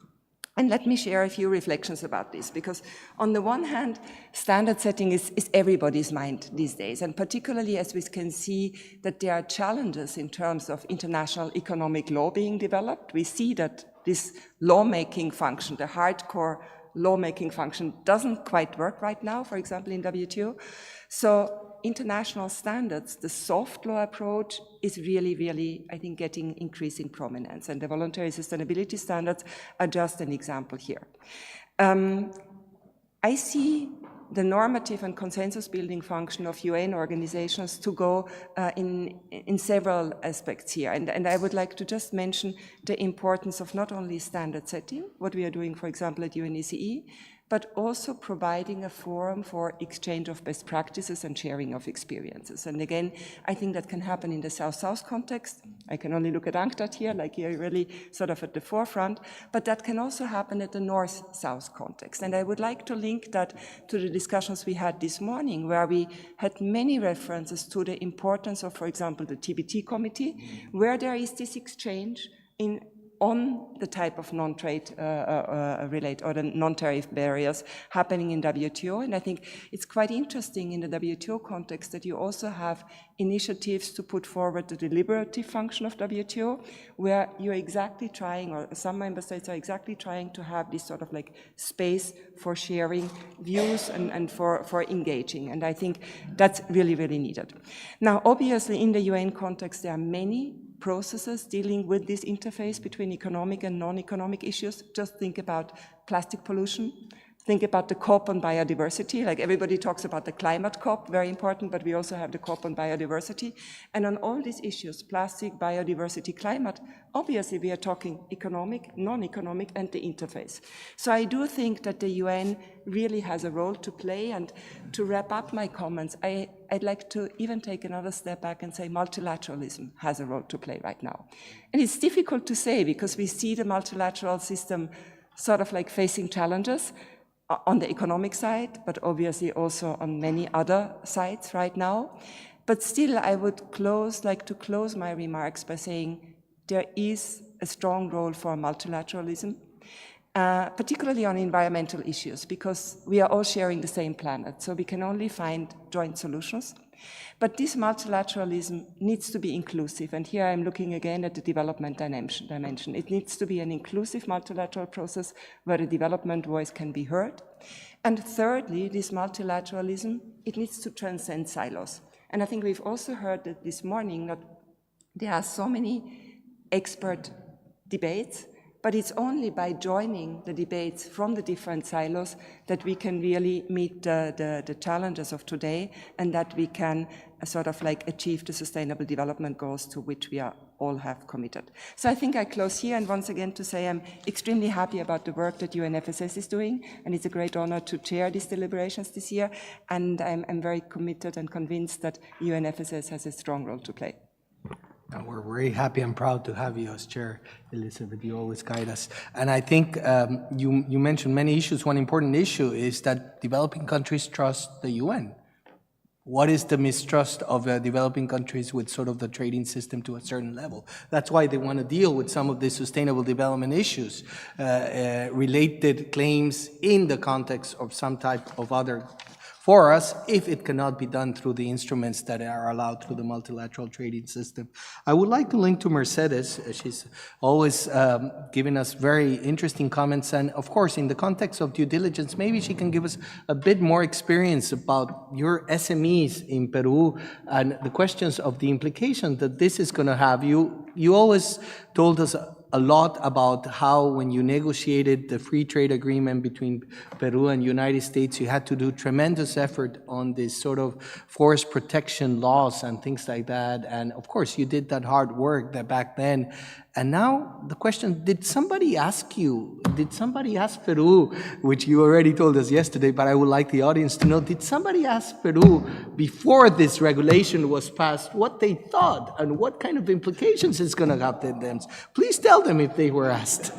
And let me share a few reflections about this, because on the one hand, standard setting is everybody's mind these days, and particularly as we can see that there are challenges in terms of international economic law being developed. We see that this lawmaking function, the hardcore lawmaking function, doesn't quite work right now, for example, in WTO. So international standards, the soft law approach is really, really, I think, getting increasing prominence. And the voluntary sustainability standards are just an example here. I see the normative and consensus building function of UN organizations to go in several aspects here. And I would like to just mention the importance of not only standard setting, what we are doing, for example, at UNECE, but also providing a forum for exchange of best practices and sharing of experiences. And again, I think that can happen in the South-South context. I can only look at UNCTAD here, like you're really sort of at the forefront, but that can also happen at the North-South context. And I would like to link that to the discussions we had this morning, where we had many references to the importance of, for example, the TBT committee, where there is this exchange on the type of non-trade relate or the non-tariff barriers happening in WTO. And I think it's quite interesting in the WTO context that you also have initiatives to put forward the deliberative function of WTO, where you're exactly trying, or some member states are exactly trying to have this sort of like space for sharing views and for engaging. And I think that's really, really needed. Now, obviously, in the UN context, there are many processes dealing with this interface between economic and non-economic issues. Just think about plastic pollution. Think about the COP on biodiversity. Like everybody talks about the climate COP, very important, but we also have the COP on biodiversity. And on all these issues, plastic, biodiversity, climate, obviously we are talking economic, non-economic, and the interface. So I do think that the UN really has a role to play. And to wrap up my comments, I'd like to even take another step back and say multilateralism has a role to play right now. And it's difficult to say because we see the multilateral system sort of like facing challenges on the economic side, but obviously also on many other sides right now. But still, I would like to close my remarks by saying there is a strong role for multilateralism, particularly on environmental issues, because we are all sharing the same planet, so we can only find joint solutions. But this multilateralism needs to be inclusive, and here I'm looking again at the development dimension. It needs to be an inclusive multilateral process where the development voice can be heard. And thirdly, this multilateralism, it needs to transcend silos. And I think we've also heard that this morning that there are so many expert debates, but it's only by joining the debates from the different silos that we can really meet the challenges of today, and that we can sort of like achieve the sustainable development goals to which we are all have committed. So I think I close here, and once again to say I'm extremely happy about the work that UNFSS is doing, and it's a great honor to chair these deliberations this year, and I'm very committed and convinced that UNFSS has a strong role to play. We're very happy and proud to have you as chair, Elizabeth. You always guide us. And I think you mentioned many issues. One important issue is that developing countries trust the UN. What is the mistrust of developing countries with sort of the trading system to a certain level? That's why they want to deal with some of the sustainable development issues, related claims in the context of some type of other for us, if it cannot be done through the instruments that are allowed through the multilateral trading system. I would like to link to Mercedes. She's always giving us very interesting comments. And of course, in the context of due diligence, maybe she can give us a bit more experience about your SMEs in Peru and the questions of the implication that this is going to have. You always told us a lot about how when you negotiated the free trade agreement between Peru and United States, you had to do tremendous effort on this sort of forest protection laws and things like that. And of course, you did that hard work back then. And now the question, did somebody ask Peru, which you already told us yesterday, but I would like the audience to know, did somebody ask Peru before this regulation was passed what they thought and what kind of implications it's going to have to them? Please tell them if they were asked.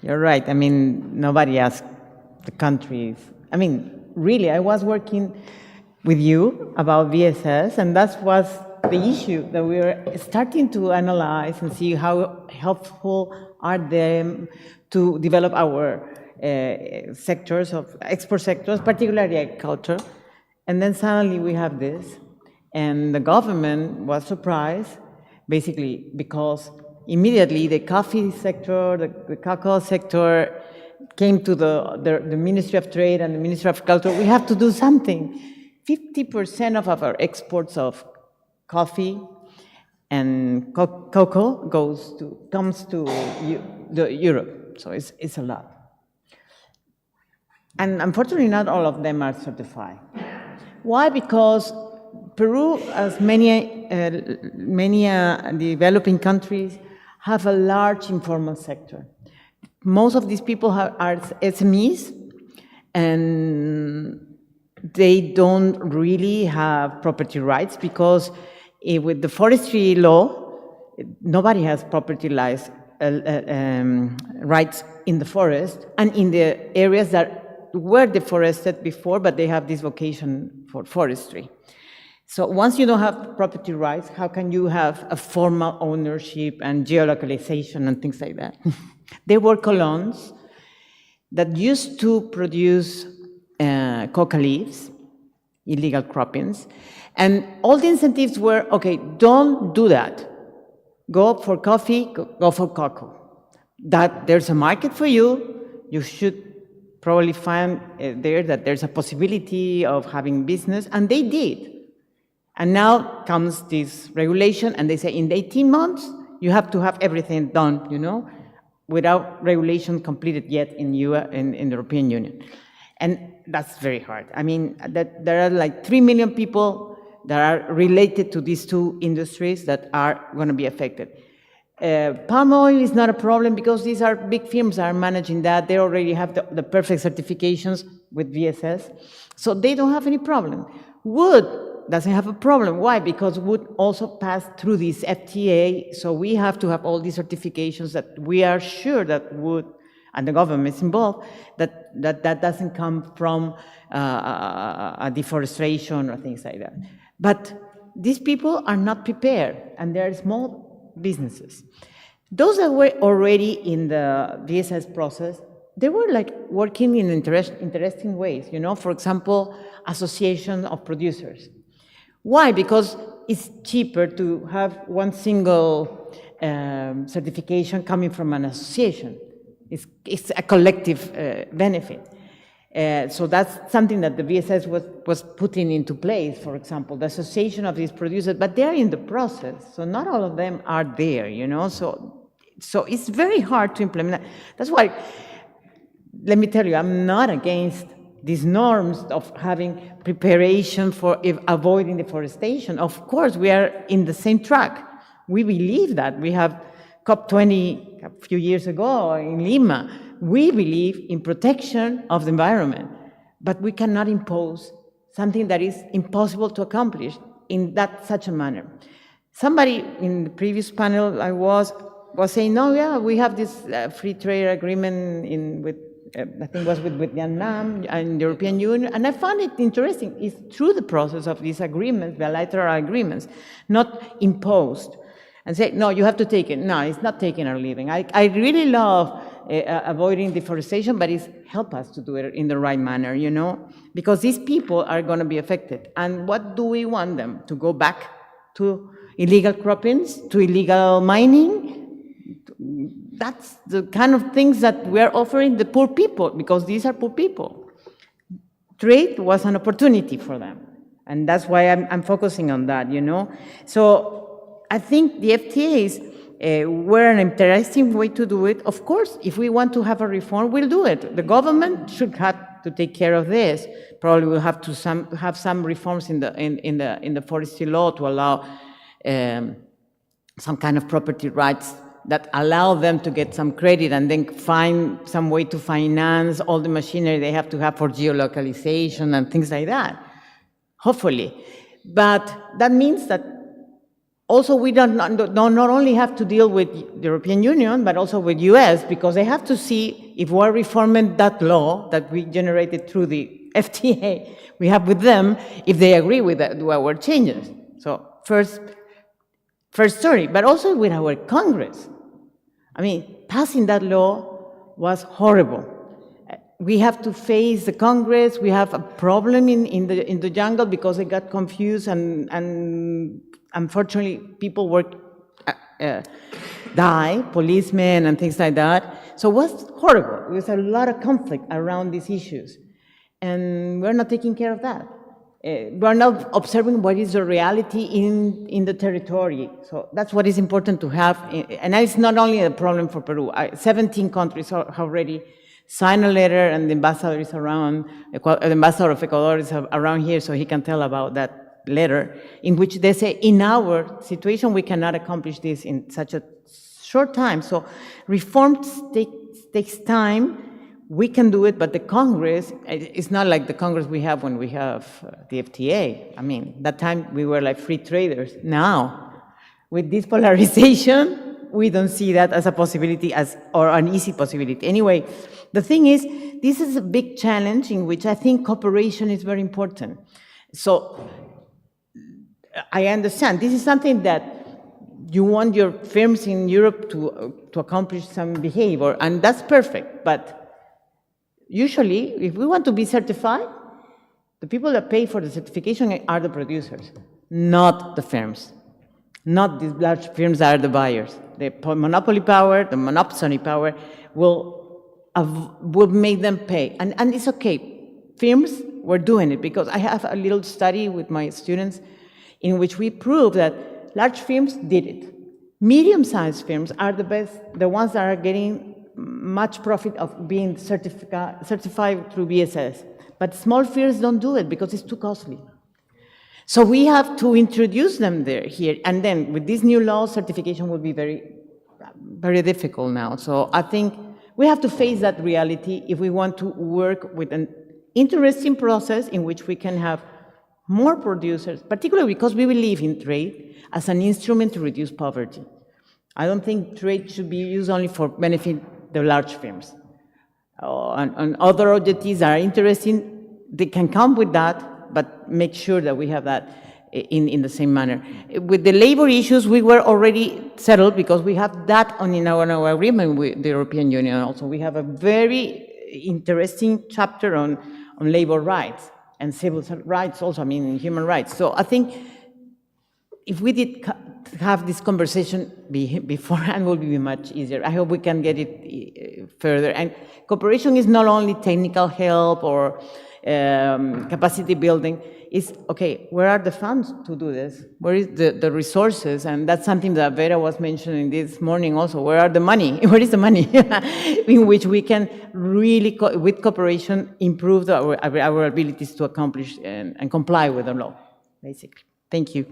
You're right. I mean, nobody asked the countries. I mean, really, I was working with you about VSS, and that was the issue that we were starting to analyze and see how helpful are them to develop our sectors of export sectors, particularly agriculture. And then suddenly we have this, and the government was surprised, basically because immediately the coffee sector, the cocoa sector came to the Ministry of Trade and the Ministry of Agriculture. We have to do something. 50% of our exports of coffee and cocoa comes to Europe, so it's a lot. And unfortunately, not all of them are certified. Why? Because Peru, as many developing countries, have a large informal sector. Most of these people are SMEs, and they don't really have property rights because with the forestry law, nobody has property rights in the forest and in the areas that were deforested before, but they have this vocation for forestry. So once you don't have property rights, how can you have a formal ownership and geolocalization and things like that? There were colons that used to produce coca leaves, illegal croppings, and all the incentives were, okay, don't do that. Go for coffee, go for cocoa. That there's a market for you, you should probably find there that there's a possibility of having business, and they did. And now comes this regulation, and they say in 18 months, you have to have everything done, you know, without regulation completed yet in the European Union. And that's very hard. I mean, there are like 3 million people that are related to these two industries that are going to be affected. Palm oil is not a problem because these are big firms that are managing that. They already have the perfect certifications with VSS, so they don't have any problem. Wood doesn't have a problem. Why? Because wood also passed through this FTA, so we have to have all these certifications that we are sure that wood, and the government is involved, that doesn't come from a deforestation or things like that. But these people are not prepared, and they're small businesses. Those that were already in the VSS process, they were like working in interesting ways, you know, for example, association of producers. Why? Because it's cheaper to have one single certification coming from an association. It's a collective benefit. So that's something that the VSS was putting into place, for example, the association of these producers, but they're in the process, so not all of them are there, you know, so it's very hard to implement. That's why, let me tell you, I'm not against these norms of having preparation for avoiding deforestation. Of course, we are in the same track. We believe that. We have COP20 a few years ago in Lima. We believe in protection of the environment, but we cannot impose something that is impossible to accomplish in such a manner. Somebody in the previous panel I was saying, no, yeah, we have this free trade agreement with I think it was with Vietnam and the European Union, and I found it interesting. It's through the process of these agreements, bilateral agreements, not imposed, and say, no, you have to take it. No, it's not taking our living. I really love avoiding deforestation, but it's help us to do it in the right manner, you know, because these people are going to be affected. And what do we want them to go back to? Illegal croppings, to illegal mining? That's the kind of things that we're offering the poor people, because these are poor people. Trade was an opportunity for them, and that's why I'm focusing on that, you know. So I think the FTAs We're an interesting way to do it. Of course, if we want to have a reform, we'll do it. The government should have to take care of this. Probably we'll have to have some reforms in the forestry law to allow some kind of property rights that allow them to get some credit and then find some way to finance all the machinery they have to have for geolocalization and things like that, hopefully. But that means that also we not only have to deal with the European Union, but also with US, because they have to see if we're reforming that law that we generated through the FTA we have with them, if they agree with our changes. So first story, but also with our Congress. I mean, passing that law was horrible. We have to face the Congress. We have a problem in the jungle because they got confused and unfortunately people die, policemen and things like that. So it was horrible. There was a lot of conflict around these issues. And we're not taking care of that. We're not observing what is the reality in the territory. So that's what is important to have. And it's not only a problem for Peru. 17 countries have already signed a letter, and the ambassador is around, the ambassador of Ecuador is around here, so he can tell about that letter, in which they say, in our situation, we cannot accomplish this in such a short time. So reforms takes time. We can do it, but the Congress, it's not like the Congress we have when we have the FTA. I mean, that time we were like free traders. Now, with this polarization, we don't see that as a possibility or an easy possibility. Anyway, the thing is, this is a big challenge in which I think cooperation is very important. So I understand this is something that you want your firms in Europe to accomplish some behavior, and that's perfect, but usually, if we want to be certified, the people that pay for the certification are the producers, not the firms. Not these large firms that are the buyers. The monopoly power, the monopsony power will make them pay. And it's okay. Firms were doing it because I have a little study with my students in which we prove that large firms did it. Medium-sized firms are the best, the ones that are getting much profit of being certified through BSS. But small firms don't do it because it's too costly. So we have to introduce them here. And then with this new law, certification will be very, very difficult now. So I think we have to face that reality if we want to work with an interesting process in which we can have more producers, particularly because we believe in trade as an instrument to reduce poverty. I don't think trade should be used only for benefit the large firms. And other objectives are interesting. They can come with that, but make sure that we have that in the same manner. With the labor issues, we were already settled because we have that in our agreement with the European Union also. We have a very interesting chapter on labor rights and civil rights also, I mean, human rights. So I think if we did have this conversation beforehand, it will be much easier. I hope we can get it further. And cooperation is not only technical help or capacity building. It's, okay, where are the funds to do this? Where is the resources? And that's something that Vera was mentioning this morning also. Where are the money? Where is the money in which we can really, with cooperation, improve our abilities to accomplish and comply with the law, basically. Thank you.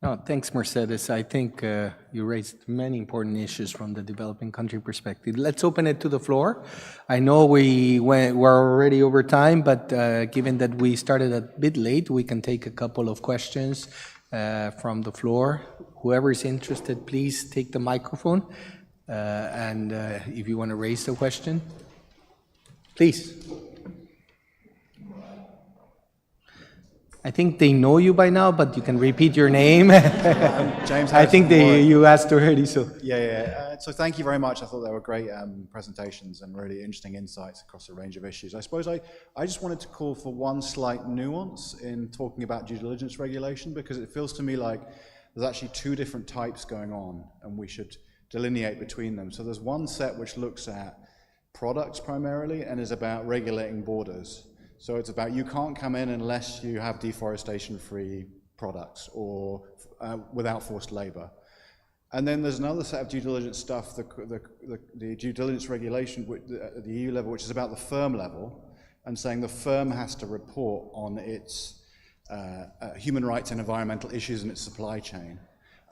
No, thanks, Mercedes. I think you raised many important issues from the developing country perspective. Let's open it to the floor. I know we're already over time, but given that we started a bit late, we can take a couple of questions from the floor. Whoever is interested, please take the microphone. And if you want to raise the question, please. I think they know you by now, but you can repeat your name. James, I think you asked already. So so thank you very much. I thought they were great presentations and really interesting insights across a range of issues. I suppose I just wanted to call for one slight nuance in talking about due diligence regulation, because it feels to me like there's actually two different types going on, and we should delineate between them. So there's one set which looks at products primarily and is about regulating borders. So it's about you can't come in unless you have deforestation-free products or without forced labor. And then there's another set of due diligence stuff, the due diligence regulation at the EU level, which is about the firm level, and saying the firm has to report on its human rights and environmental issues in its supply chain.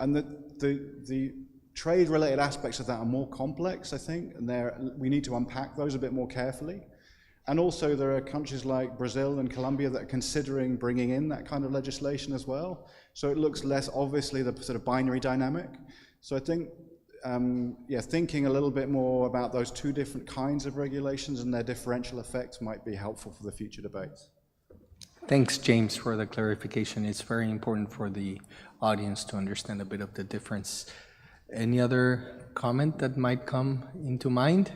And the trade-related aspects of that are more complex, I think, and we need to unpack those a bit more carefully. And also there are countries like Brazil and Colombia that are considering bringing in that kind of legislation as well. So it looks less obviously the sort of binary dynamic. So I think, thinking a little bit more about those two different kinds of regulations and their differential effects might be helpful for the future debates. Thanks, James, for the clarification. It's very important for the audience to understand a bit of the difference. Any other comment that might come into mind?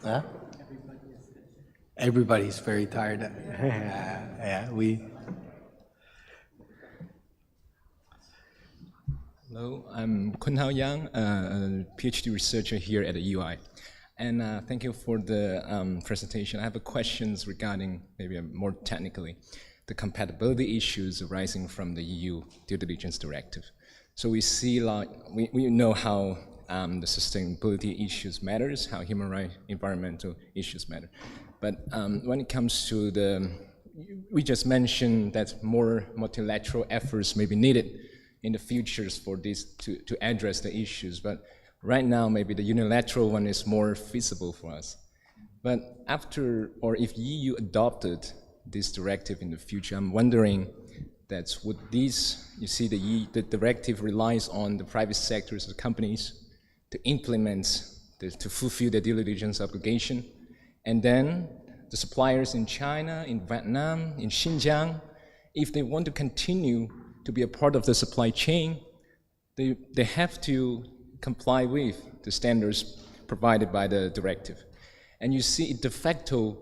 Huh? Everybody's very tired. Hello, I'm 𝐁𝐥𝐸𝐽𝐿, a PhD researcher here at the UI. And thank you for the presentation. I have questions regarding, maybe more technically, the compatibility issues arising from the EU due diligence directive. So we see, we know how the sustainability issues matters, how human rights, environmental issues matter. But when it comes to we just mentioned that more multilateral efforts may be needed in the futures for this to address the issues. But right now, maybe the unilateral one is more feasible for us. But if EU adopted this directive in the future, I'm wondering that would this, you see the directive relies on the private sectors, the companies, to implement, to fulfill their due diligence obligation. And then the suppliers in China, in Vietnam, in Xinjiang, if they want to continue to be a part of the supply chain, they have to comply with the standards provided by the directive. And you see it de facto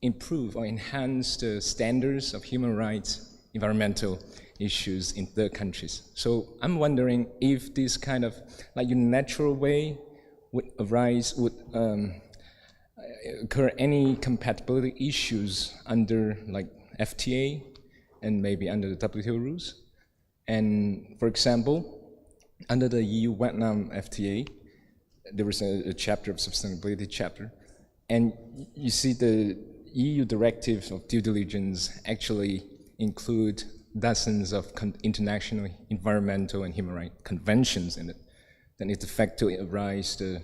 improve or enhance the standards of human rights, environmental issues in third countries. So I'm wondering if this kind of unilateral way would occur any compatibility issues under FTA and maybe under the WTO rules. And for example, under the EU-Vietnam FTA, there was a chapter of sustainability chapter, and you see the EU directive of due diligence actually include dozens of international environmental and human rights conventions in it. Then it de facto arise the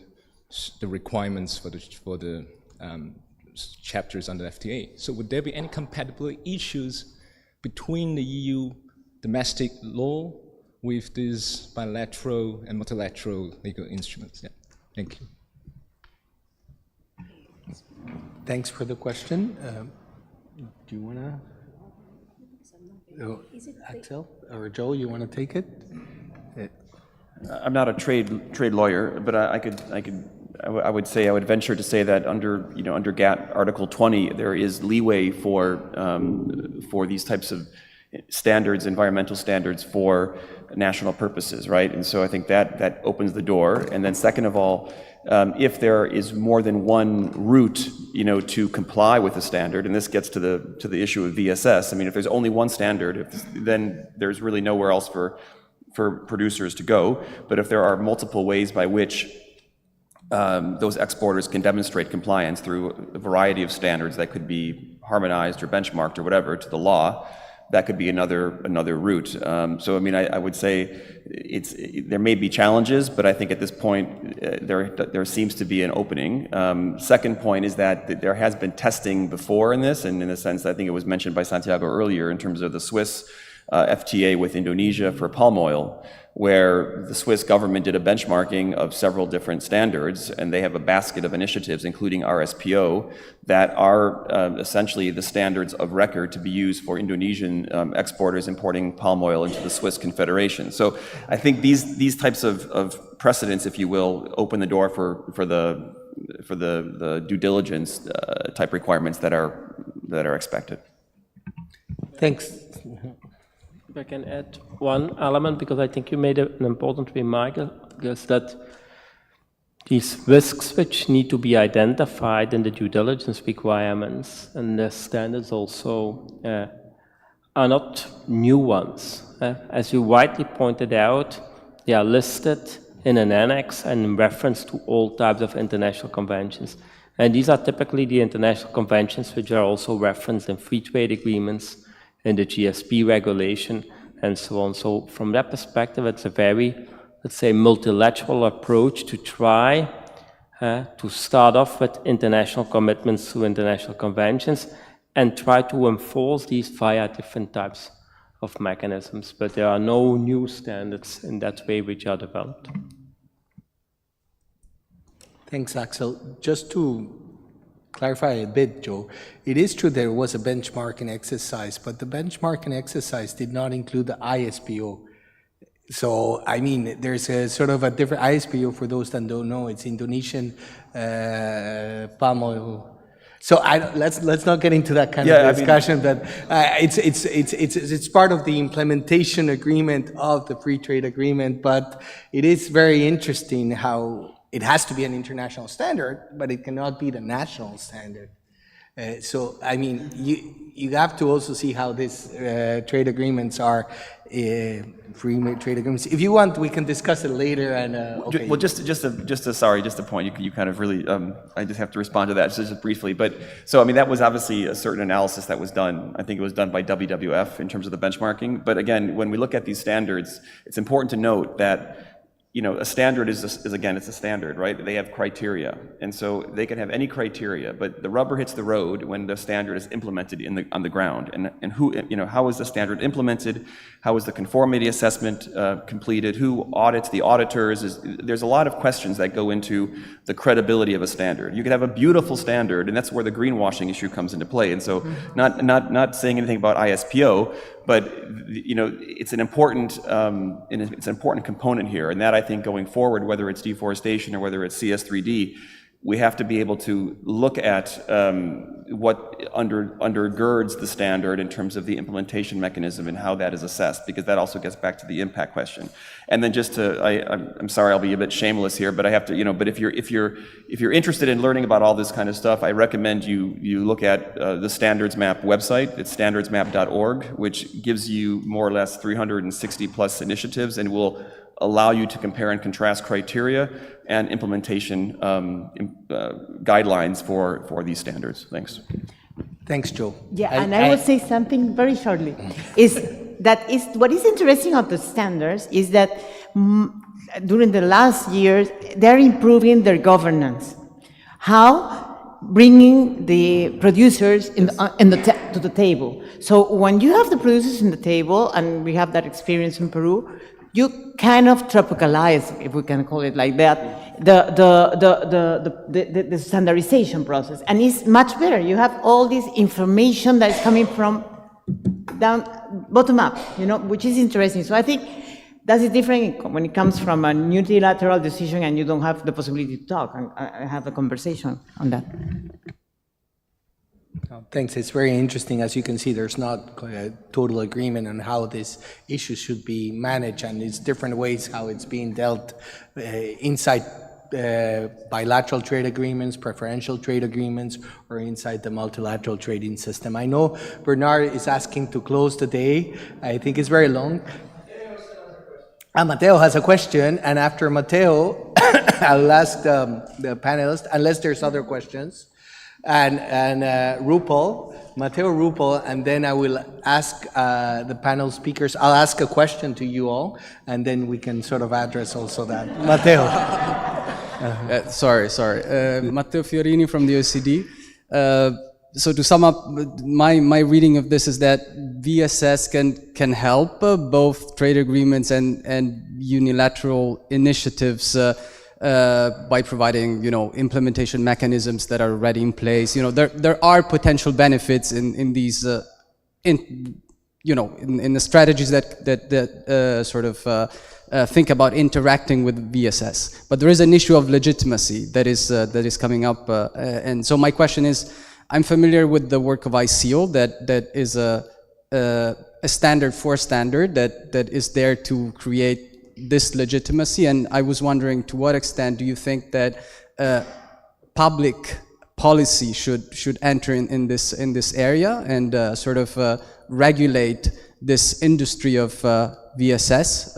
requirements for the chapters under FTA. So would there be any compatibility issues between the EU domestic law with these bilateral and multilateral legal instruments? Yeah. Thank you. Thanks for the question. Do you want to, Axel or Joel, you want to take it? I'm not a trade lawyer, but I would venture to say that under GATT Article 20, there is leeway for these types of standards, environmental standards for national purposes, right? And so I think that opens the door. And then second of all, if there is more than one route, to comply with the standard, and this gets to the issue of VSS. I mean, if there's only one standard, then there's really nowhere else for producers to go. But if there are multiple ways by which those exporters can demonstrate compliance through a variety of standards that could be harmonized or benchmarked or whatever to the law, that could be another route. So I mean, I would say there may be challenges, but I think at this point there seems to be an opening. Second point is that there has been testing before in this, and in a sense, I think it was mentioned by Santiago earlier in terms of the Swiss FTA with Indonesia for palm oil, where the Swiss government did a benchmarking of several different standards, and they have a basket of initiatives, including RSPO, that are essentially the standards of record to be used for Indonesian exporters importing palm oil into the Swiss Confederation. So I think these types of precedents, if you will, open the door for the due diligence type requirements that are expected. Thanks. If I can add one element, because I think you made an important remark, is that these risks which need to be identified in the due diligence requirements and the standards also are not new ones. As you rightly pointed out, they are listed in an annex and in reference to all types of international conventions. And these are typically the international conventions which are also referenced in free trade agreements, in the GSP regulation, and so on. So from that perspective, it's a very, let's say, multilateral approach to try to start off with international commitments to international conventions and try to enforce these via different types of mechanisms. But there are no new standards in that way which are developed. Thanks, Axel. Just to clarify a bit, Joe, it is true there was a benchmarking exercise, but the benchmarking exercise did not include the ISPO. So, I mean, there's a sort of a different ISPO, for those that don't know, it's Indonesian palm oil. So let's not get into that kind of discussion, but it's part of the implementation agreement of the free trade agreement, but it is very interesting how it has to be an international standard, but it cannot be the national standard. So, I mean, you have to also see how these trade agreements are free trade agreements. If you want, we can discuss it later. And okay. Well, just a point. You kind of really. I just have to respond to that just briefly. But so I mean, that was obviously a certain analysis that was done. I think it was done by WWF in terms of the benchmarking. But again, when we look at these standards, it's important to note that, you know, a standard is again, it's a standard, right? They have criteria, and so they can have any criteria, but the rubber hits the road when the standard is implemented on the ground. And who, you know, how is the standard implemented? How is the conformity assessment completed? Who audits the auditors? There's a lot of questions that go into the credibility of a standard. You could have a beautiful standard, and that's where the greenwashing issue comes into play. And so, not saying anything about ISPO, but you know, it's an important component here, and that I think going forward, whether it's deforestation or whether it's CS3D, we have to be able to look at what undergirds the standard in terms of the implementation mechanism and how that is assessed, because that also gets back to the impact question. And then just to, I'm sorry, I'll be a bit shameless here, but I have to, you know, but if you're interested in learning about all this kind of stuff, I recommend you look at the Standards Map website. It's standardsmap.org, which gives you more or less 360 plus initiatives and will allow you to compare and contrast criteria and implementation guidelines for these standards. Thanks. Thanks, Joe. Yeah, and I will say something very shortly. What is interesting of the standards is that during the last years, they're improving their governance. How? Bringing the producers to the table. So when you have the producers in the table, and we have that experience in Peru, you kind of tropicalize, if we can call it like that, the standardization process, and it's much better. You have all this information that is coming from bottom up, you know, which is interesting. So I think that is different when it comes from a unilateral decision and you don't have the possibility to talk and have a conversation on that. Thanks. It's very interesting. As you can see, there's not a total agreement on how this issue should be managed, and it's different ways how it's being dealt inside bilateral trade agreements, preferential trade agreements, or inside the multilateral trading system. I know Bernard is asking to close the day. I think it's very long. Mateo has a question, and after Mateo, I'll ask the panelists, unless there's other questions. And Mateo Rupel, and then I will ask the panel speakers. I'll ask a question to you all, and then we can sort of address also that. Mateo. Sorry. Matteo Fiorini from the OECD. So to sum up, my reading of this is that VSS can help both trade agreements and unilateral initiatives by providing, you know, implementation mechanisms that are already in place. You know, there are potential benefits in these, in the strategies that sort of think about interacting with VSS. But there is an issue of legitimacy that is coming up, and so my question is, I'm familiar with the work of ICO that is a standard that is there to create this legitimacy, and I was wondering, to what extent do you think that public policy should enter in this area and sort of regulate this industry of VSS.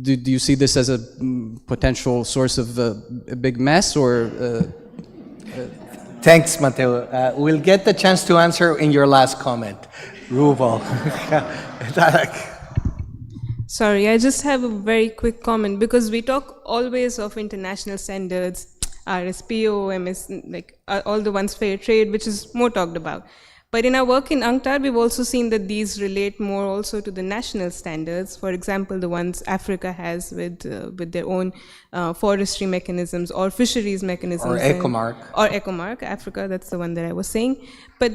Do you see this as a potential source of a big mess, or? Thanks, Matteo. We'll get the chance to answer in your last comment. Ruval. Sorry, I just have a very quick comment, because we talk always of international standards, RSPO, MS, like all the ones fair trade, which is more talked about. But in our work in UNCTAD, we've also seen that these relate more also to the national standards. For example, the ones Africa has with their own forestry mechanisms or fisheries mechanisms. Or ECOMARC. Or ECOMARC, Africa, that's the one that I was saying. But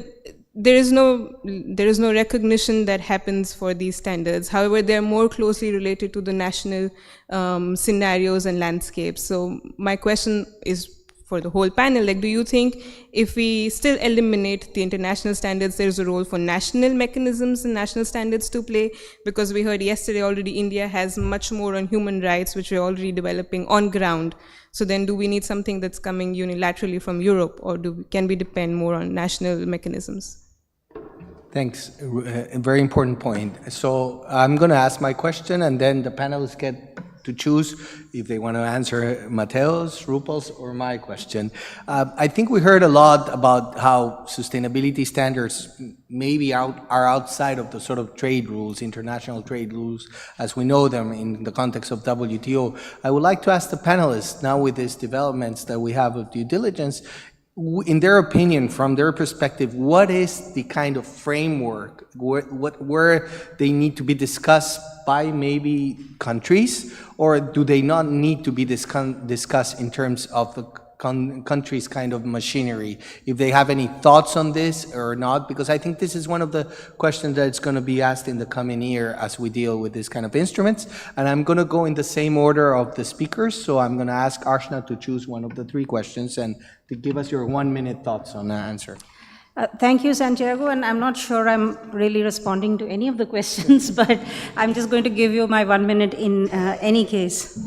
there is no recognition that happens for these standards. However, they're more closely related to the national scenarios and landscapes. So my question is for the whole panel, like, do you think if we still eliminate the international standards, there's a role for national mechanisms and national standards to play? Because we heard yesterday already India has much more on human rights, which we're already developing on ground. So then do we need something that's coming unilaterally from Europe, or can we depend more on national mechanisms? Thanks, a very important point. So I'm going to ask my question, and then the panelists get to choose if they want to answer Matteo's, Rupal's, or my question. I think we heard a lot about how sustainability standards maybe are outside of the sort of trade rules, international trade rules, as we know them in the context of WTO. I would like to ask the panelists, now with these developments that we have of due diligence, in their opinion, from their perspective, what is the kind of framework where they need to be discussed by maybe countries, or do they not need to be discussed in terms of the country's kind of machinery? If they have any thoughts on this or not, because I think this is one of the questions that's going to be asked in the coming year as we deal with this kind of instruments. And I'm going to go in the same order of the speakers, so I'm going to ask Arshna to choose one of the three questions and to give us your 1 minute thoughts on the answer. Thank you, Santiago, and I'm not sure I'm really responding to any of the questions, but I'm just going to give you my 1 minute in any case.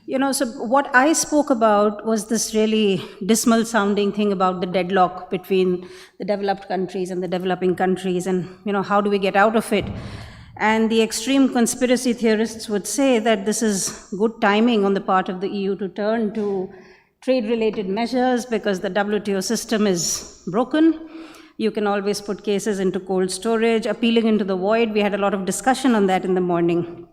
You know, so what I spoke about was this really dismal sounding thing about the deadlock between the developed countries and the developing countries, and, you know, how do we get out of it? And the extreme conspiracy theorists would say that this is good timing on the part of the EU to turn to trade-related measures because the WTO system is broken. You can always put cases into cold storage, appealing into the void. We had a lot of discussion on that in the morning.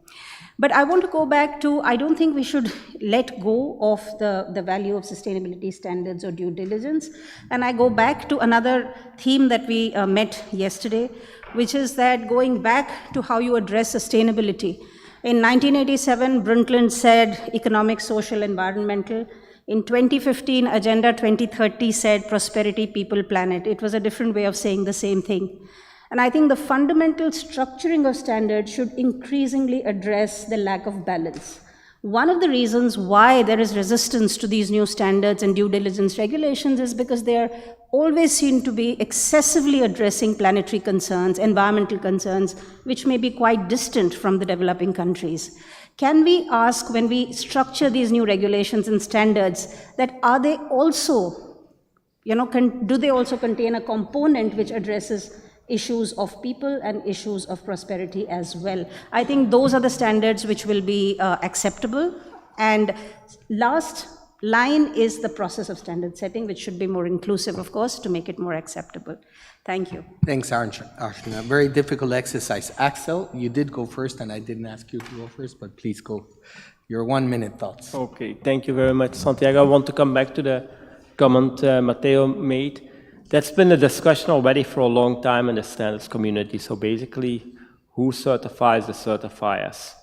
But I want to go back to, I don't think we should let go of the value of sustainability standards or due diligence. And I go back to another theme that we met yesterday, which is that going back to how you address sustainability. In 1987, Brundtland said economic, social, environmental. In 2015, Agenda 2030 said prosperity, people, planet. It was a different way of saying the same thing. And I think the fundamental structuring of standards should increasingly address the lack of balance. One of the reasons why there is resistance to these new standards and due diligence regulations is because they are always seen to be excessively addressing planetary concerns, environmental concerns, which may be quite distant from the developing countries. Can we ask, when we structure these new regulations and standards, that are they also, you know, do they also contain a component which addresses issues of people and issues of prosperity as well? I think those are the standards which will be acceptable. And last line is the process of standard setting, which should be more inclusive, of course, to make it more acceptable. Thank you. Thanks, Arshna. Very difficult exercise. Axel, you did go first, and I didn't ask you to go first, but please go. Your 1 minute thoughts. Okay, thank you very much, Santiago. I want to come back to the comment Matteo made. That's been a discussion already for a long time in the standards community. So basically, who certifies the certifiers?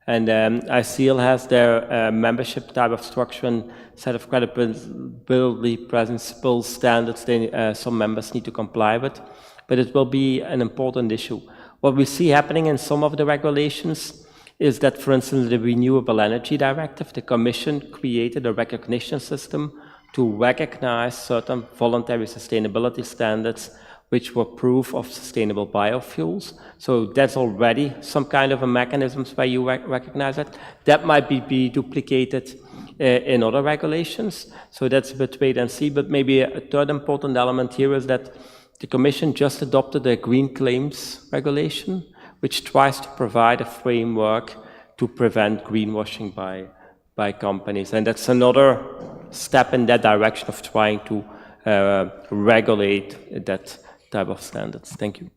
And ICL has their membership type of structure and set of credibility principles, standards some members need to comply with, but it will be an important issue. What we see happening in some of the regulations is that, for instance, the Renewable Energy Directive, the Commission created a recognition system to recognize certain voluntary sustainability standards which were proof of sustainable biofuels. So that's already some kind of a mechanism where you recognize it. That might be duplicated in other regulations. So that's a bit wait and see. But maybe a third important element here is that the Commission just adopted a green claims regulation, which tries to provide a framework to prevent greenwashing by companies. And that's another step in that direction of trying to regulate that type of standards. Thank you.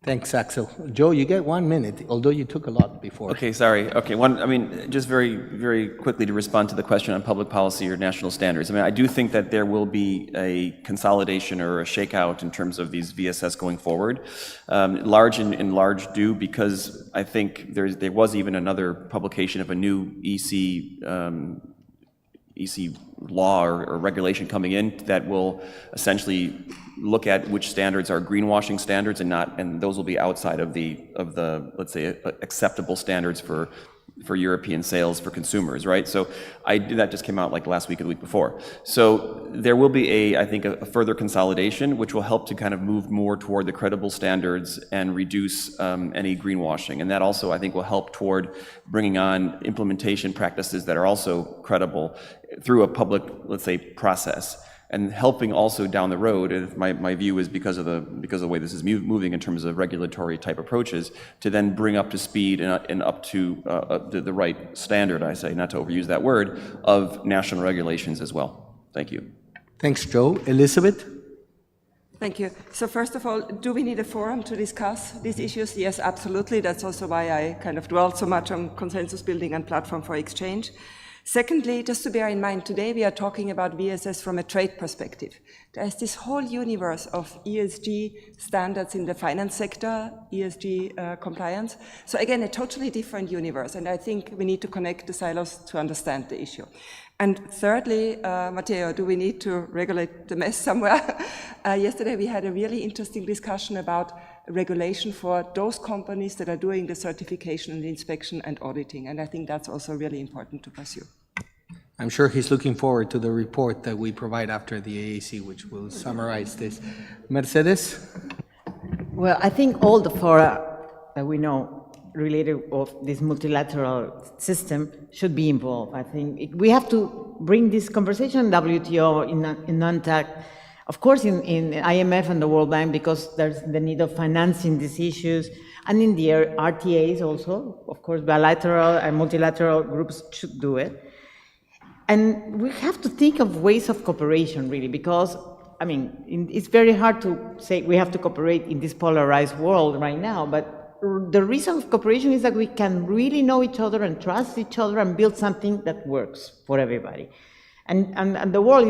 Thanks, Axel. Joe, you get 1 minute, although you took a lot before. Okay, sorry. Okay, I mean, just very, very quickly to respond to the question on public policy or national standards. I mean, I do think that there will be a consolidation or a shakeout in terms of these VSS going forward. Large and large do, because I think there was even another publication of a new EC law or regulation coming in that will essentially look at which standards are greenwashing standards and those will be outside of the let's say acceptable standards for European sales for consumers, right? So that just came out like last week or the week before. So there will be I think a further consolidation, which will help to kind of move more toward the credible standards and reduce any greenwashing. And that also, I think, will help toward bringing on implementation practices that are also credible through a public, let's say, process. And helping also down the road, my view is because of the way this is moving in terms of regulatory type approaches, to then bring up to speed and up to the right standard, I say, not to overuse that word, of national regulations as well. Thank you. Thanks, Joe. Elizabeth? Thank you. So first of all, do we need a forum to discuss these issues? Yes, absolutely. That's also why I kind of dwelled so much on consensus building and platform for exchange. Secondly, just to bear in mind, today we are talking about VSS from a trade perspective. There's this whole universe of ESG standards in the finance sector, ESG compliance. So again, a totally different universe, and I think we need to connect the silos to understand the issue. And thirdly, Matteo, do we need to regulate the mess somewhere? Yesterday we had a really interesting discussion about regulation for those companies that are doing the certification and the inspection and auditing, and I think that's also really important to pursue. I'm sure he's looking forward to the report that we provide after the AAC, which will summarize this. Mercedes? Well, I think all the fora that we know related of this multilateral system should be involved. I think we have to bring this conversation in WTO, in UNCTAD, of course in IMF and the World Bank, because there's the need of financing these issues, and in the RTAs also. Of course, bilateral and multilateral groups should do it. And we have to think of ways of cooperation, really, because, I mean, it's very hard to say we have to cooperate in this polarized world right now, but the reason of cooperation is that we can really know each other and trust each other and build something that works for everybody. And the world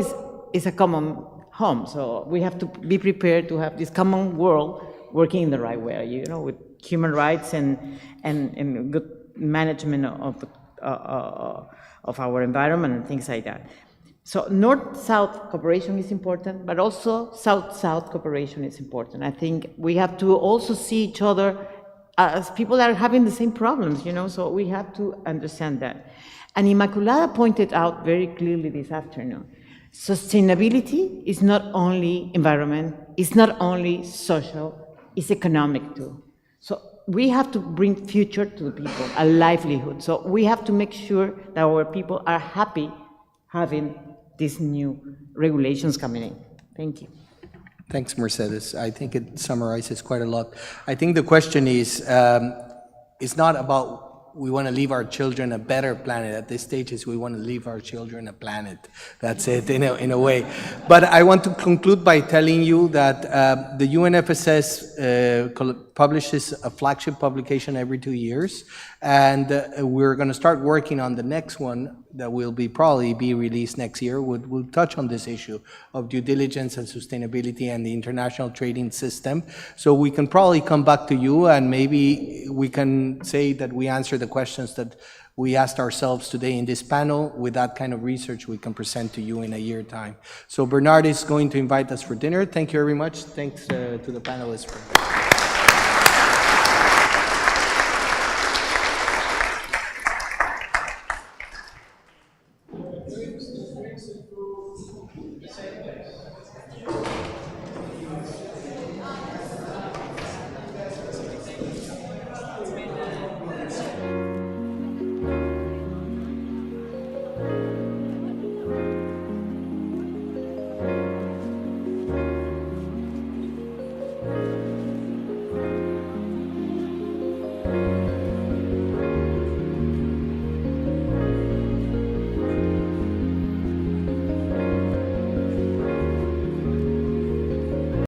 is a common home, so we have to be prepared to have this common world working in the right way, you know, with human rights and good management of our environment and things like that. So North-South cooperation is important, but also South-South cooperation is important. I think we have to also see each other as people that are having the same problems, you know, so we have to understand that. And Inmaculada pointed out very clearly this afternoon, sustainability is not only environment, it's not only social, it's economic too. So we have to bring future to the people, a livelihood. So we have to make sure that our people are happy having these new regulations coming in. Thank you. Thanks, Mercedes. I think it summarizes quite a lot. I think the question is, it's not about we want to leave our children a better planet. At this stage, is we want to leave our children a planet. That's it, in a way. But I want to conclude by telling you that the UNFSS publishes a flagship publication every 2 years, and we're going to start working on the next one that will probably be released next year. We'll touch on this issue of due diligence and sustainability and the international trading system. So we can probably come back to you, and maybe we can say that we answer the questions that we asked ourselves today in this panel. With that kind of research, we can present to you in a year's time. So Bernard is going to invite us for dinner. Thank you very much. Thanks to the panelists for